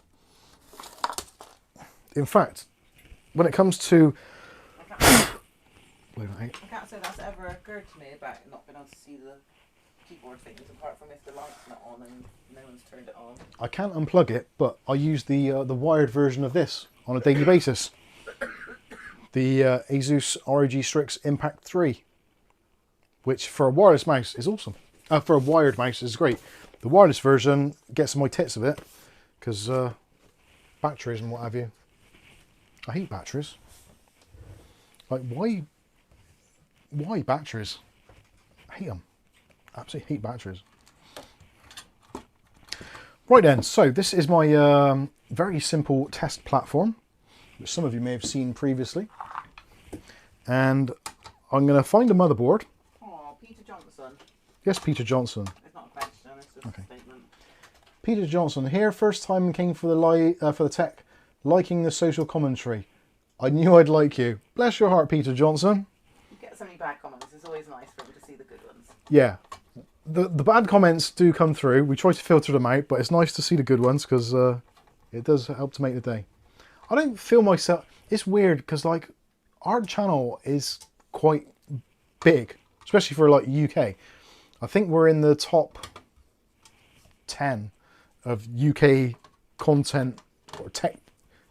In fact, when it comes to... I can't say that's ever occurred to me about not being able to see the keyboard things apart from if the light's not on and no one's turned it on. I can't unplug it, but I use the wired version of this on a daily basis. The Asus ROG Strix Impact 3, which for a wireless mouse is awesome. For a wired mouse is great. The wireless version gets my tits a bit because batteries and what have you. I hate batteries. Like, why batteries? I hate them. Absolutely hate batteries. Right then, so this is my very simple test platform, which some of you may have seen previously. And I'm going to find a motherboard. Oh, Peter Johnson. Yes, Peter Johnson. It's not a question, it's just a statement. Peter Johnson here, first time came for the tech, liking the social commentary. I knew I'd like you. Bless your heart, Peter Johnson. You get so many bad comments, it's always nice for them to see the good ones. Yeah. The bad comments do come through. We try to filter them out, but it's nice to see the good ones because it does help to make the day. I don't feel myself... It's weird because, like, our channel is quite big, especially for, like, UK. I think we're in the top 10 of UK content or tech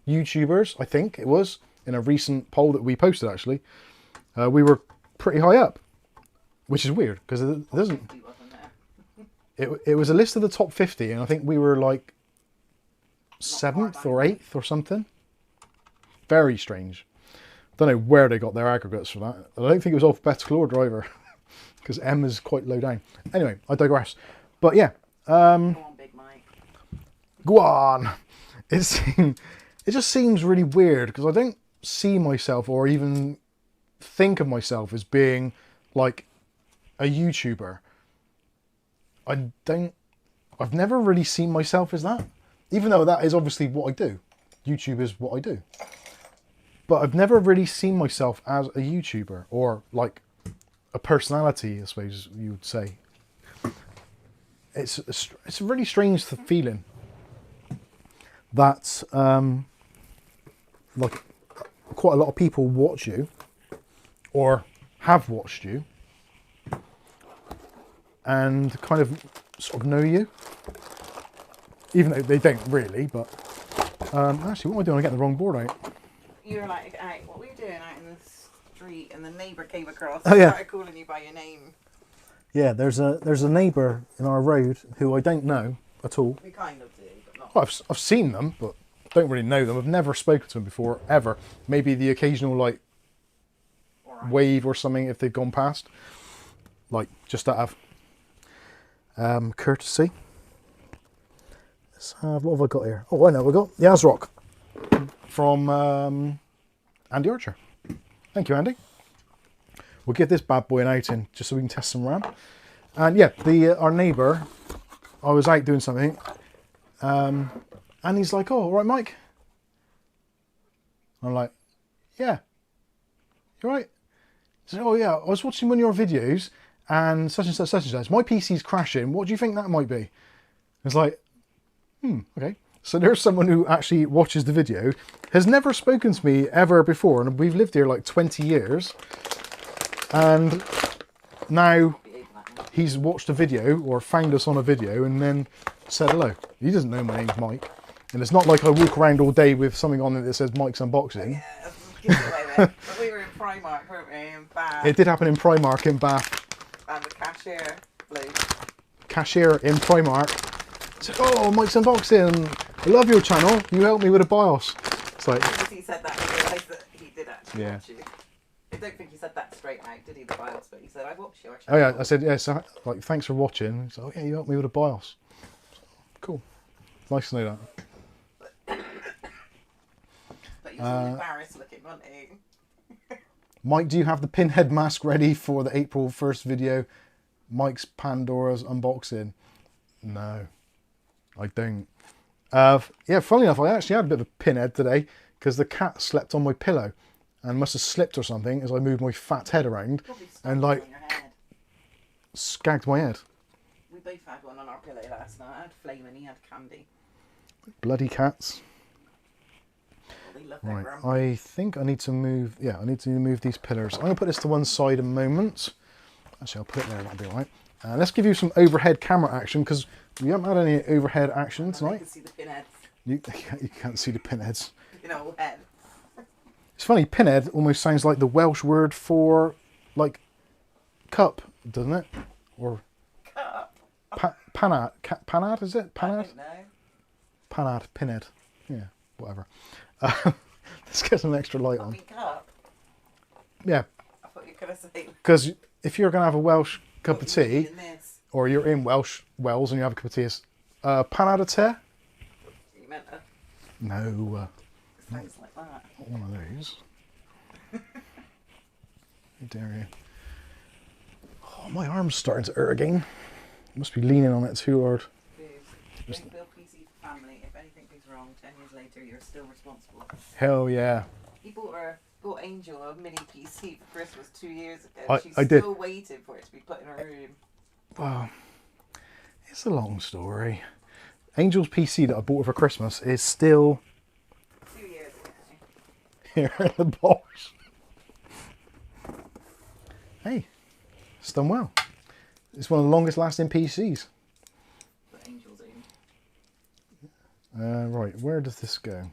YouTubers, I think it was, in a recent poll that we posted, actually. We were pretty high up, which is weird because it doesn't... It was a list of the top 50, and I think we were like 7th or 8th or something. Very strange. Don't know where they got their aggregates for that. I don't think it was alphabetical or driver, because M is quite low down. Anyway, I digress. But yeah, Go on, Big Mike. go on. It just seems really weird because I don't see myself or even think of myself as being like a YouTuber. I've never really seen myself as that, even though that is obviously what I do. YouTube is what I do. But I've never really seen myself as a YouTuber or like a personality, I suppose you would say. It's a really strange feeling that like quite a lot of people watch you or have watched you and kind of sort of know you, even though they don't really. But actually, what am I doing? I get the wrong board out. You were like, out, what were you doing out in the street? And the neighbour came across Oh, and yeah. started calling you by your name. Yeah, there's a neighbour in our road who I don't know at all. We kind of do, but not. Well, I've seen them, but don't really know them. I've never spoken to them before, ever. Maybe the occasional like Alright. wave or something if they've gone past, like just out of courtesy. Let's have, what have I got here? Oh, I know, we got the ASRock from Andy Archer. Thank you, Andy. We'll get this bad boy an outing just so we can test some RAM. And yeah, our neighbour, I was out doing something, and he's like, "Oh, all right, Mike." I'm like, "Yeah, you right?" He said, "Oh yeah, I was watching one of your videos, and such and such, such and such. My PC's crashing. What do you think that might be?" It's like, okay. So there's someone who actually watches the video, has never spoken to me ever before, and we've lived here like 20 years. And now he's watched a video or found us on a video and then said hello. He doesn't know my name's Mike. And it's not like I walk around all day with something on it that says Mike's Unboxing. Yeah, give it away then. But we were in Primark, weren't we? In Bath. It did happen in Primark in Bath. And the cashier blew. Cashier in Primark said, "Oh, Mike's Unboxing. I love your channel. You helped me with a BIOS." It's like, Because he said that, he realised that he did actually Yeah. watch you. I don't think he said that straight out, did he, the BIOS? But he said, I watched your oh yeah, channel. I said, yeah, so, like, thanks for watching. He's like, "Oh yeah, you helped me with a BIOS." Cool. Nice to know that. But he was embarrassed looking, wasn't he? Mike, do you have the pinhead mask ready for the April 1st video? Mike's Pandora's unboxing. No, I don't. Yeah, funnily enough, I actually had a bit of a pinhead today because the cat slept on my pillow and must have slipped or something as I moved my fat head around Probably and stomped like on your head. skagged my head. We both had one on our pillow last night. I had Flame and he had Candy. Bloody cats. Well, they love their Right, grandma. I think I need to move, yeah, I need to move these pillars. I'm going to put this to one side a moment. Actually, I'll put it there, that'll be all right. Let's give you some overhead camera action because we haven't had any overhead action You tonight. can see the pinheads You can't see the pinheads. in our head. It's funny, pinhead almost sounds like the Welsh word for like cup, doesn't it? Or panad. Panad, is it? I Panad? don't know. Panad, pinhead. Yeah, whatever. Let's get some extra light on. Cup. Yeah, I thought you were going to say. because if you're going to have a Welsh cup of what you tea, mean in this. or you're in Wales and you have a cup of tea, it's panad a te? You meant a No, sounds like that. not one of those. How dare you? Oh, my arm's starting to hurt again. Must be leaning on it too hard. Don't build PC for family. If anything goes wrong, 10 years later, you're still responsible. Hell yeah. He bought Angel a mini PC for Christmas 2 years ago. She's I did. still waiting for it to be put in her room. Well, it's a long story. Angel's PC that I bought her for Christmas is still 2 years ago. here in the box. Hey, it's done well. It's one of the longest lasting PCs. Put Angel's in. Right, where does this go?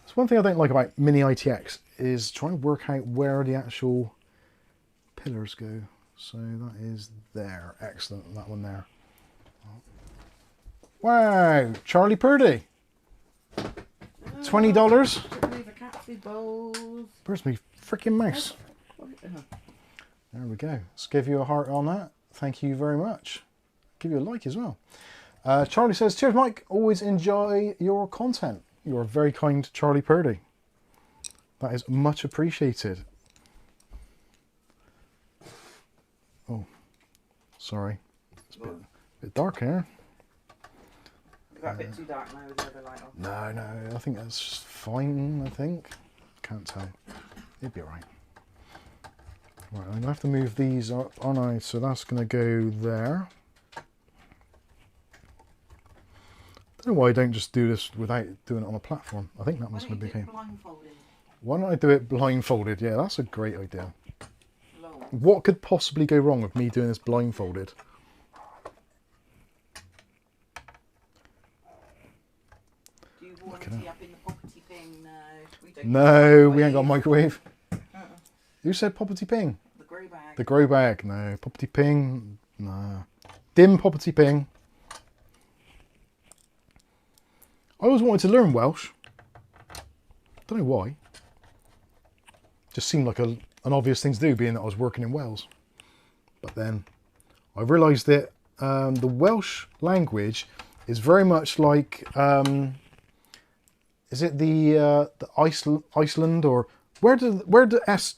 That's one thing I don't like about Mini ITX is trying to work out where the actual pillars go. So that is there. Excellent, that one there. Wow, Charlie Purdy. $20? Leave a cat food bowls. Where's my freaking mouse? There we go. Let's give you a heart on that. Thank you very much. Give you a like as well. Charlie says, cheers Mike, always enjoy your content. You're very kind, Charlie Purdy. That is much appreciated. Oh, sorry. It's a bit dark here. Is that a bit too dark now with the other light on? No, I think that's just fine, I think. Can't tell. It'd be alright. Right, I'm going to have to move these up, aren't I? So that's going to go there. I don't know why I don't just do this without doing it on a platform. I think that was going to be okay. Why don't I do it blindfolded? Yeah, that's a great idea. What could possibly go wrong with me doing this blindfolded? Do you want tea up in the property thing? No, we ain't got a microwave. Who said poppity ping? The grow bag. The grow bag. No. Poppity ping. No. Dim poppity ping. I always wanted to learn Welsh. Don't know why. Just seemed like an obvious thing to do, being that I was working in Wales. But then I realised that the Welsh language is very much like, is it the Iceland, or where do S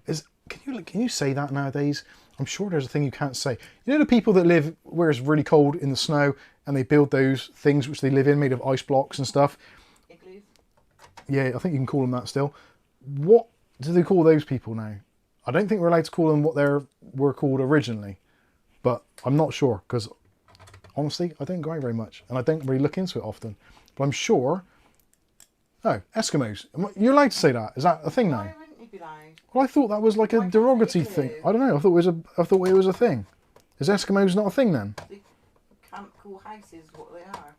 is? Can you say that nowadays? I'm sure there's a thing you can't say. You know the people that live where it's really cold in the snow and they build those things which they live in made of ice blocks and stuff. Igloos. Yeah, I think you can call them that still. What do they call those people now? I don't think we're allowed to call them what they were called originally, but I'm not sure because honestly, I don't go out very much and I don't really look into it often. But I'm sure. Oh, Eskimos. You're allowed to say that. Is that a thing now? Why wouldn't you be like? Well, I thought that was like a derogatory thing. I don't know. I thought it was a thing. Is Eskimos not a thing then? They can't call houses what they are.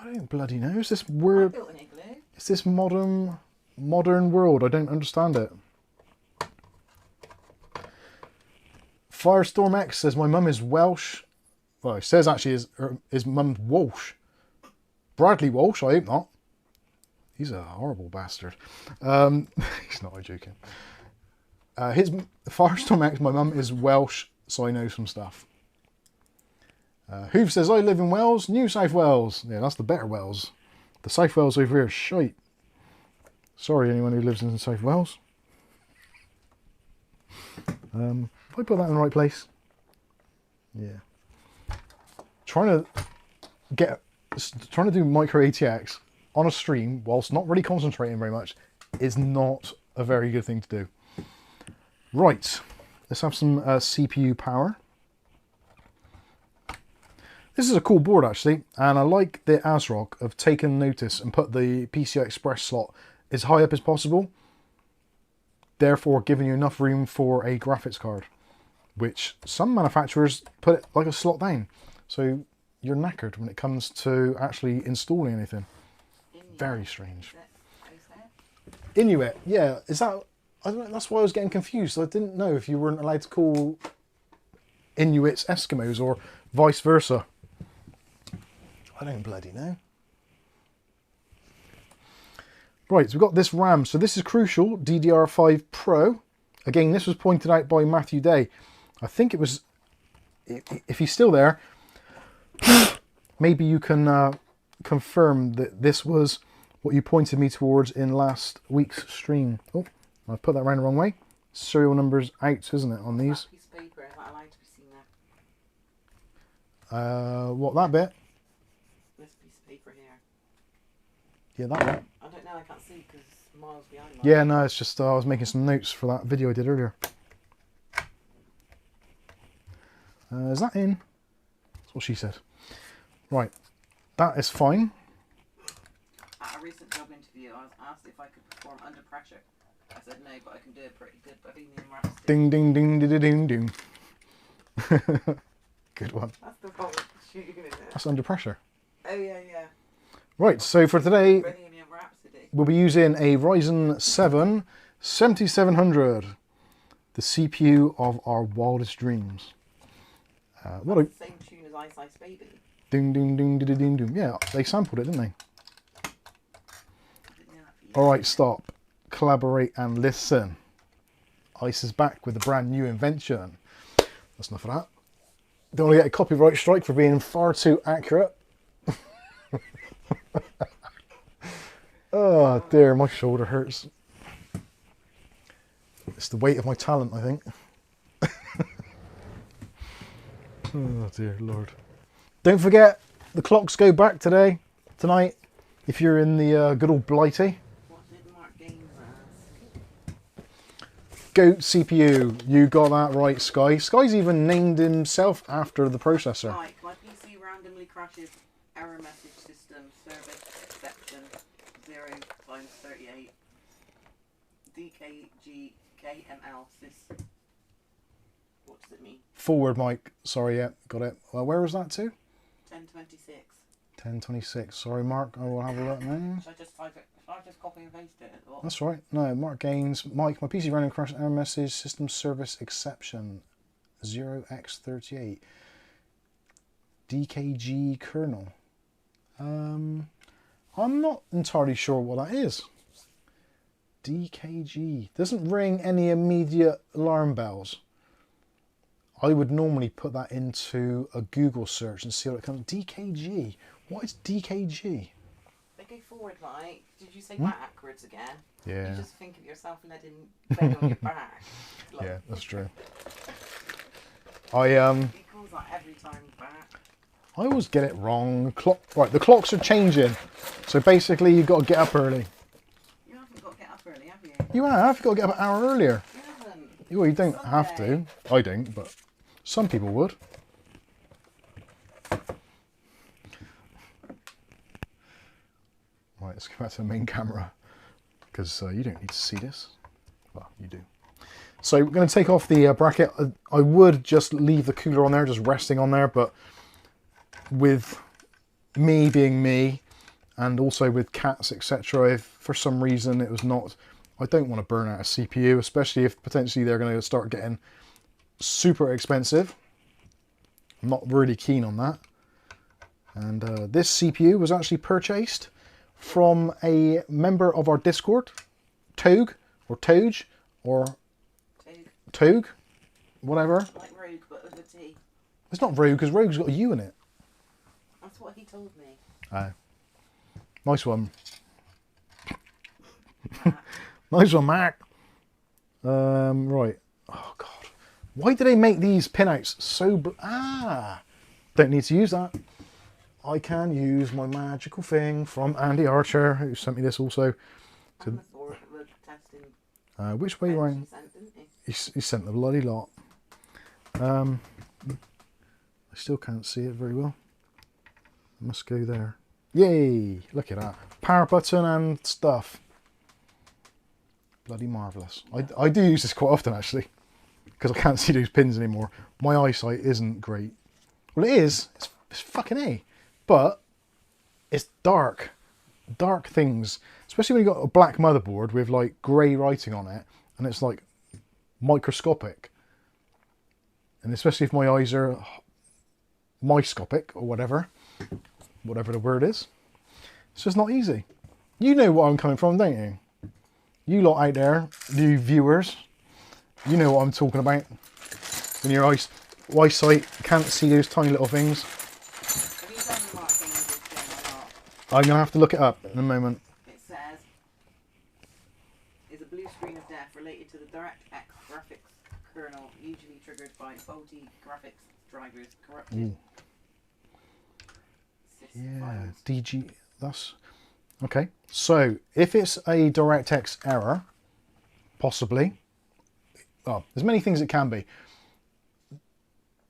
I don't bloody know. Is this I weird? built an igloo. Is this modern world? I don't understand it. Firestorm X says my mum is Welsh. Well, it says actually his mum's Walsh. Bradley Walsh. I hope not. He's a horrible bastard. He's not, I'm joking. His Firestorm X, my mum is Welsh, so I know some stuff. Hoof says, I live in Wales, New South Wales. Yeah, that's the better Wales. The South Wales over here is shite. Sorry, anyone who lives in South Wales. Have I put that in the right place? Yeah. Trying to do micro ATX on a stream whilst not really concentrating very much is not a very good thing to do. Right, let's have some CPU power. This is a cool board actually, and I like the ASRock have taken notice and put the PCI Express slot as high up as possible, therefore giving you enough room for a graphics card. which some manufacturers put it like a slot down. So you're knackered when it comes to actually installing anything. Very strange. Inuit, yeah. Is that... I don't know, that's why I was getting confused. I didn't know if you weren't allowed to call Inuits Eskimos or vice versa. I don't bloody know. Right, so we've got this RAM. So this is crucial, DDR5 Pro. Again, this was pointed out by Matthew Day. I think it was, if he's still there, maybe you can confirm that this was what you pointed me towards in last week's stream. Oh, I put that round the wrong way. Serial numbers out, isn't it, on these? Piece of paper, is that allowed to be seen there? What, that bit? This piece of paper here. Yeah, that bit. I don't know, I can't see because it's miles behind me. Yeah, no, it's just I was making some notes for that video I did earlier. Is that in? That's what she said. Right, that is fine. At a recent job interview, I was asked if I could perform under pressure. I said no, but I can do it pretty good by being in rhapsody. Ding, ding, ding, ding, ding, ding. Good one. That's the wrong tune, isn't it? That's under pressure. Oh yeah, yeah. Right, so for today, Bohemian Rhapsody. we'll be using a Ryzen 7 7700, the CPU of our wildest dreams. What a That's the same tune as Ice Ice Baby. ding, ding, ding, ding, ding, ding. Yeah, they sampled it, didn't they? I didn't know that for you. All right, stop, collaborate and listen. Ice is back with a brand new invention. That's enough of that. Don't want to get a copyright strike for being far too accurate. Oh dear, my shoulder hurts. It's the weight of my talent, I think. Oh dear Lord. Don't forget, the clocks go back tonight, if you're in the good old Blighty. What did Mark Gaines ask? Goat CPU, you got that right, Sky. Sky's even named himself after the processor. Mike, my PC randomly crashes. Error message system service exception 0 times 38. DKG KML sys. What does it mean? Forward, Mike. Sorry, yeah, got it. Where was that to? 1026. 1026. Sorry, Mark. I will have a look now. Should I just type it? Should I just copy and paste it? Or? That's right. No, Mark Gaines. Mike, my PC random crash error message system service exception 0x38. DKG kernel. I'm not entirely sure what that is. DKG. Doesn't ring any immediate alarm bells. I would normally put that into a Google search and see what it comes. DKG. What is DKG? They go forward, like. Did you say backwards again? Yeah. You just think of yourself letting bed on your back. Like, Yeah, that's true. I He calls that every time he's back. I always get it wrong. Right, the clocks are changing. So basically you've got to get up early. You haven't got to get up early, have you? You have. You've got to get up an hour earlier. You haven't. Well, you don't have to. Sunday. I don't, but some people would. Right, let's go back to the main camera. Because you don't need to see this. Well, you do. So we're going to take off the bracket. I would just leave the cooler on there, just resting on there, but with me being me, and also with cats, etc., if for some reason it was not, I don't want to burn out a CPU, especially if potentially they're going to start getting super expensive. I'm not really keen on that. And this CPU was actually purchased from a member of our Discord, Togue, or Toge, or Togue, whatever. Like Rogue, but with a T. It's not Rogue, because Rogue's got a U in it. That's what he told me. Oh. Nice one. Nice one, Mac. Right. Oh, God. Why do they make these pinouts so... Don't need to use that. I can use my magical thing from Andy Archer, who sent me this also. So, And the Thor were testing. which way around? He sent, didn't he? He sent the bloody lot. I still can't see it very well. I must go there. Yay! Look at that. Power button and stuff. Bloody marvellous. I do use this quite often, actually. because I can't see those pins anymore. My eyesight isn't great. Well, it is. It's fucking A. But it's dark. Dark things. Especially when you've got a black motherboard with like grey writing on it. And it's like microscopic. And especially if my eyes are microscopic or whatever the word is. It's just not easy. You know what I'm coming from, don't you? You lot out there, you viewers, you know what I'm talking about. When your eyesight can't see those tiny little things. Have you done the mark thing with this thing or not? I'm going to have to look it up in a moment. It says, is a blue screen of death related to the DirectX graphics kernel, usually triggered by faulty graphics drivers, corrupted system Yeah, files. DG, that's... Okay, so if it's a DirectX error, possibly, well, there's many things it can be.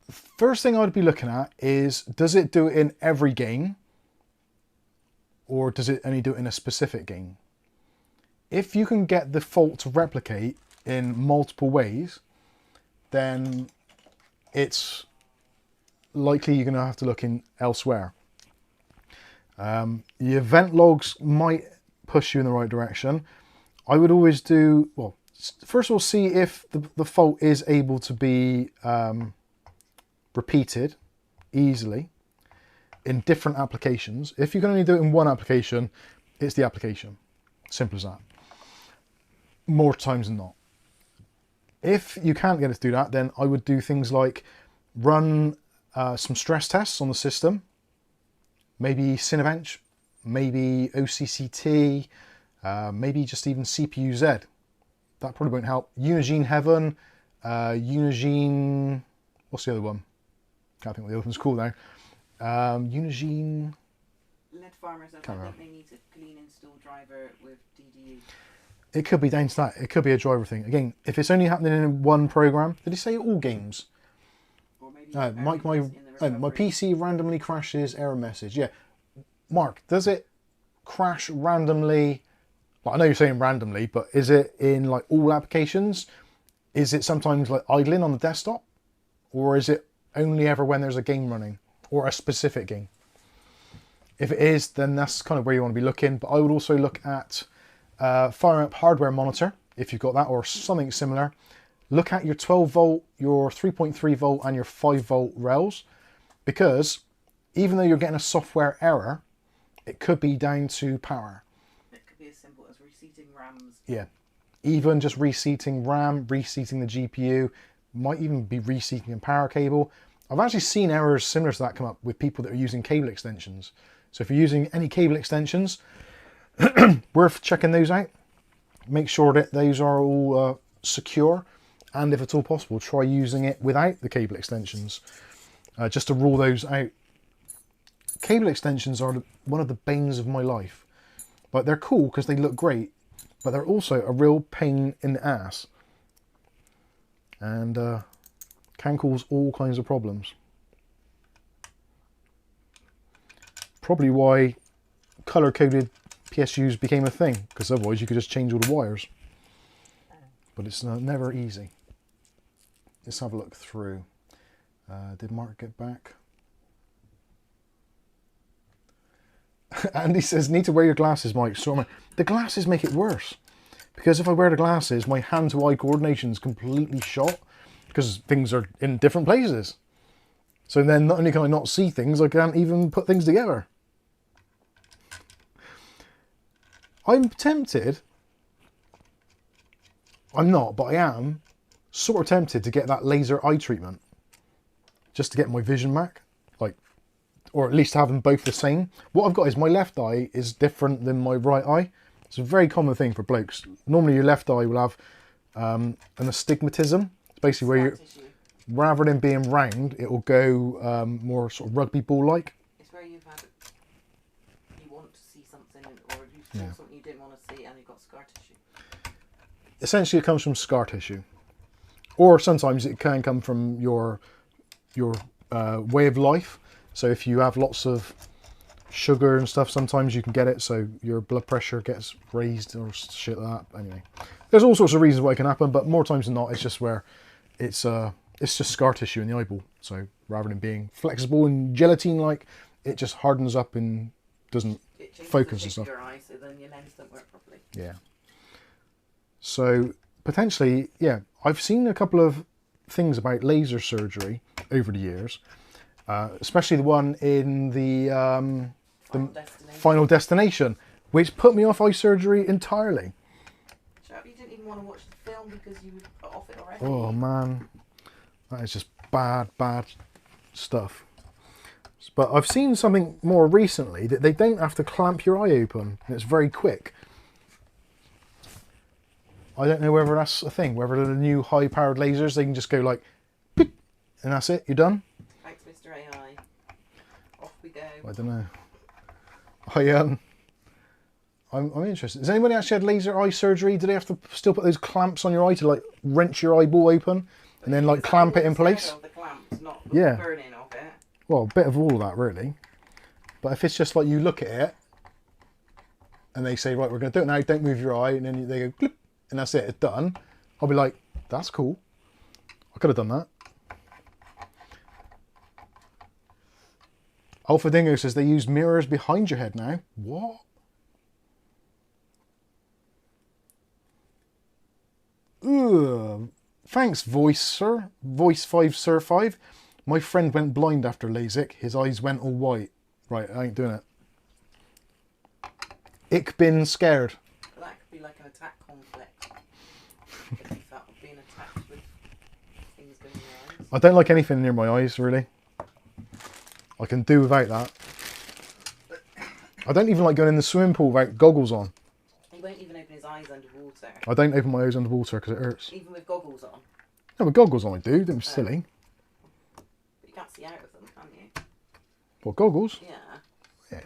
First thing I'd be looking at is, does it do it in every game? Or does it only do it in a specific game? If you can get the fault to replicate in multiple ways, then it's likely you're going to have to look in elsewhere. The event logs might push you in the right direction. I would always do, well, first of all, see if the fault is able to be repeated easily in different applications. If you can only do it in one application, it's the application. Simple as that. More times than not. If you can't get it to do that, then I would do things like run some stress tests on the system. Maybe Cinebench, maybe OCCT, maybe just even CPU-Z. That probably won't help. Unigine Heaven, Unigine... What's the other one? Can't think what the other one's called now. Unigine... Lead Farmers, I think they need a clean install driver with DDE. It could be down to that. It could be a driver thing. Again, if it's only happening in one program... Did he say all games? Or maybe my PC randomly crashes, error message. Yeah. Mark, does it crash randomly? Well, I know you're saying randomly, but is it in like all applications? Is it sometimes like idling on the desktop? Or is it only ever when there's a game running? Or a specific game? If it is, then that's kind of where you want to be looking. But I would also look at firing up hardware monitor, if you've got that, or something similar. Look at your 12 volt, your 3.3 volt and your 5 volt rails, because even though you're getting a software error, it could be down to power. It could be as simple as reseating RAMs. Yeah, even just reseating RAM, reseating the GPU, might even be reseating a power cable. I've actually seen errors similar to that come up with people that are using cable extensions. So if you're using any cable extensions, worth checking those out. Make sure that those are all secure. And if at all possible, try using it without the cable extensions, just to rule those out. Cable extensions are one of the banes of my life. But they're cool because they look great, but they're also a real pain in the ass. And can cause all kinds of problems. Probably why color-coded PSUs became a thing, because otherwise you could just change all the wires. But it's never easy. Let's have a look through. Did Mark get back? Andy says, need to wear your glasses, Mike. So the glasses make it worse. Because if I wear the glasses, my hand-to-eye coordination is completely shot. Because things are in different places. So then not only can I not see things, I can't even put things together. I'm tempted. I'm not, but I am sort of tempted to get that laser eye treatment. Just to get my vision back. Like, or at least have them both the same. What I've got is my left eye is different than my right eye. It's a very common thing for blokes. Normally your left eye will have an astigmatism. It's basically where you're, rather than being round, it will go more sort of rugby ball-like. It's where you've had, you want to see something, or you saw something you didn't want to see and you've got scar tissue. Essentially it comes from scar tissue. Or sometimes it can come from your way of life. So if you have lots of sugar and stuff, sometimes you can get it, so your blood pressure gets raised or shit like that. Anyway, there's all sorts of reasons why it can happen, but more times than not, it's just where it's just scar tissue in the eyeball. So rather than being flexible and gelatine-like, it just hardens up and doesn't focus and stuff. Your eye, so then your lens don't work properly. Yeah. So potentially, yeah, I've seen a couple of things about laser surgery over the years, especially the one in the Final Destination, which put me off eye surgery entirely. You didn't even want to watch the film because you were off it already. Oh man, that is just bad stuff. But I've seen something more recently that they don't have to clamp your eye open, and it's very quick. I don't know whether that's a thing, whether the new high-powered lasers, they can just go like, beep, and that's it, you're done. Thanks, Mr. AI. Off we go. I don't know. I'm interested. Has anybody actually had laser eye surgery? Do they have to still put those clamps on your eye to like wrench your eyeball open and then like clamp it in place? The clamps, not Yeah. the burning of it. Well, a bit of all of that really. But if it's just like you look at it and they say, right, we're going to do it now, don't move your eye, and then they go, clip, and that's it, it's done. I'll be like, that's cool. I could have done that. Alpha Dingo says they use mirrors behind your head now. What? Ugh. Thanks, Voice Sir. Voice 5 Sir 5. My friend went blind after LASIK. His eyes went all white. Right, I ain't doing it. Ich bin scared. But that could be like an attack conflict. If you felt being attacked with things going in your eyes. I don't like anything near my eyes, really. I can do without that. I don't even like going in the swimming pool without goggles on. He won't even open his eyes underwater. I don't open my eyes underwater because it hurts. Even with goggles on. No, with goggles on I do. Don't be silly. But you can't see out of them, can you? What, goggles? Yeah. Yeah.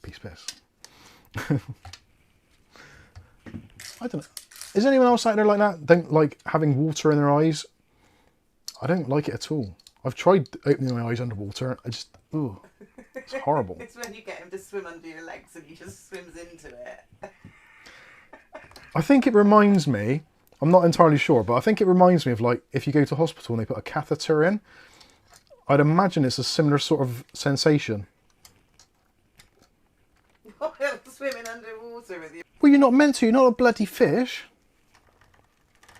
Peace, piss. I don't know. Is anyone else out there like that? Don't like having water in their eyes? I don't like it at all. I've tried opening my eyes underwater. I just, ooh, it's horrible. It's when you get him to swim under your legs and he just swims into it. I think it reminds me, I'm not entirely sure, but I think it reminds me of like if you go to hospital and they put a catheter in. I'd imagine it's a similar sort of sensation. Swimming underwater with you. Well, you're not meant to. You're not a bloody fish.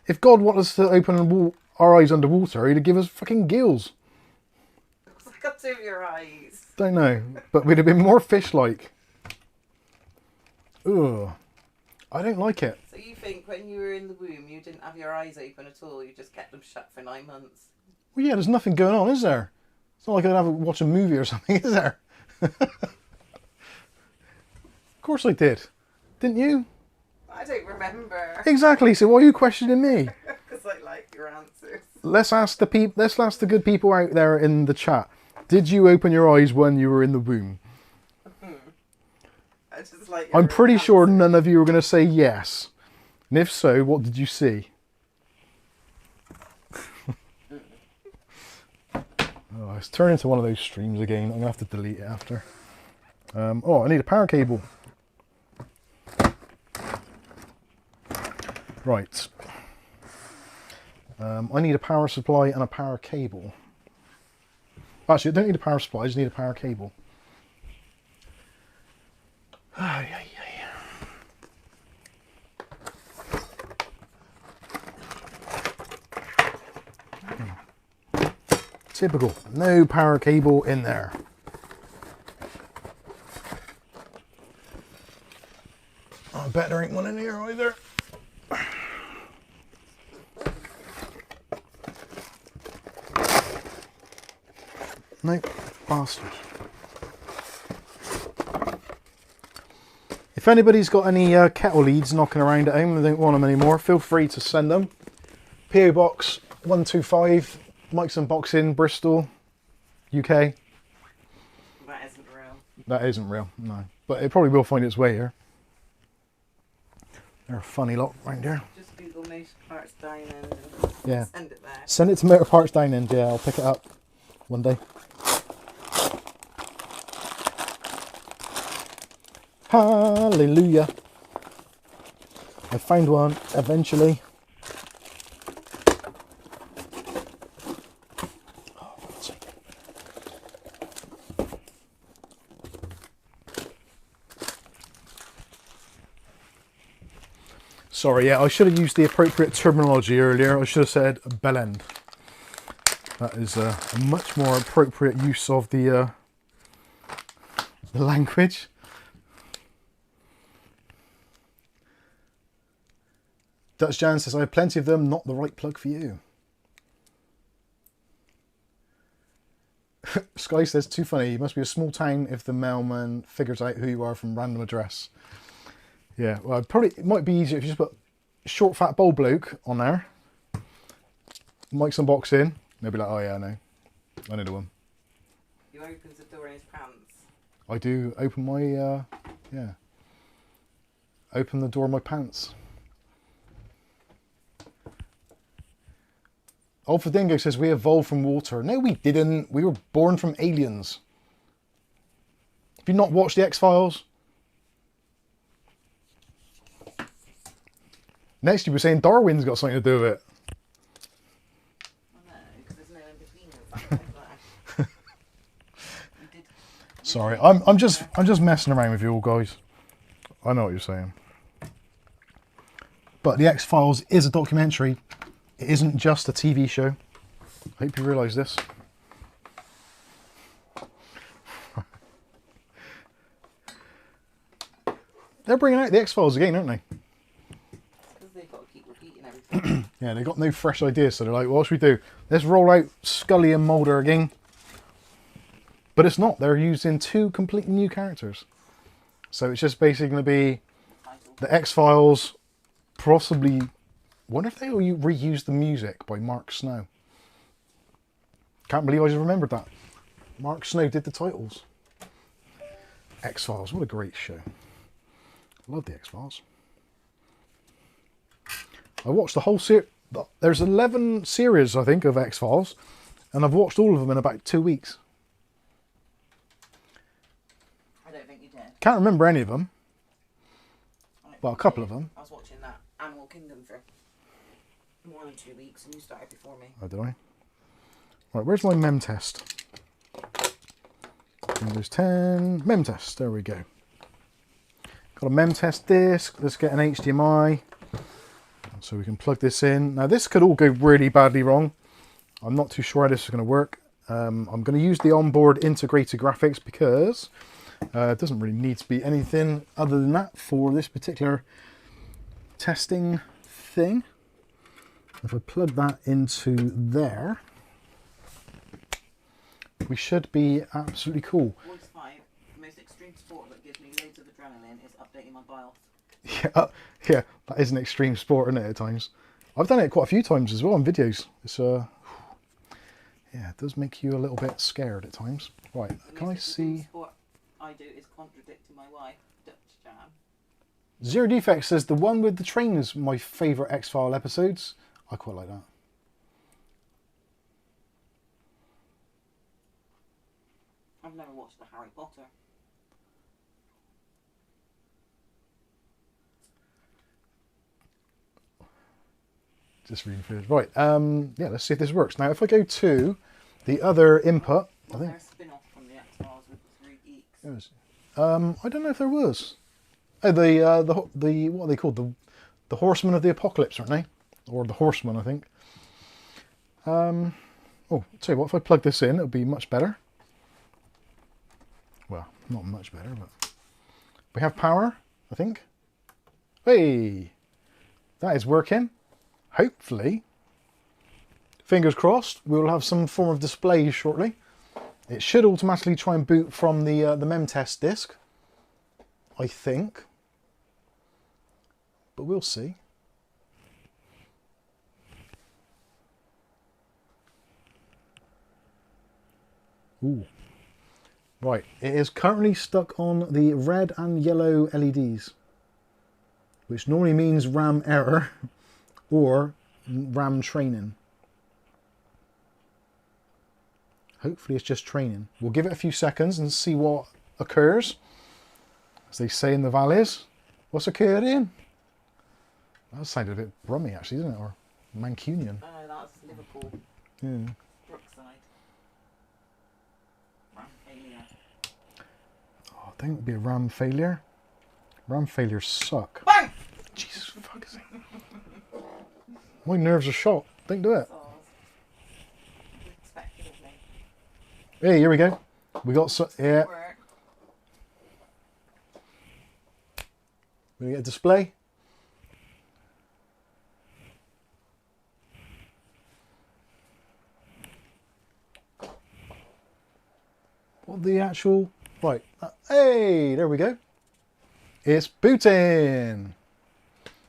If God wanted us to open our eyes underwater, he'd give us fucking gills. What's that got to do with your eyes? Don't know, but we'd have been more fish-like. Ugh. I don't like it. So you think when you were in the womb you didn't have your eyes open at all, you just kept them shut for 9 months? Well, yeah, there's nothing going on, is there? It's not like I'd watch a movie or something, is there? Of course I did. Didn't you? I don't remember. Exactly, so why are you questioning me? Because I like your answers. Let's ask the good people out there in the chat. Did you open your eyes when you were in the womb? I just like I'm pretty sure none of you are going to say yes. And if so, what did you see? Oh, it's turned into one of those streams again. I'm going to have to delete it after. Oh, I need a power cable. Right. I need a power supply and a power cable. Actually, I don't need a power supply, I just need a power cable. Typical. No power cable in there. I bet there ain't one in here either. Nope, bastard. If anybody's got any kettle leads knocking around at home and don't want them anymore, feel free to send them. PO Box 125, Mike's Unboxing, Bristol, UK. That isn't real. That isn't real, no. But it probably will find its way here. They're a funny lot right there. Just Google Motor Parts Diamond and Yeah. send it there. Send it to Motor Parts Diamond, yeah, I'll pick it up one day. Hallelujah. I found one eventually. Sorry, yeah, I should have used the appropriate terminology earlier. I should have said bell end. That is a much more appropriate use of the language. Dutch Jan says, I have plenty of them, not the right plug for you. Sky says, too funny, you must be a small town if the mailman figures out who you are from random address. Yeah, well, probably it might be easier if you just put short fat bold bloke on there. Mike's unboxing. They'll be like, oh yeah, I know the one. You opens the door in his pants. I do open my, yeah. Open the door of my pants. Old Fadingo says, we evolved from water. No, we didn't. We were born from aliens. Have you not watched the X-Files? Next you were saying Darwin's got something to do with it. I know, because there's no in between. Sorry, I'm just messing around with you all, guys. I know what you're saying. But the X-Files is a documentary. It isn't just a TV show. I hope you realise this. They're bringing out the X-Files again, aren't they? Because they've got to keep repeating everything. Yeah, they've got no fresh ideas, so they're like, well, what should we do? Let's roll out Scully and Mulder again. But it's not. They're using two completely new characters. So it's just basically going to be the X-Files, possibly... Wonder if they reused the music by Mark Snow. Can't believe I just remembered that. Mark Snow did the titles. X-Files, what a great show. Love the X-Files. I watched the whole series. There's 11 series, I think, of X-Files. And I've watched all of them in about 2 weeks. I don't think you did. Can't remember any of them. Well, a couple of them. I was watching that Animal Kingdom for more than 2 weeks and you started before me. Oh, did I? Right, where's my mem test? Windows 10, mem test, there we go. Got a mem test disc, let's get an HDMI. So we can plug this in. Now this could all go really badly wrong. I'm not too sure how this is going to work. I'm going to use the onboard integrated graphics because it doesn't really need to be anything other than that for this particular testing thing. If I plug that into there, we should be absolutely cool. Voice 5, the most extreme sport that gives me loads of adrenaline is updating my BIOS. Yeah, that is an extreme sport, isn't it, at times? I've done it quite a few times as well on videos. It's yeah, it does make you a little bit scared at times. Right, can I see? Sport I do is contradicting my wife, Dutch Jam. Zero Defect says the one with the train is my favourite X-File episodes. I quite like that. I've never watched the Harry Potter. Just reading through this. Right, yeah, let's see if this works. Now, if I go to the other input, I think... There's a spin-off from the X-Files with the 3 geeks. There was, I don't know if there was. Oh, the what are they called? The Horsemen of the Apocalypse, aren't they? Or the Horsemen, I think. Oh, I'll tell you what, if I plug this in, it'll be much better. Well, not much better, but... We have power, I think. Hey! That is working. Hopefully, fingers crossed, we will have some form of display shortly. It should automatically try and boot from the mem test disk, I think. But we'll see. Ooh. Right, it is currently stuck on the red and yellow LEDs, which normally means RAM error or RAM training. Hopefully it's just training. We'll give it a few seconds and see what occurs. As they say in the valleys, what's occurring? That sounded a bit brummy actually, didn't it? Or Mancunian. Oh, that's Liverpool. Yeah. Brookside. RAM failure. Oh, I think it would be a RAM failure. RAM failures suck. Bang! Jesus fuck's sake. My nerves are shot. Don't do it. Expected of me. Hey, here we go. We got so yeah. Work. We get a display. What the actual right? Hey, there we go. It's booting.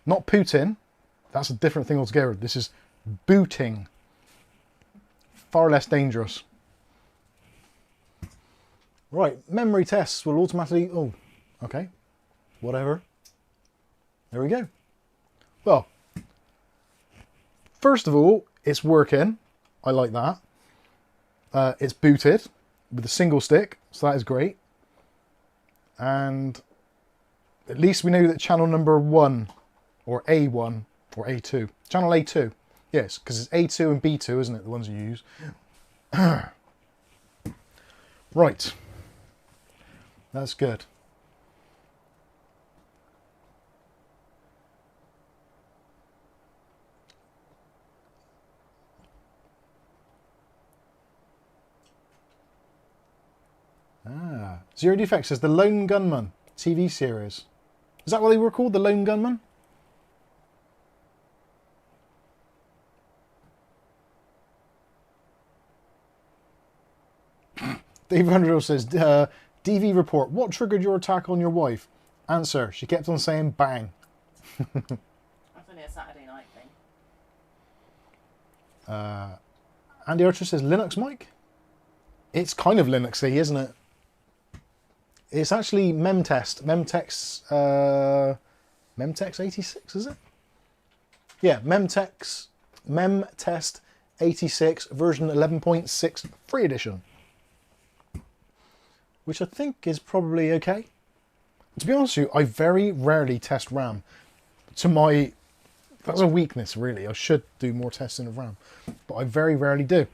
Not Putin. That's a different thing altogether. This is booting. Far less dangerous. Right, memory tests will automatically... Oh, okay. Whatever. There we go. Well, first of all, it's working. I like that. It's booted with a single stick, so that is great. And at least we know that channel number 1, or A1, or A2. Channel A2. Yes, because it's A2 and B2, isn't it? The ones you use. Right. That's good. Zero Defects says The Lone Gunman TV series. Is that what they were called? The Lone Gunman? Dave Underhill says, DV report. What triggered your attack on your wife? Answer. She kept on saying bang. That's only a Saturday night thing. Andy Archer says, Linux mic? It's kind of Linuxy, isn't it? It's actually memtest. Memtex 86, is it? Yeah, memtest 86 version 11.6 free edition. Which I think is probably okay. To be honest with you, I very rarely test RAM. That's a weakness, really. I should do more testing of RAM. But I very rarely do.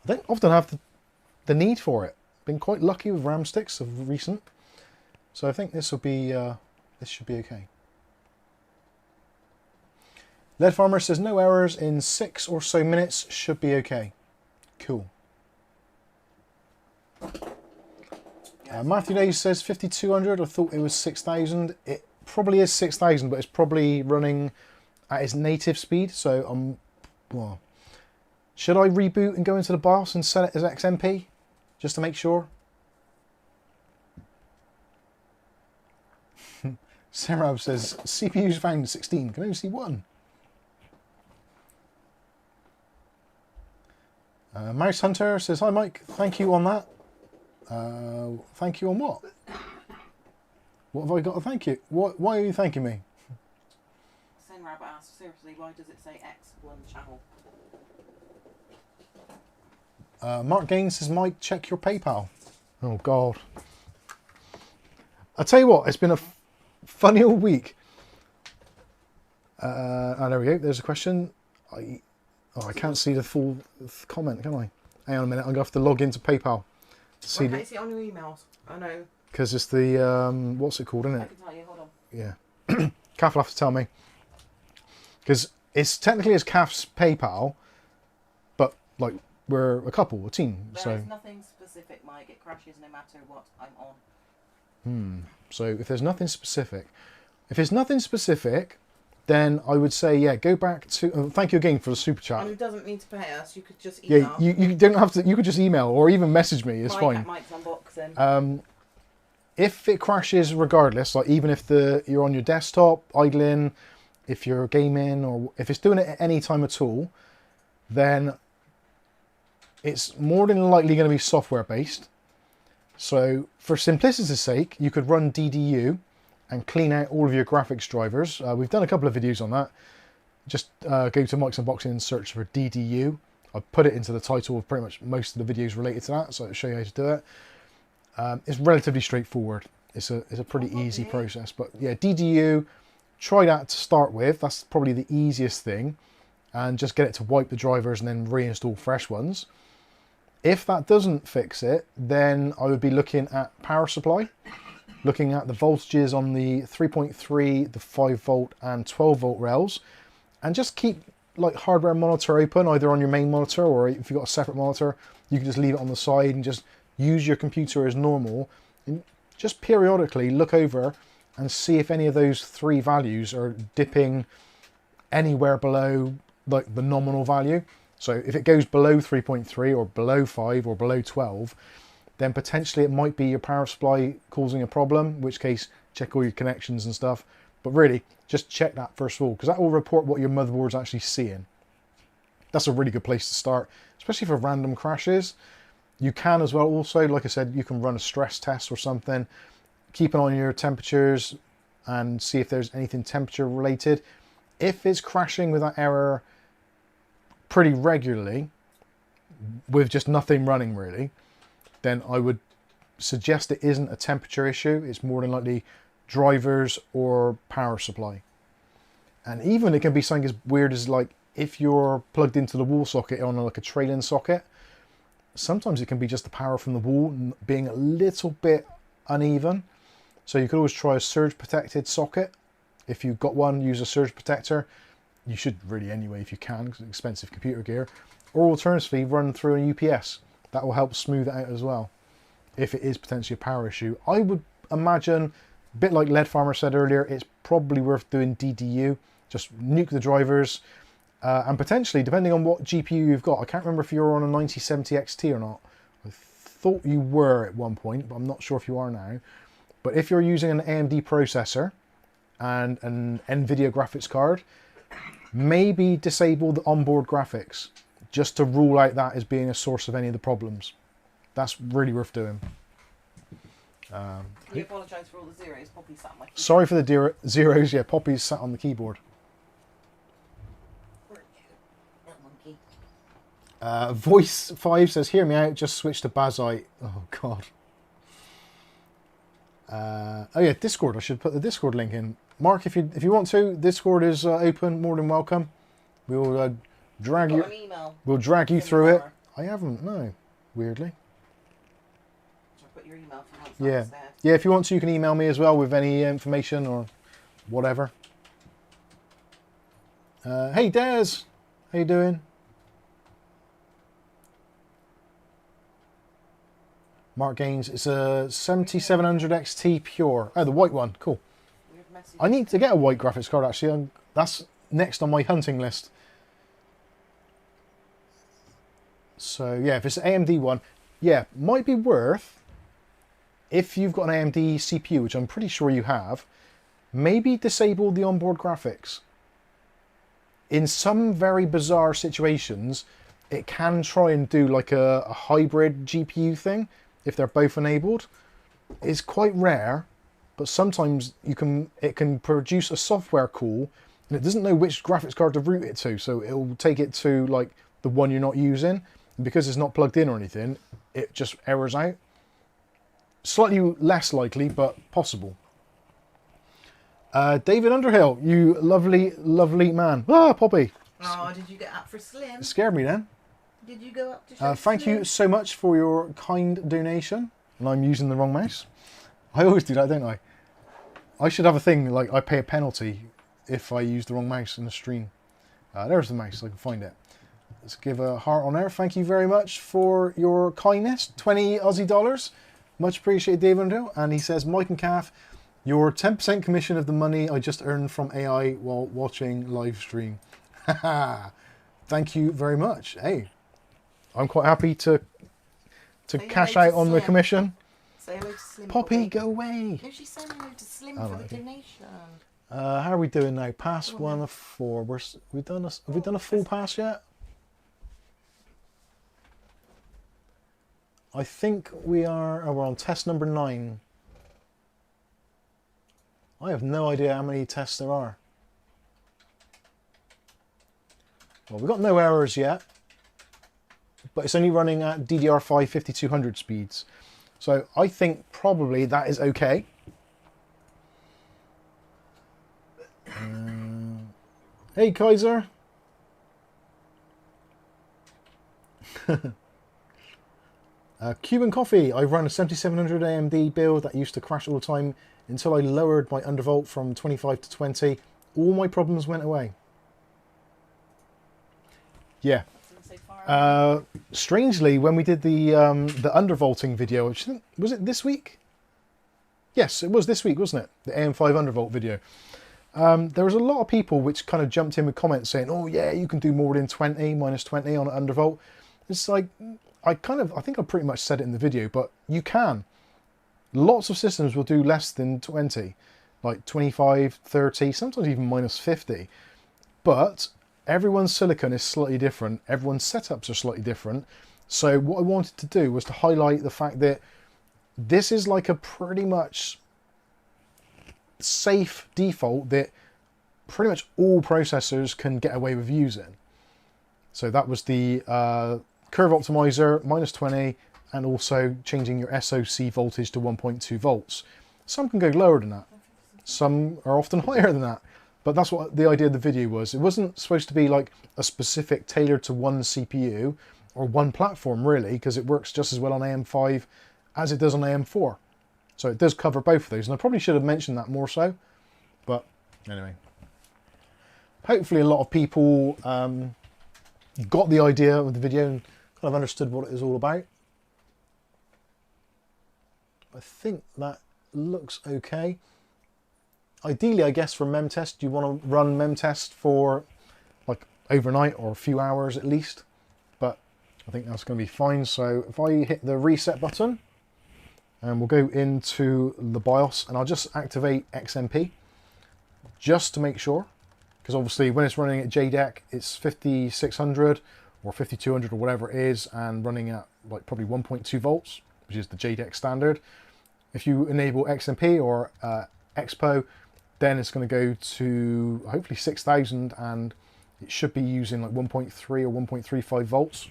I don't often have the need for it. Been quite lucky with RAM sticks of recent. So I think this will be, this should be okay. Lead Farmer says no errors in 6 or so minutes, should be okay. Cool. Matthew Day says 5200. I thought it was 6000. It probably is 6000, but it's probably running at its native speed. So well, should I reboot and go into the BIOS and set it as XMP just to make sure? Sarah says CPU's found 16. Can only see one. Mouse Hunter says hi Mike. Thank you on that. Thank you on what? What have I got to thank you? Why are you thanking me? Same Rabbit asks, seriously, why does it say X1 channel? Mark Gaines says, Mike, check your PayPal. Oh, God. I tell you what, it's been a funny old week. Oh, there we go. There's a question. I can't see the full comment, can I? Hang on a minute. I'm going to have to log into PayPal. Why can't you see it on your emails? I know. Because it's the, what's it called, isn't it? I can tell you, hold on. Yeah. Kath will have to tell me. Because it's technically as Kath's PayPal, but, like, we're a couple, a team. There is nothing specific, Mike. It crashes no matter what I'm on. So if there's nothing specific, then I would say, yeah, go back to... thank you again for the super chat. And who doesn't need to pay us, you could just email. Yeah, you don't have to... You could just email or even message me. It's fine. Mike's unboxing. If it crashes regardless, like even if you're on your desktop, idling, if you're gaming, or if it's doing it at any time at all, then it's more than likely going to be software based. So for simplicity's sake, you could run DDU and clean out all of your graphics drivers. We've done a couple of videos on that. Just go to Mike's Unboxing and search for DDU. I've put it into the title of pretty much most of the videos related to that, so I'll show you how to do it. It's relatively straightforward. It's a pretty easy process. But yeah, DDU, try that to start with. That's probably the easiest thing. And just get it to wipe the drivers and then reinstall fresh ones. If that doesn't fix it, then I would be looking at power supply, looking at the voltages on the 3.3, the 5 volt and 12 volt rails, and just keep like hardware monitor open, either on your main monitor or if you've got a separate monitor, you can just leave it on the side and just use your computer as normal. And just periodically look over and see if any of those 3 values are dipping anywhere below like the nominal value. So if it goes below 3.3 or below 5 or below 12, then potentially it might be your power supply causing a problem, in which case check all your connections and stuff. But really, just check that first of all, because that will report what your motherboard's actually seeing. That's a really good place to start, especially for random crashes. You can as well also, like I said, you can run a stress test or something. Keep an eye on your temperatures and see if there's anything temperature related. If it's crashing with that error pretty regularly, with just nothing running really, then I would suggest it isn't a temperature issue. It's more than likely drivers or power supply. And even it can be something as weird as like if you're plugged into the wall socket on like a trailing socket, sometimes it can be just the power from the wall being a little bit uneven. So you could always try a surge protected socket. If you've got one, use a surge protector. You should really anyway if you can, because it's expensive computer gear. Or alternatively, run through a UPS. That will help smooth it out as well, if it is potentially a power issue. I would imagine, a bit like Lead Farmer said earlier, it's probably worth doing DDU. Just nuke the drivers, and potentially, depending on what GPU you've got, I can't remember if you're on a 9070 XT or not. I thought you were at one point, but I'm not sure if you are now. But if you're using an AMD processor and an NVIDIA graphics card, maybe disable the onboard graphics, just to rule out that as being a source of any of the problems. That's really worth doing. You apologise for all the zeros. Poppy sat on my keyboard. Sorry for the zeros. Yeah, Poppy's sat on the keyboard. Voice 5 says, hear me out, just switch to Bazite. Oh, God. Oh, yeah, Discord. I should put the Discord link in. Mark, if you want to, Discord is open, more than welcome. We'll drag you. We'll drag you through it. I haven't, no. Weirdly. Should I put your email if you want Yeah. instead? Yeah, if you want to, you can email me as well with any information or whatever. Hey, Des. How you doing? Mark Gaines. It's a 7700 XT Pure. Oh, the white one. Cool. I need to get a white graphics card, actually. That's next on my hunting list. So, yeah, if it's an AMD one, yeah, might be worth, if you've got an AMD CPU, which I'm pretty sure you have, maybe disable the onboard graphics. In some very bizarre situations, it can try and do like a hybrid GPU thing, if they're both enabled. It's quite rare, but sometimes it can produce a software call, and it doesn't know which graphics card to route it to, so it'll take it to like the one you're not using. And because it's not plugged in or anything, it just errors out. Slightly less likely, but possible. David Underhill, you lovely, lovely man. Ah, Poppy. Oh, did you get up for Slim? It scared me then. Did you go up to show Thank Slim? you so much for your kind donation. And I'm using the wrong mouse. I always do that, don't I? I should have a thing like I pay a penalty if I use the wrong mouse in the stream. There's the mouse, I can find it. Let's give a heart on there. Thank you very much for your kindness. 20 Aussie dollars. Much appreciated, David Underhill. And he says, Mike and Kath, your 10% commission of the money I just earned from AI while watching live stream. Thank you very much. Hey, I'm quite happy to cash out on the commission. Say hello to Slim. Poppy, go away. No, she's saying hello to Slim Oh, for the okay. donation. How are we doing now? Pass 1 of 4. Have we done a full pass yet? I think we are. Oh, we're on test number 9. I have no idea how many tests there are. Well, we've got no errors yet, but it's only running at DDR5 5200 speeds. So I think probably that is okay. Hey, Kaiser. Cuban Coffee. I run a 7700 AMD build that used to crash all the time until I lowered my undervolt from 25 to 20. All my problems went away. Yeah. So far. Strangely, when we did the undervolting video, which was it this week? Yes, it was this week, wasn't it? The AM5 undervolt video. There was a lot of people which kind of jumped in with comments saying, "Oh yeah, you can do more than 20, minus 20 on an undervolt." It's like, I think I pretty much said it in the video, but you can. Lots of systems will do less than 20, like 25, 30, sometimes even minus 50. But everyone's silicon is slightly different. Everyone's setups are slightly different. So what I wanted to do was to highlight the fact that this is like a pretty much safe default that pretty much all processors can get away with using. So that was the curve optimizer, minus 20, and also changing your SoC voltage to 1.2 volts. Some can go lower than that. Some are often higher than that. But that's what the idea of the video was. It wasn't supposed to be like a specific tailored to one CPU or one platform really, because it works just as well on AM5 as it does on AM4. So it does cover both of those. And I probably should have mentioned that more so. But anyway. Hopefully a lot of people got the idea of the video and kind of understood what it is all about. I think that looks okay. Ideally, I guess for memtest, you want to run memtest for like overnight or a few hours at least. But I think that's going to be fine. So if I hit the reset button, and we'll go into the BIOS, and I'll just activate XMP just to make sure, because obviously when it's running at JDEC, it's 5600 or 5200 or whatever it is, and running at like probably 1.2 volts, which is the JDEC standard. If you enable XMP or Expo, then it's going to go to hopefully 6000, and it should be using like 1.3 or 1.35 volts.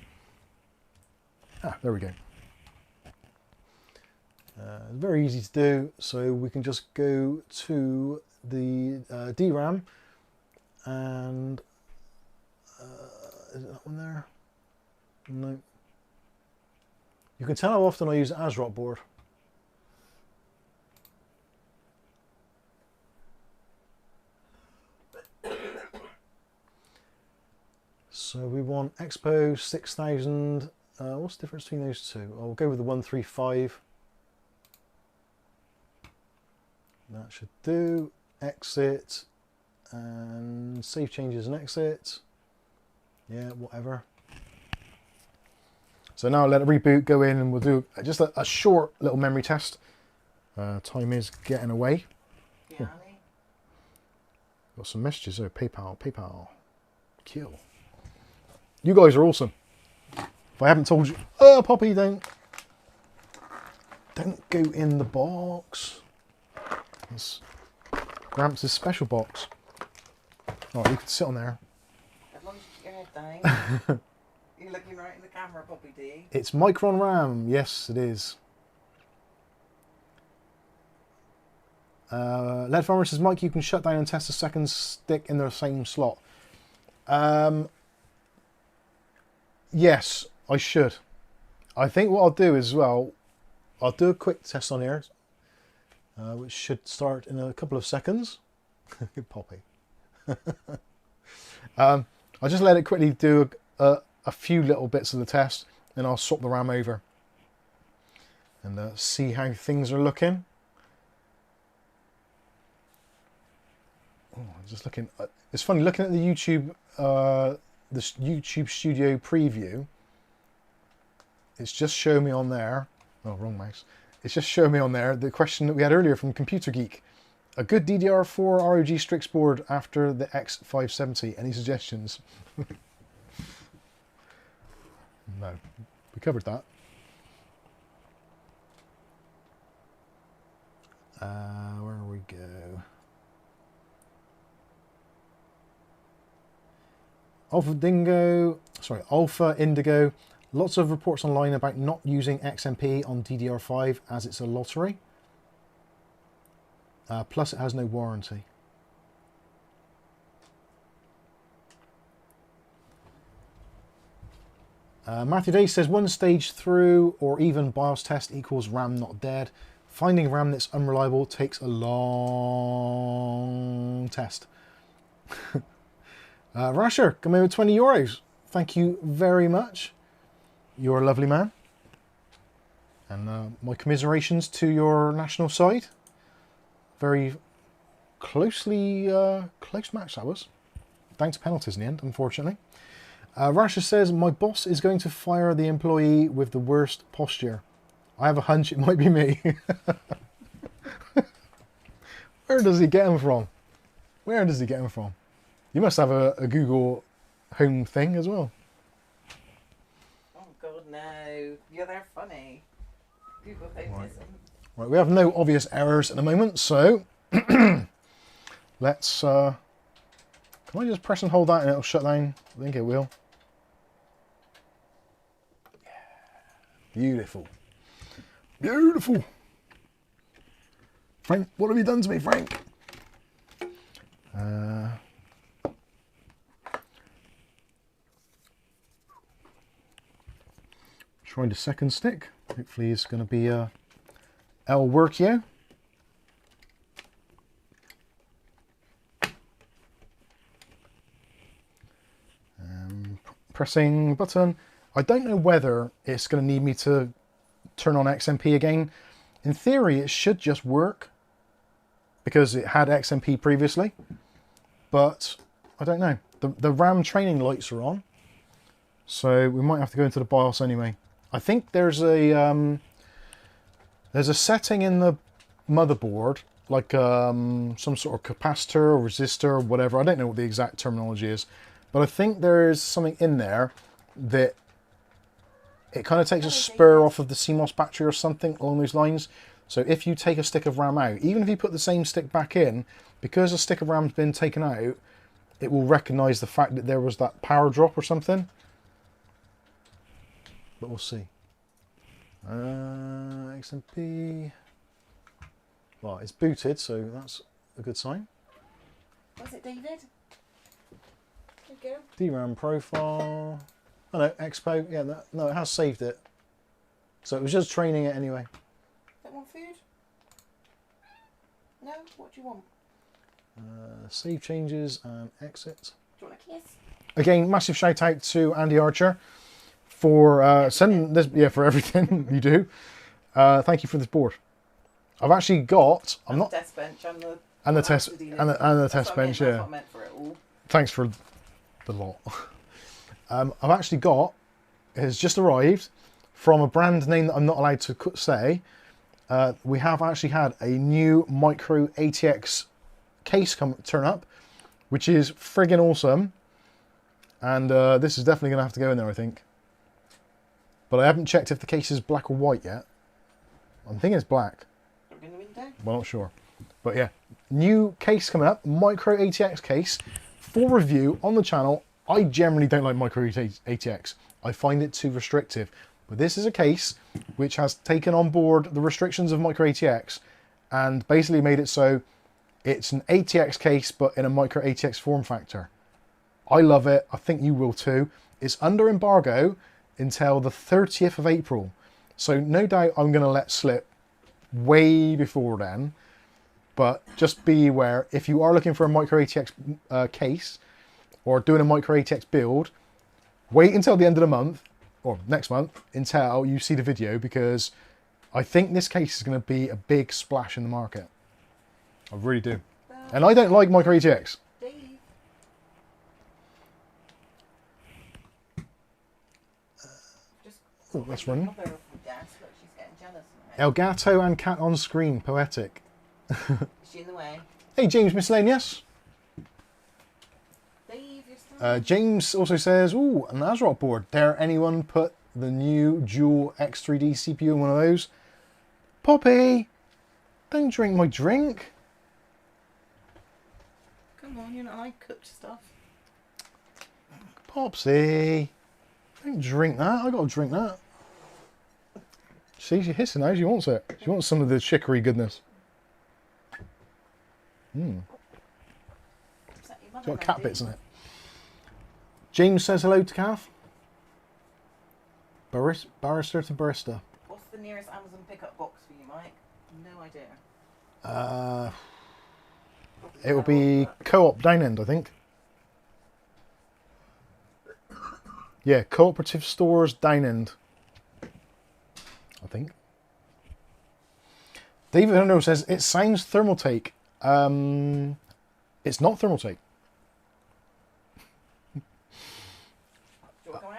There we go. Very easy to do, so we can just go to the DRAM, and is it that one there? No. You can tell how often I use ASRock board. So we want Expo 6000. What's the difference between those two? I'll go with the 135. That should do. Exit and save changes and exit. Yeah, whatever. So now let it reboot, go in, and we'll do just a short little memory test. Time is getting away. Yeah. Got some messages. Oh, PayPal. Kill. You guys are awesome. If I haven't told you, oh, Poppy, don't go in the box. It's Gramps' special box. Oh, you can sit on there. As long as you keep your head down. You're looking right in the camera, Poppy D. It's Micron RAM. Yes, it is. Lead Farmer says, Mike, you can shut down and test the second stick in the same slot. Yes, I should. I think what I'll do as well, I'll do a quick test on here, which should start in a couple of seconds. Good Poppy. I'll just let it quickly do a few little bits of the test, and I'll swap the RAM over and see how things are looking. Oh, I'm just looking. It's funny looking at the YouTube Studio preview. It's just showing me on there. Oh, wrong mouse. It's just showing me on there the question that we had earlier from Computer Geek. A good DDR4 ROG Strix board after the X570. Any suggestions? No, we covered that. Where we go? Alpha Indigo. Lots of reports online about not using XMP on DDR5 as it's a lottery. Plus it has no warranty. Matthew Day says one stage through or even BIOS test equals RAM not dead. Finding RAM that's unreliable takes a long test. Rasher, come in with €20. thank you very much. You're a lovely man. And my commiserations to your national side. Very closely, close match that was. Down to penalties in the end, unfortunately. Rasha says, my boss is going to fire the employee with the worst posture. I have a hunch it might be me. Where does he get them from? Where does he get them from? You must have a Google Home thing as well. Oh God, no! Yeah, they're funny. Google Home isn't. Right, we have no obvious errors at the moment, so let's. Can I just press and hold that and it'll shut down? I think it will. Beautiful. Beautiful. Frank, what have you done to me, Frank? Try the second stick. Hopefully it's going to be L work here. Pressing button. I don't know whether it's going to need me to turn on XMP again. In theory, it should just work because it had XMP previously, but I don't know. The RAM training lights are on, so we might have to go into the BIOS anyway. I think there's a setting in the motherboard, like some sort of capacitor or resistor or whatever. I don't know what the exact terminology is, but I think there's something in there that it kind of takes a spur off of the CMOS battery or something along those lines. So if you take a stick of RAM out, even if you put the same stick back in, because a stick of RAM's been taken out, it will recognise the fact that there was that power drop or something. But we'll see. XMP. Well, it's booted, so that's a good sign. Was it David? There you go. DRAM profile. Oh no, Expo. Yeah, no, it has saved it. So it was just training it anyway. Don't want food? No? What do you want? Save changes and exit. Do you want a kiss? Again, massive shout out to Andy Archer for sending this. Yeah, for everything you do. Thank you for this board. I've actually got. I'm not. The test bench and the. And the test and the test bench. That's Yeah. what I meant for it all. Thanks for the lot. I've actually got. It has just arrived from a brand name that I'm not allowed to say. We have actually had a new micro ATX case turn up, which is friggin' awesome. And this is definitely going to have to go in there, I think. But I haven't checked if the case is black or white yet. I'm thinking it's black. Look in the window. Well, not sure. But yeah, new case coming up, micro ATX case for review on the channel. I generally don't like micro ATX. I find it too restrictive. But this is a case which has taken on board the restrictions of micro ATX and basically made it so it's an ATX case but in a micro ATX form factor. I love it. I think you will too. It's under embargo until the 30th of April. So no doubt I'm going to let slip way before then. But just be aware, if you are looking for a micro ATX case or doing a micro ATX build, wait until the end of the month or next month until you see the video, because I think this case is going to be a big splash in the market. I really do. And I don't like micro ATX. Oh, that's running. Elgato and cat on screen, poetic. Is she in the way? Hey, James Miscellaneous. James also says, ooh, an ASRock board. Dare anyone put the new dual X3D CPU in one of those? Poppy, don't drink my drink. Come on, you know I cooked stuff. Popsy, don't drink that. I gotta drink that. See, she's hissing now. She wants it. She wants some of the chicory goodness. It's got cat bits in it. James says hello to Kath. Barrister to barista. What's the nearest Amazon pickup box for you, Mike? No idea. It will be Co-op down end, I think. Yeah, cooperative stores, Downend. I think. David Hunter says, it sounds Thermaltake. It's not Thermaltake.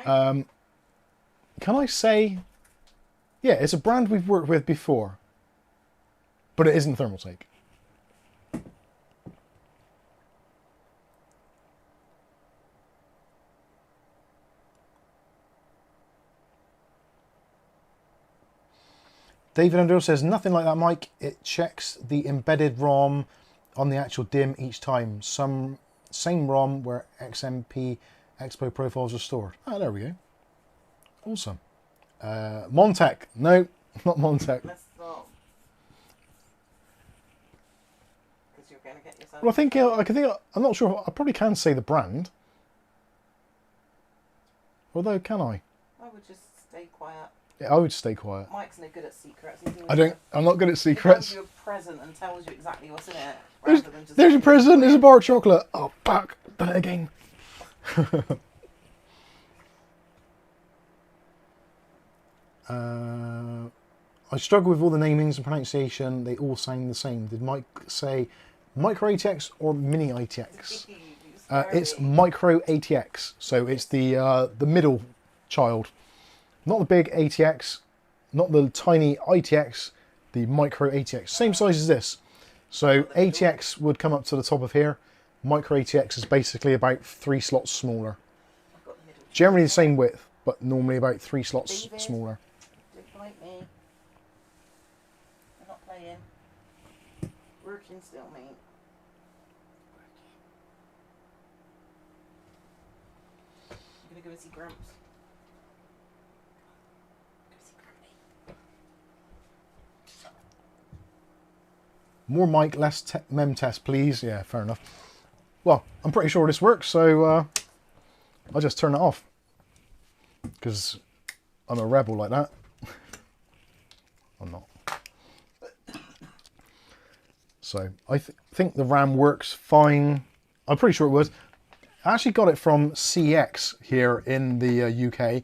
Can I say, yeah, it's a brand we've worked with before, but it isn't Thermaltake. David Underhill says, nothing like that, Mike. It checks the embedded ROM on the actual DIMM each time. Same ROM where XMP Expo profiles are stored. Oh, there we go. Awesome. Montec. No, not Montec. Let's stop. Because you're going to get yourself... Well, I'm not sure. I probably can say the brand. Although, can I? I would just stay quiet. Yeah, I would stay quiet. Mike's no good at secrets. I'm not good at secrets. He gives you a present and tells you exactly what's in it. There's your present. There's a bar of chocolate. Oh, fuck. Done it again. I struggle with all the namings and pronunciation. They all sound the same. Did Mike say micro ATX or mini ATX? It's micro ATX. So it's the middle child. Not the big ATX, not the tiny ITX, the micro ATX. Same size as this. So ATX would come up to the top of here. Micro ATX is basically about 3 slots smaller. Generally the same width, but normally about 3 slots smaller. Don't bite me. I'm not playing. Working still, mate. I'm going to go and see Gramps. More mic, less mem test, please. Yeah, fair enough. Well, I'm pretty sure this works, so I'll just turn it off. Because I'm a rebel like that. I'm not. So, I think the RAM works fine. I'm pretty sure it would. I actually got it from CX here in the UK,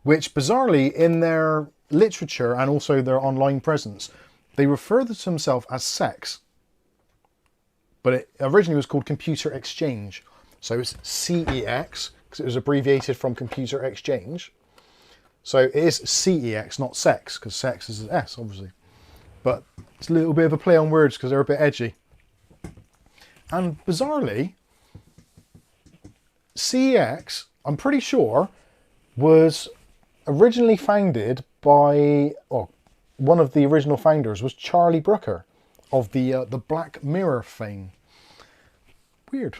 which bizarrely in their literature and also their online presence, they refer to themselves as SEX, but it originally was called Computer Exchange. So it's CEX, because it was abbreviated from Computer Exchange. So it is CEX, not SEX, because SEX is an S, obviously. But it's a little bit of a play on words, because they're a bit edgy. And bizarrely, CEX, I'm pretty sure, was originally founded by... one of the original founders was Charlie Brooker of the Black Mirror fame. Weird.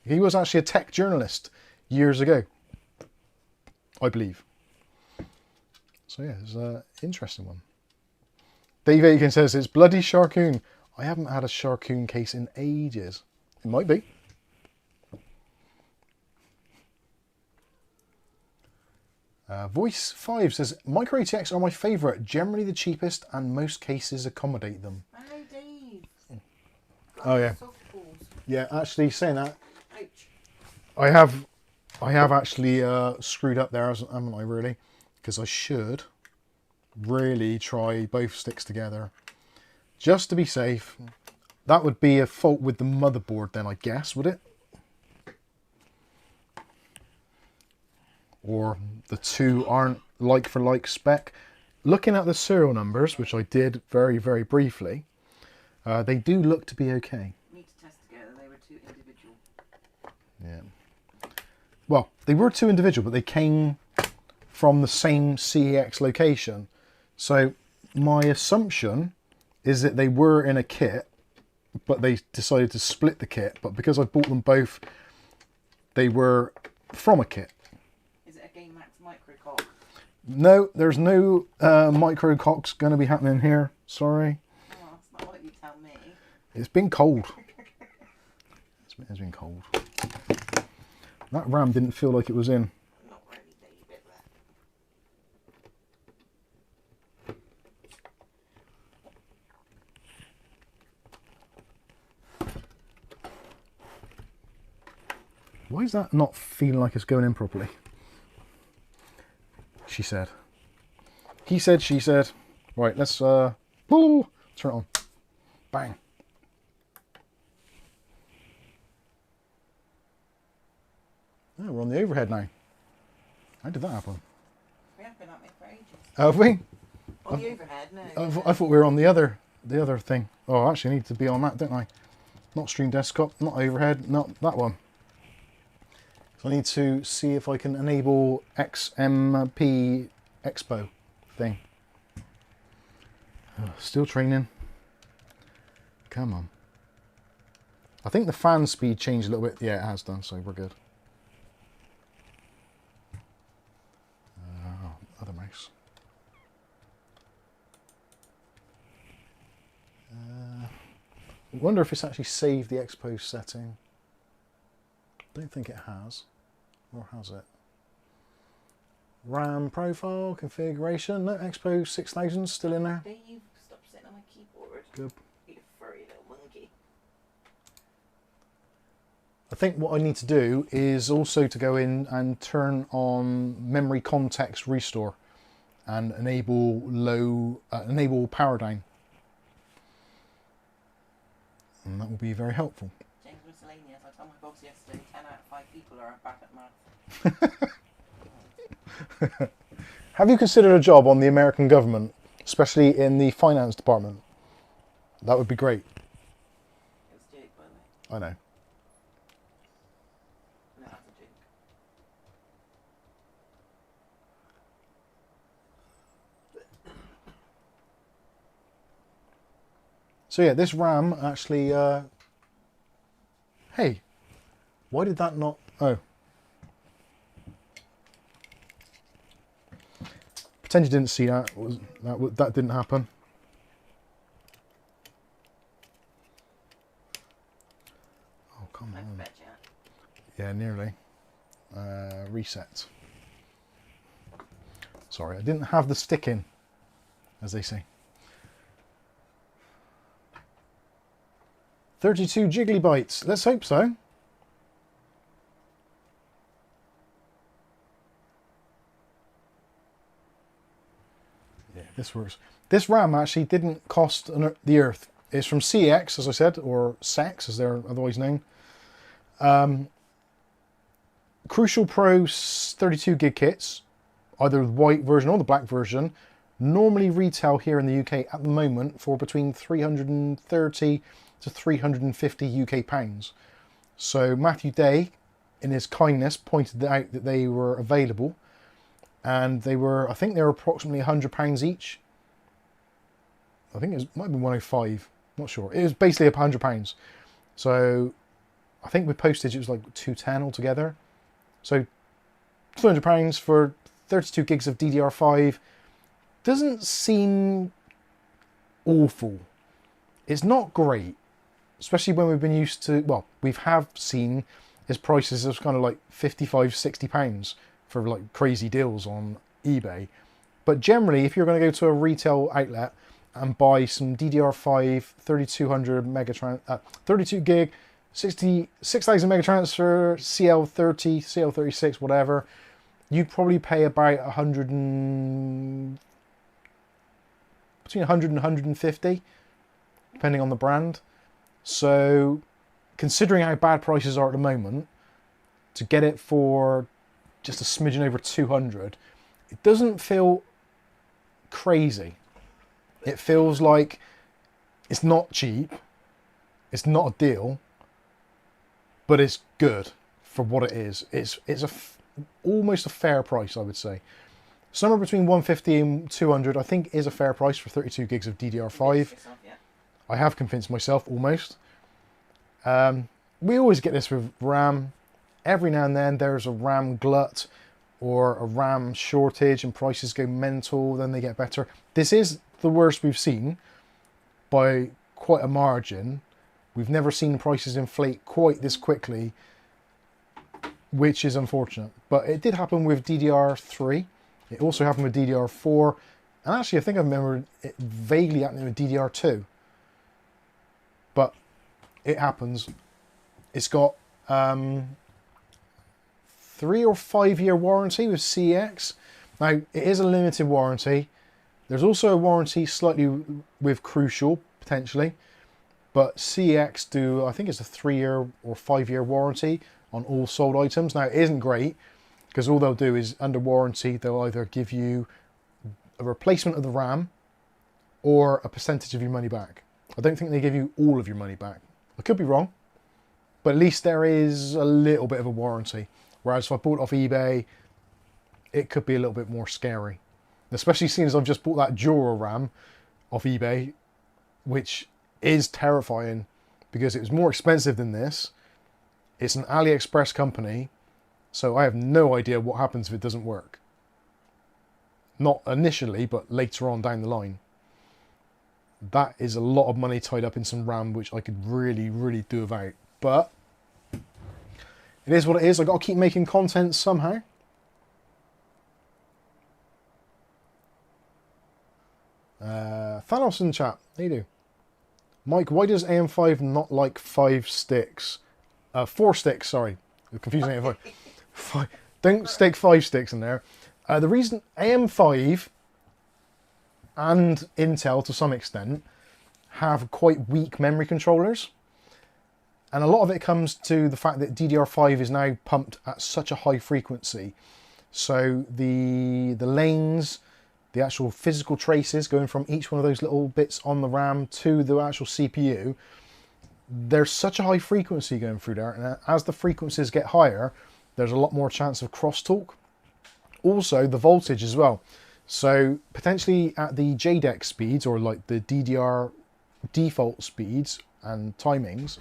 He was actually a tech journalist years ago, I believe. So yeah, it's an interesting one. Dave Aiken says, it's bloody Sharkoon. I haven't had a Sharkoon case in ages. It might be. Voice 5 says, micro ATX are my favourite, generally the cheapest, and most cases accommodate them. Hello, Dave. Oh yeah. Softballs. Yeah, actually saying that, Ouch. I have actually screwed up there, haven't I, really? Because I should really try both sticks together. Just to be safe. That would be a fault with the motherboard then, I guess, would it? Or the two aren't like for like spec. Looking at the serial numbers, which I did very, very briefly, they do look to be okay. Need to test together, they were two individual. Yeah. Well, they were two individual, but they came from the same CEX location. So my assumption is that they were in a kit, but they decided to split the kit. But because I bought them both, they were from a kit. No, there's no micro cocks going to be happening here. Sorry. Oh, that's not what you tell me. It's been cold. It's been cold. That RAM didn't feel like it was in. Not really, David. Why is that not feeling like it's going in properly? she said. He said, she said. Right, let's turn it on. Bang. Oh, we're on the overhead now. How did that happen? We have been at it for ages. Have we? On the overhead, no. I thought we were on the other thing. Oh, I actually need to be on that, don't I? Not stream desktop, not overhead, not that one. So I need to see if I can enable XMP Expo thing. Oh, still training. Come on. I think the fan speed changed a little bit. Yeah, it has done, so we're good. Other mouse. I wonder if it's actually saved the Expo setting. Don't think it has. Or has it? RAM profile, configuration. No, Expo 6000 still in there. Don't you stop sitting on my keyboard. Good. You furry little monkey. I think what I need to do is also to go in and turn on memory context restore and enable enable power down. And that will be very helpful. James Miscellaneous, I told my boss yesterday 10 out of 5 people are bad at maths. Have you considered a job on the American government, especially in the finance department? That would be great. It was a joke, by the way. I know. No, that's a joke. So yeah, this RAM actually, hey, why did that not, oh. Pretend you didn't see that, that didn't happen. Oh, come I on. bet you. Yeah, nearly. Reset. Sorry, I didn't have the stick in, as they say. 32 jiggly bytes. Let's hope so. Yeah, this works. This RAM actually didn't cost the earth. It's from CX, as I said, or SEX, as they're otherwise known. Crucial Pro 32 gig kits, either the white version or the black version, normally retail here in the UK at the moment for between 330 to 350 UK pounds. So Matthew Day, in his kindness, pointed out that they were available, and they were, I think they were approximately £100 each. I think it might be 105, not sure. It was basically £100. So I think with postage it was like 210 altogether. So £200 for 32 gigs of DDR5 doesn't seem awful. It's not great, especially when we've been used to, well, have seen his prices as kind of like £55–60 for like crazy deals on eBay. But generally, if you're going to go to a retail outlet and buy some DDR5 32 gig, 6,000 megatransfer, CL30, CL36, whatever, you'd probably pay about between 100 and 150, depending on the brand. So, considering how bad prices are at the moment, to get it for just a smidgen over 200, it doesn't feel crazy. It feels like it's not cheap, it's not a deal, but it's good for what it is. It's almost a fair price, I would say. Somewhere between 150 and 200, I think, is a fair price for 32 gigs of DDR5. Yourself, yeah. I have convinced myself, almost. We always get this with RAM. Every now and then there's a RAM glut or a RAM shortage and prices go mental, then they get better. This is the worst we've seen by quite a margin. We've never seen prices inflate quite this quickly, which is unfortunate. But it did happen with DDR3. It also happened with DDR4. And actually, I think I remember it vaguely happening with DDR2. But it happens. It's got 3 or 5 year warranty with CX. Now, it is a limited warranty. There's also a warranty slightly with Crucial, potentially. But CX do, I think it's a 3-year or 5-year warranty on all sold items. Now, it isn't great, because all they'll do is, under warranty, they'll either give you a replacement of the RAM or a percentage of your money back. I don't think they give you all of your money back. I could be wrong, but at least there is a little bit of a warranty. Whereas if I bought it off eBay, it could be a little bit more scary. Especially seeing as I've just bought that Jura RAM off eBay, which is terrifying because it was more expensive than this. It's an AliExpress company, so I have no idea what happens if it doesn't work. Not initially, but later on down the line. That is a lot of money tied up in some RAM, which I could really, really do without. But it is what it is. I've got to keep making content somehow. Thanos in the chat. How you do? Mike, why does AM5 not like 5 sticks? 4 sticks, sorry. You're confusing AM5. Don't stick 5 sticks in there. The reason AM5 and Intel, to some extent, have quite weak memory controllers. And a lot of it comes to the fact that DDR5 is now pumped at such a high frequency. So the lanes, the actual physical traces going from each one of those little bits on the RAM to the actual CPU, there's such a high frequency going through there. And as the frequencies get higher, there's a lot more chance of crosstalk. Also, the voltage as well. So potentially at the JDEC speeds, or like the DDR default speeds and timings,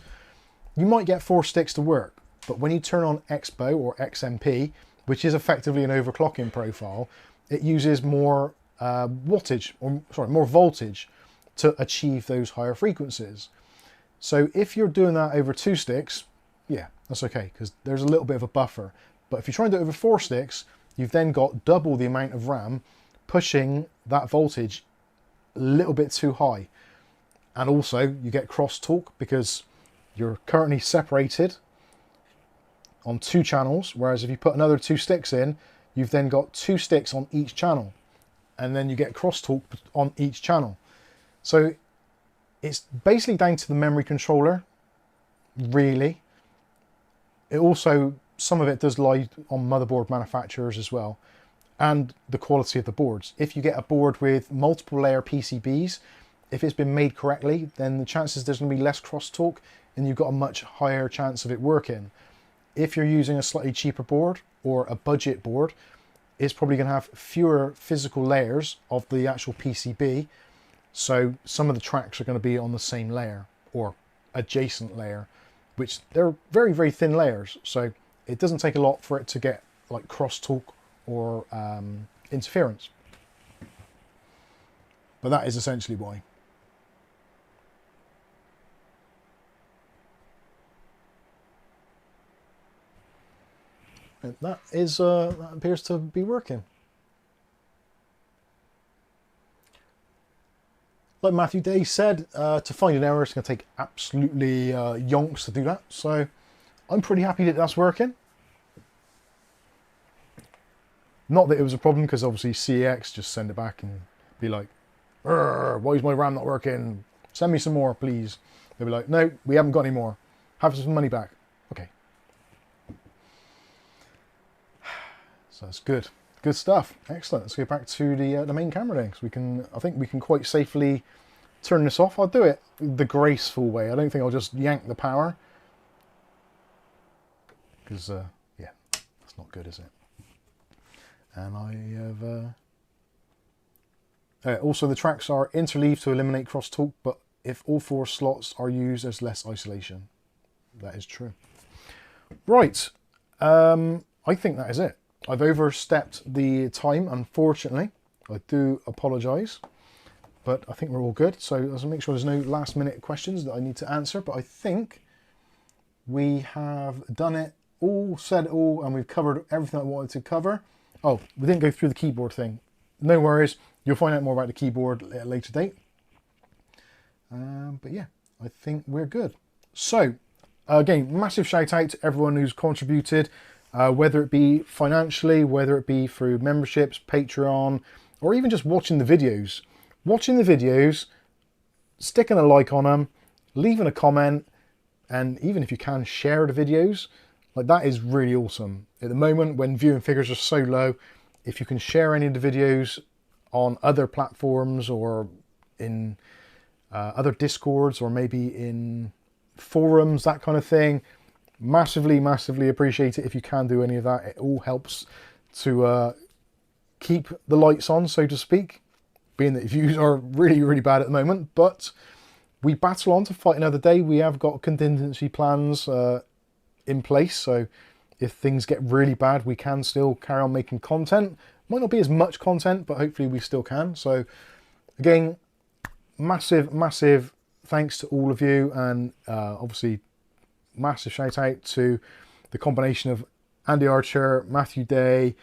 you might get 4 sticks to work. But when you turn on Expo or XMP, which is effectively an overclocking profile, it uses more wattage, or sorry, more voltage to achieve those higher frequencies. So if you're doing that over 2 sticks, yeah, that's okay, because there's a little bit of a buffer. But if you try and do it over 4 sticks, you've then got double the amount of RAM, pushing that voltage a little bit too high. And also you get crosstalk because you're currently separated on 2 channels, whereas if you put another 2 sticks in, you've then got 2 sticks on each channel, and then you get crosstalk on each channel. So it's basically down to the memory controller, really. It also, some of it does lie on motherboard manufacturers as well, and the quality of the boards. If you get a board with multiple layer PCBs, if it's been made correctly, then the chances there's going to be less crosstalk and you've got a much higher chance of it working. If you're using a slightly cheaper board or a budget board, it's probably going to have fewer physical layers of the actual PCB. So some of the tracks are going to be on the same layer or adjacent layer, which they're very, very thin layers. So it doesn't take a lot for it to get like crosstalk or interference. But that is essentially why. And that appears to be working. Like Matthew Day said, to find an error, it's going to take absolutely yonks to do that. So I'm pretty happy that that's working. Not that it was a problem, because obviously CX just send it back and be like, why is my RAM not working? Send me some more, please. They'll be like, no, we haven't got any more. Have some money back. Okay. So that's good. Good stuff. Excellent. Let's go back to the main camera then, because I think we can quite safely turn this off. I'll do it the graceful way. I don't think I'll just yank the power, because yeah, that's not good, is it? And I have also the tracks are interleaved to eliminate crosstalk, but if all 4 slots are used, there's less isolation. That is true. Right. I think that is it. I've overstepped the time, unfortunately. I do apologise, but I think we're all good. So let's make sure there's no last minute questions that I need to answer. But I think we have done it all, said it all, and we've covered everything I wanted to cover. Oh, we didn't go through the keyboard thing. No worries. You'll find out more about the keyboard at a later date. But yeah, I think we're good. So again, massive shout out to everyone who's contributed. whether it be financially, whether it be through memberships, Patreon, or even just watching the videos. Watching the videos, sticking a like on them, leaving a comment, and even if you can, share the videos. Like, that is really awesome. At the moment, when viewing figures are so low, if you can share any of the videos on other platforms or in other Discords or maybe in forums, that kind of thing, massively, massively appreciate it if you can do any of that. It all helps to keep the lights on, so to speak, being that views are really, really bad at the moment. But we battle on to fight another day. We have got contingency plans in place, so if things get really bad, we can still carry on making content. Might not be as much content, but hopefully we still can. So again, massive, massive thanks to all of you, and obviously massive shout out to the combination of Andy Archer, Matthew Day,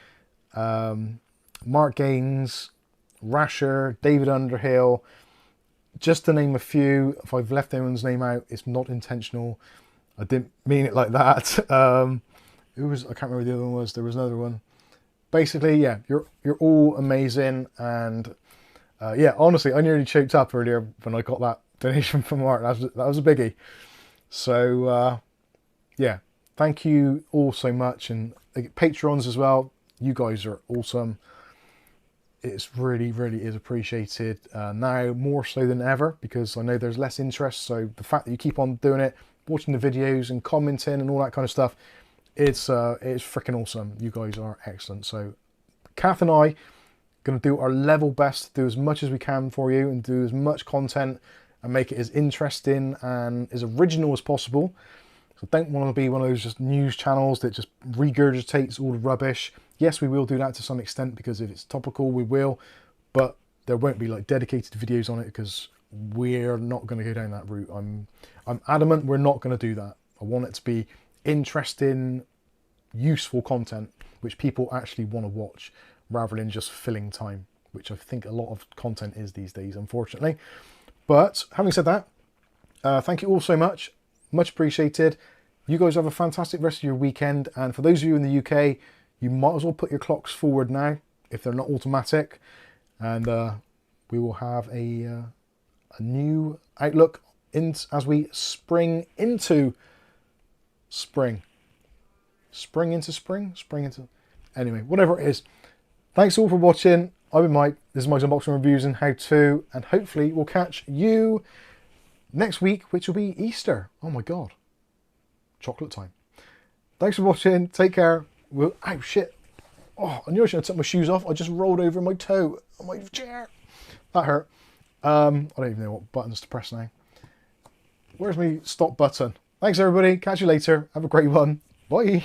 Mark Gaines, Rasher, David Underhill, just to name a few. If I've left anyone's name out, it's not intentional. I didn't mean it like that. Who was, I can't remember the other one was. There was another one. Basically, yeah, you're all amazing, and yeah, honestly, I nearly choked up earlier when I got that donation from Mark. That was a biggie. So yeah, thank you all so much, and Patrons as well. You guys are awesome. It's really, really is appreciated now more so than ever, because I know there's less interest. So the fact that you keep on doing it, watching the videos and commenting and all that kind of stuff, it's freaking awesome. You guys are excellent. So Kath and I going to do our level best to do as much as we can for you and do as much content and make it as interesting and as original as possible. So don't want to be one of those just news channels that just regurgitates all the rubbish. Yes, we will do that to some extent, because if it's topical, we will, but there won't be like dedicated videos on it, because we're not going to go down that route. I'm adamant we're not going to do that. I want it to be interesting, useful content which people actually want to watch, rather than just filling time, which I think a lot of content is these days, unfortunately. But having said that, thank you all so much. Much appreciated. You guys have a fantastic rest of your weekend. And for those of you in the UK, you might as well put your clocks forward now, if they're not automatic. And we will have a new outlook as we spring into spring. Spring into spring? Spring into... Anyway, whatever it is. Thanks all for watching. I've been Mike. This is Mike's Unboxing Reviews and How To. And hopefully we'll catch you next week, which will be Easter. Oh my God. Chocolate time. Thanks for watching. Take care. Oh, shit. Oh, I knew I should have took my shoes off. I just rolled over my toe on my chair. That hurt. I don't even know what buttons to press now. Where's my stop button? Thanks, everybody. Catch you later. Have a great one. Bye.